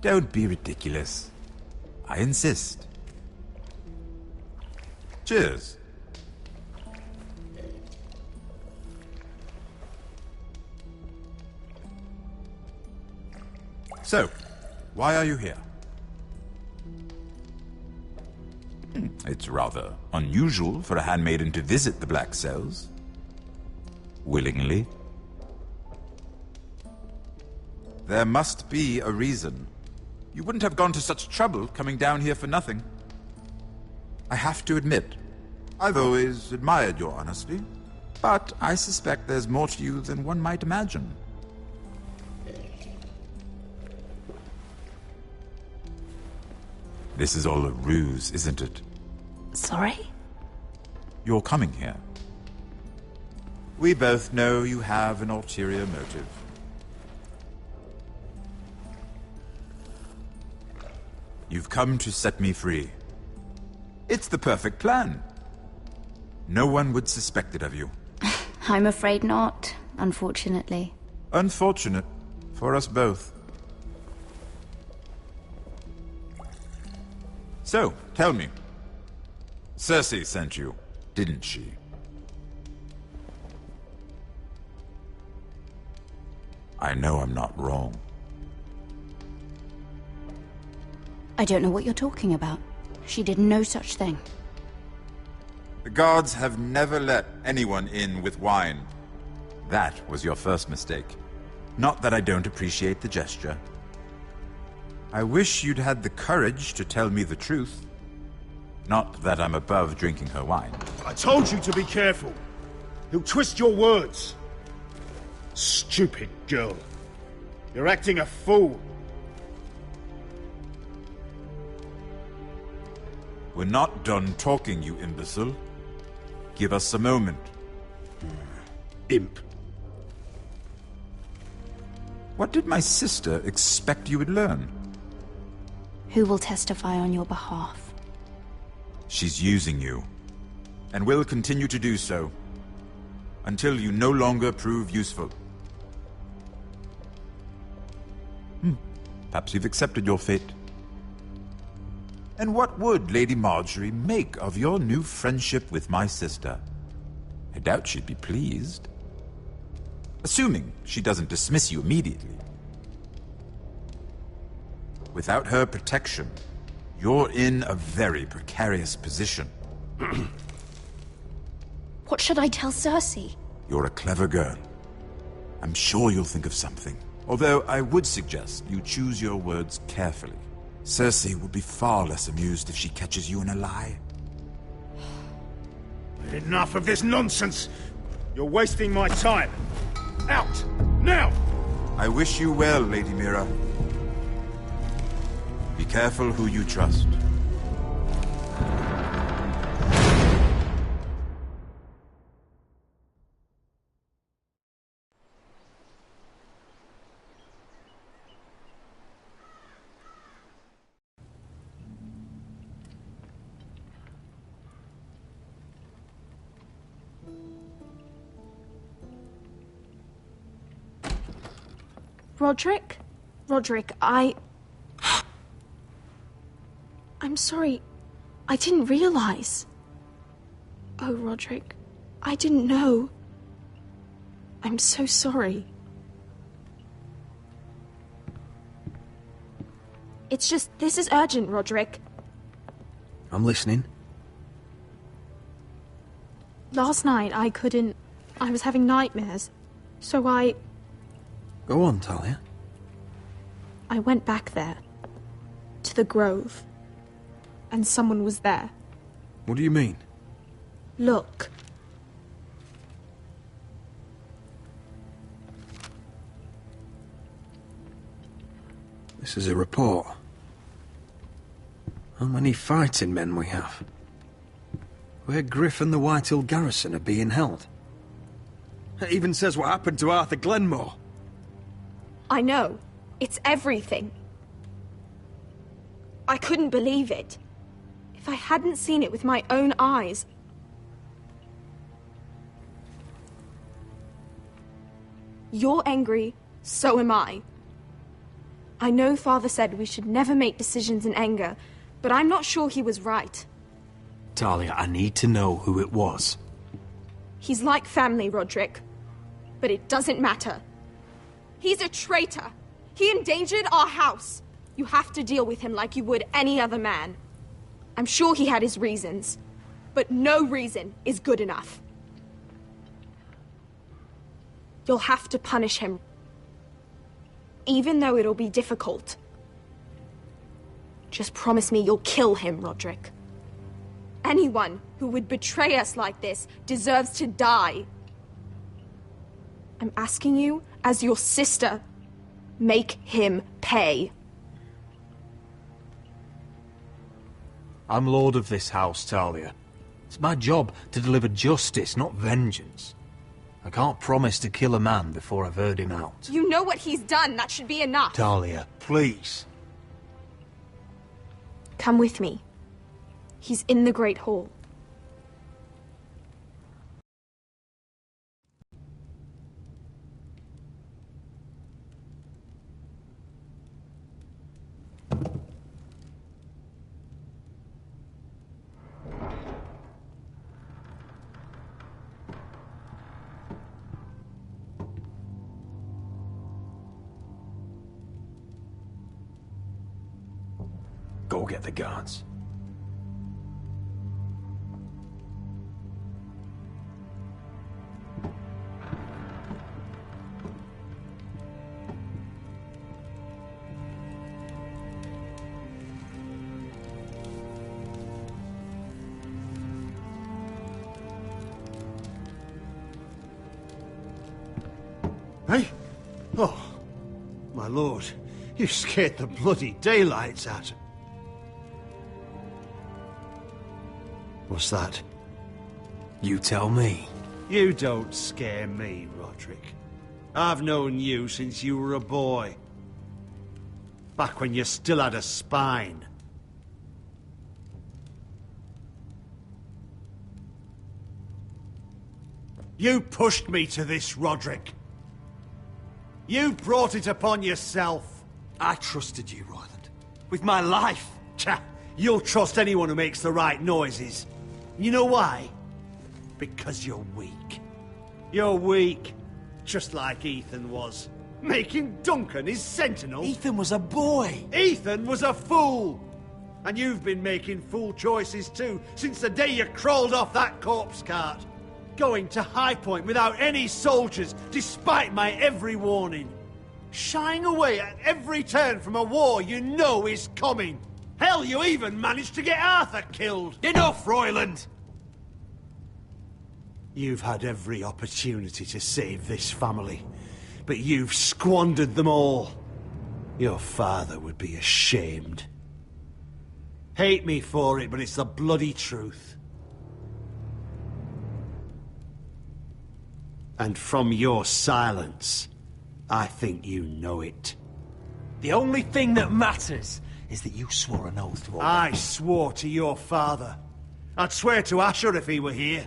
Don't be ridiculous. I insist. Cheers. So, why are you here? It's rather unusual for a handmaiden to visit the Black Cells. Willingly. There must be a reason. You wouldn't have gone to such trouble coming down here for nothing. I have to admit, I've always admired your honesty, but I suspect there's more to you than one might imagine. This is all a ruse, isn't it? Sorry? You're coming here. We both know you have an ulterior motive. You've come to set me free. It's the perfect plan. No one would suspect it of you. I'm afraid not, unfortunately. Unfortunate for us both. So, tell me. Cersei sent you, didn't she? I know I'm not wrong. I don't know what you're talking about. She did no such thing. The guards have never let anyone in with wine. That was your first mistake. Not that I don't appreciate the gesture. I wish you'd had the courage to tell me the truth. Not that I'm above drinking her wine. I told you to be careful. He'll twist your words. Stupid girl. You're acting a fool. We're not done talking, you imbecile. Give us a moment. Imp. What did my sister expect you would learn? Who will testify on your behalf? She's using you, and will continue to do so, until you no longer prove useful. Perhaps you've accepted your fate. And what would Lady Marjorie make of your new friendship with my sister? I doubt she'd be pleased. Assuming she doesn't dismiss you immediately. Without her protection, you're in a very precarious position. What should I tell Cersei? You're a clever girl. I'm sure you'll think of something. Although I would suggest you choose your words carefully. Cersei will be far less amused if she catches you in a lie. Enough of this nonsense! You're wasting my time! Out! Now! I wish you well, Lady Mira. Be careful who you trust. Roderick? Roderick, I'm sorry. I didn't realize. Oh, Roderick, I didn't know. I'm so sorry. It's just, this is urgent, Roderick. I'm listening. Last night, I was having nightmares. So Go on, Talia. I went back there. To the grove. And someone was there. What do you mean? Look. This is a report. How many fighting men we have? Where Griff and the Whitehill garrison are being held. It even says what happened to Arthur Glenmore. I know. It's everything. I couldn't believe it. If I hadn't seen it with my own eyes... You're angry, so am I. I know Father said we should never make decisions in anger, but I'm not sure he was right. Talia, I need to know who it was. He's like family, Roderick. But it doesn't matter. He's a traitor. He endangered our house. You have to deal with him like you would any other man. I'm sure he had his reasons, but no reason is good enough. You'll have to punish him, even though it'll be difficult. Just promise me you'll kill him, Roderick. Anyone who would betray us like this deserves to die. I'm asking you, as your sister, make him pay. I'm lord of this house, Talia. It's my job to deliver justice, not vengeance. I can't promise to kill a man before I've heard him out. You know what he's done. That should be enough. Talia, please. Come with me. He's in the Great Hall. Go get the guards. Hey? Oh, my lord, you scared the bloody daylights out. What's that? You tell me. You don't scare me, Roderick. I've known you since you were a boy. Back when you still had a spine. You pushed me to this, Roderick. You brought it upon yourself. I trusted you, Royland. With my life. Tch, you'll trust anyone who makes the right noises. You know why? Because you're weak. You're weak. Just like Ethan was. Making Duncan his sentinel. Ethan was a boy. Ethan was a fool. And you've been making fool choices too, since the day you crawled off that corpse cart. Going to High Point without any soldiers, despite my every warning. Shying away at every turn from a war you know is coming. Hell, you even managed to get Arthur killed. Enough, Royland! You've had every opportunity to save this family, but you've squandered them all. Your father would be ashamed. Hate me for it, but it's the bloody truth. And from your silence, I think you know it. The only thing that matters is that you swore an oath to obey. I swore to your father. I'd swear to Asher if he were here.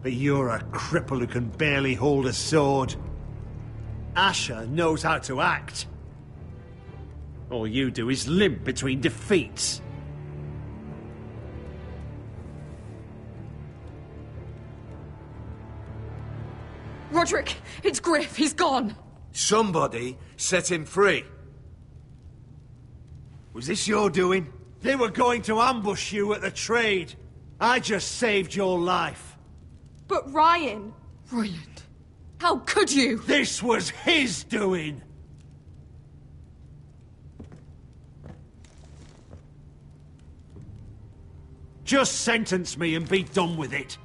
But you're a cripple who can barely hold a sword. Asher knows how to act. All you do is limp between defeats. Roderick, it's Griff. He's gone. Somebody set him free. Was this your doing? They were going to ambush you at the trade. I just saved your life. But Ryan... Royland, how could you? This was his doing. Just sentence me and be done with it.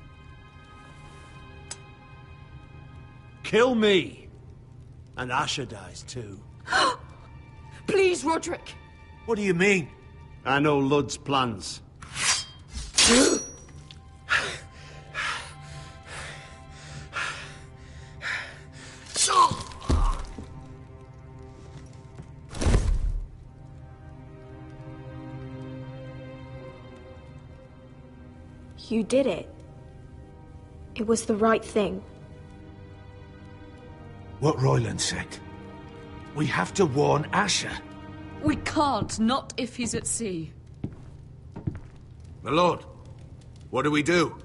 Kill me. And Asher dies too. Please, Roderick. What do you mean? I know Lud's plans. You did it. It was the right thing. What Royland said. We have to warn Asher. We can't, not if he's at sea. My lord, what do we do?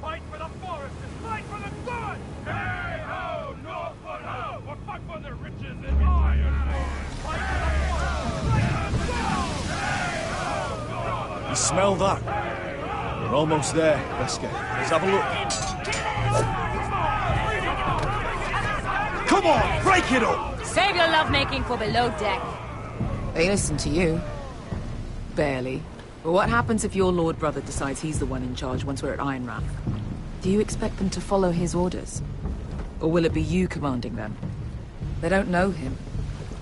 Fight for the forest and fight for the sun! Hey ho, Northwood ho! Or fight for the riches and iron! Fight for the forest! Fight for the sun! You smell that? We're almost there, Veska. Let's have a look. Come on, break it up! Save your lovemaking for below deck. They listen to you. Barely. But what happens if your lord brother decides he's the one in charge once we're at Ironrath? Do you expect them to follow his orders? Or will it be you commanding them? They don't know him.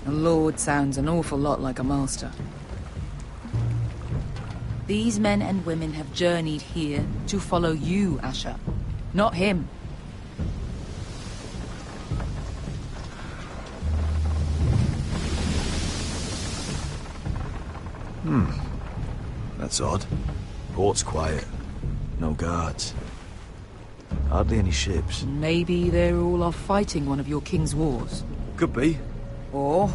A lord sounds an awful lot like a master. These men and women have journeyed here to follow you, Asher. Not him. That's odd. Port's quiet. No guards. Hardly any ships. Maybe they're all off fighting one of your king's wars. Could be. Or,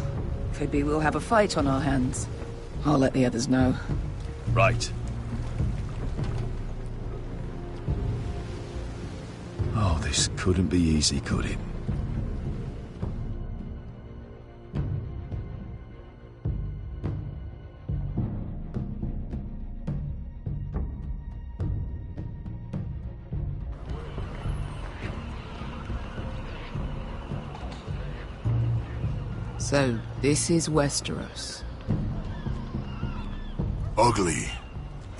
could be we'll have a fight on our hands. I'll let the others know. Right. Oh, this couldn't be easy, could it? So, this is Westeros. Ugly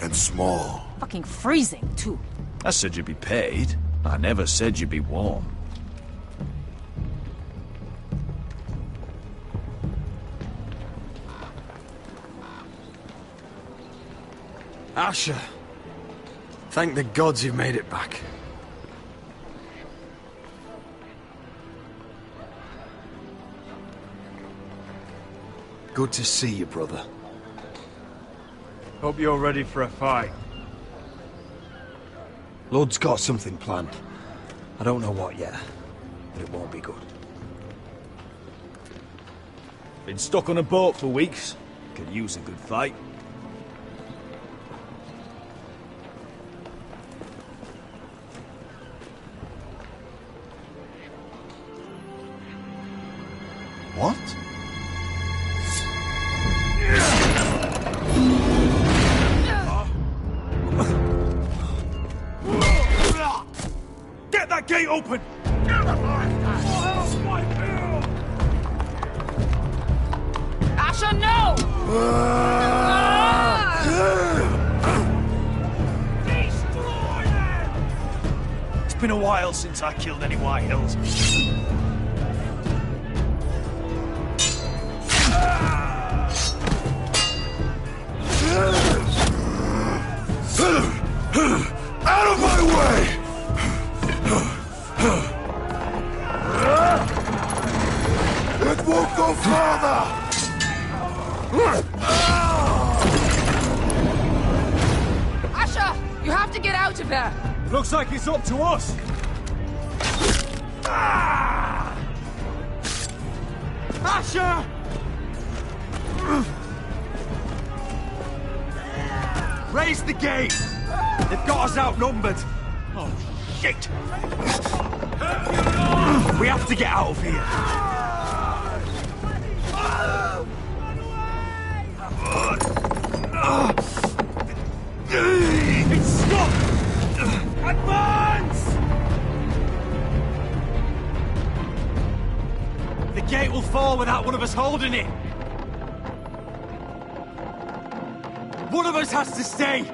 and small. Fucking freezing, too. I said you'd be paid. I never said you'd be warm. Asher. Thank the gods you've made it back. Good to see you, brother. Hope you're ready for a fight. Lord's got something planned. I don't know what yet, but it won't be good. Been stuck on a boat for weeks. Could use a good fight. What? Get that gate open! Asher, no! Destroy them! It's been a while since I killed any White Hills. Out of my way! It won't go further! Asher! You have to get out of there! Looks like it's up to us. Asher! Raise the gate! They've got us outnumbered! Oh, shit! We have to get out of here! It's stopped! Advance! The gate will fall without one of us holding it! One of us has to stay!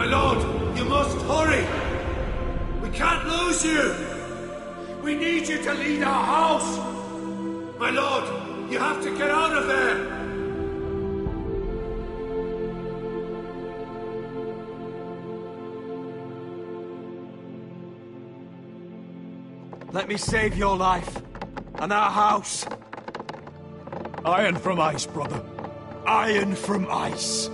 My lord, you must hurry! We can't lose you! We need you to lead our house! My lord, you have to get out of there! Let me save your life. And our house. Iron from ice, brother. Iron from ice.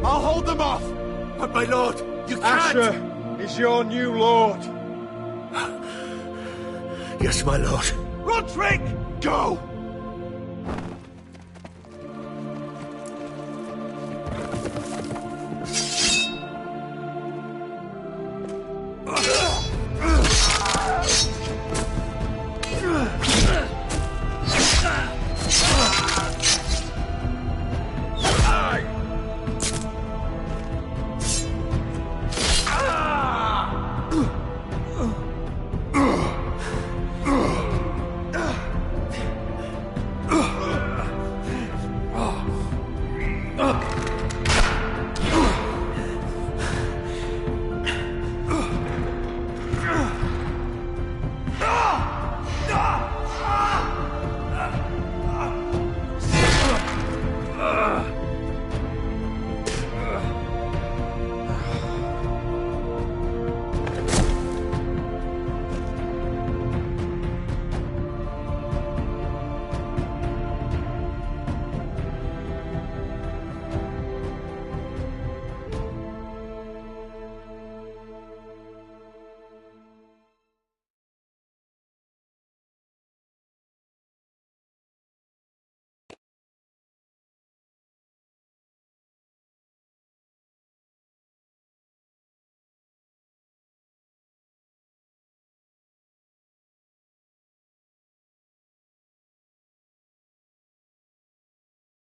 I'll hold them off! But my lord, you can't! Asher is your new lord. Yes, my lord. Roderick! Go!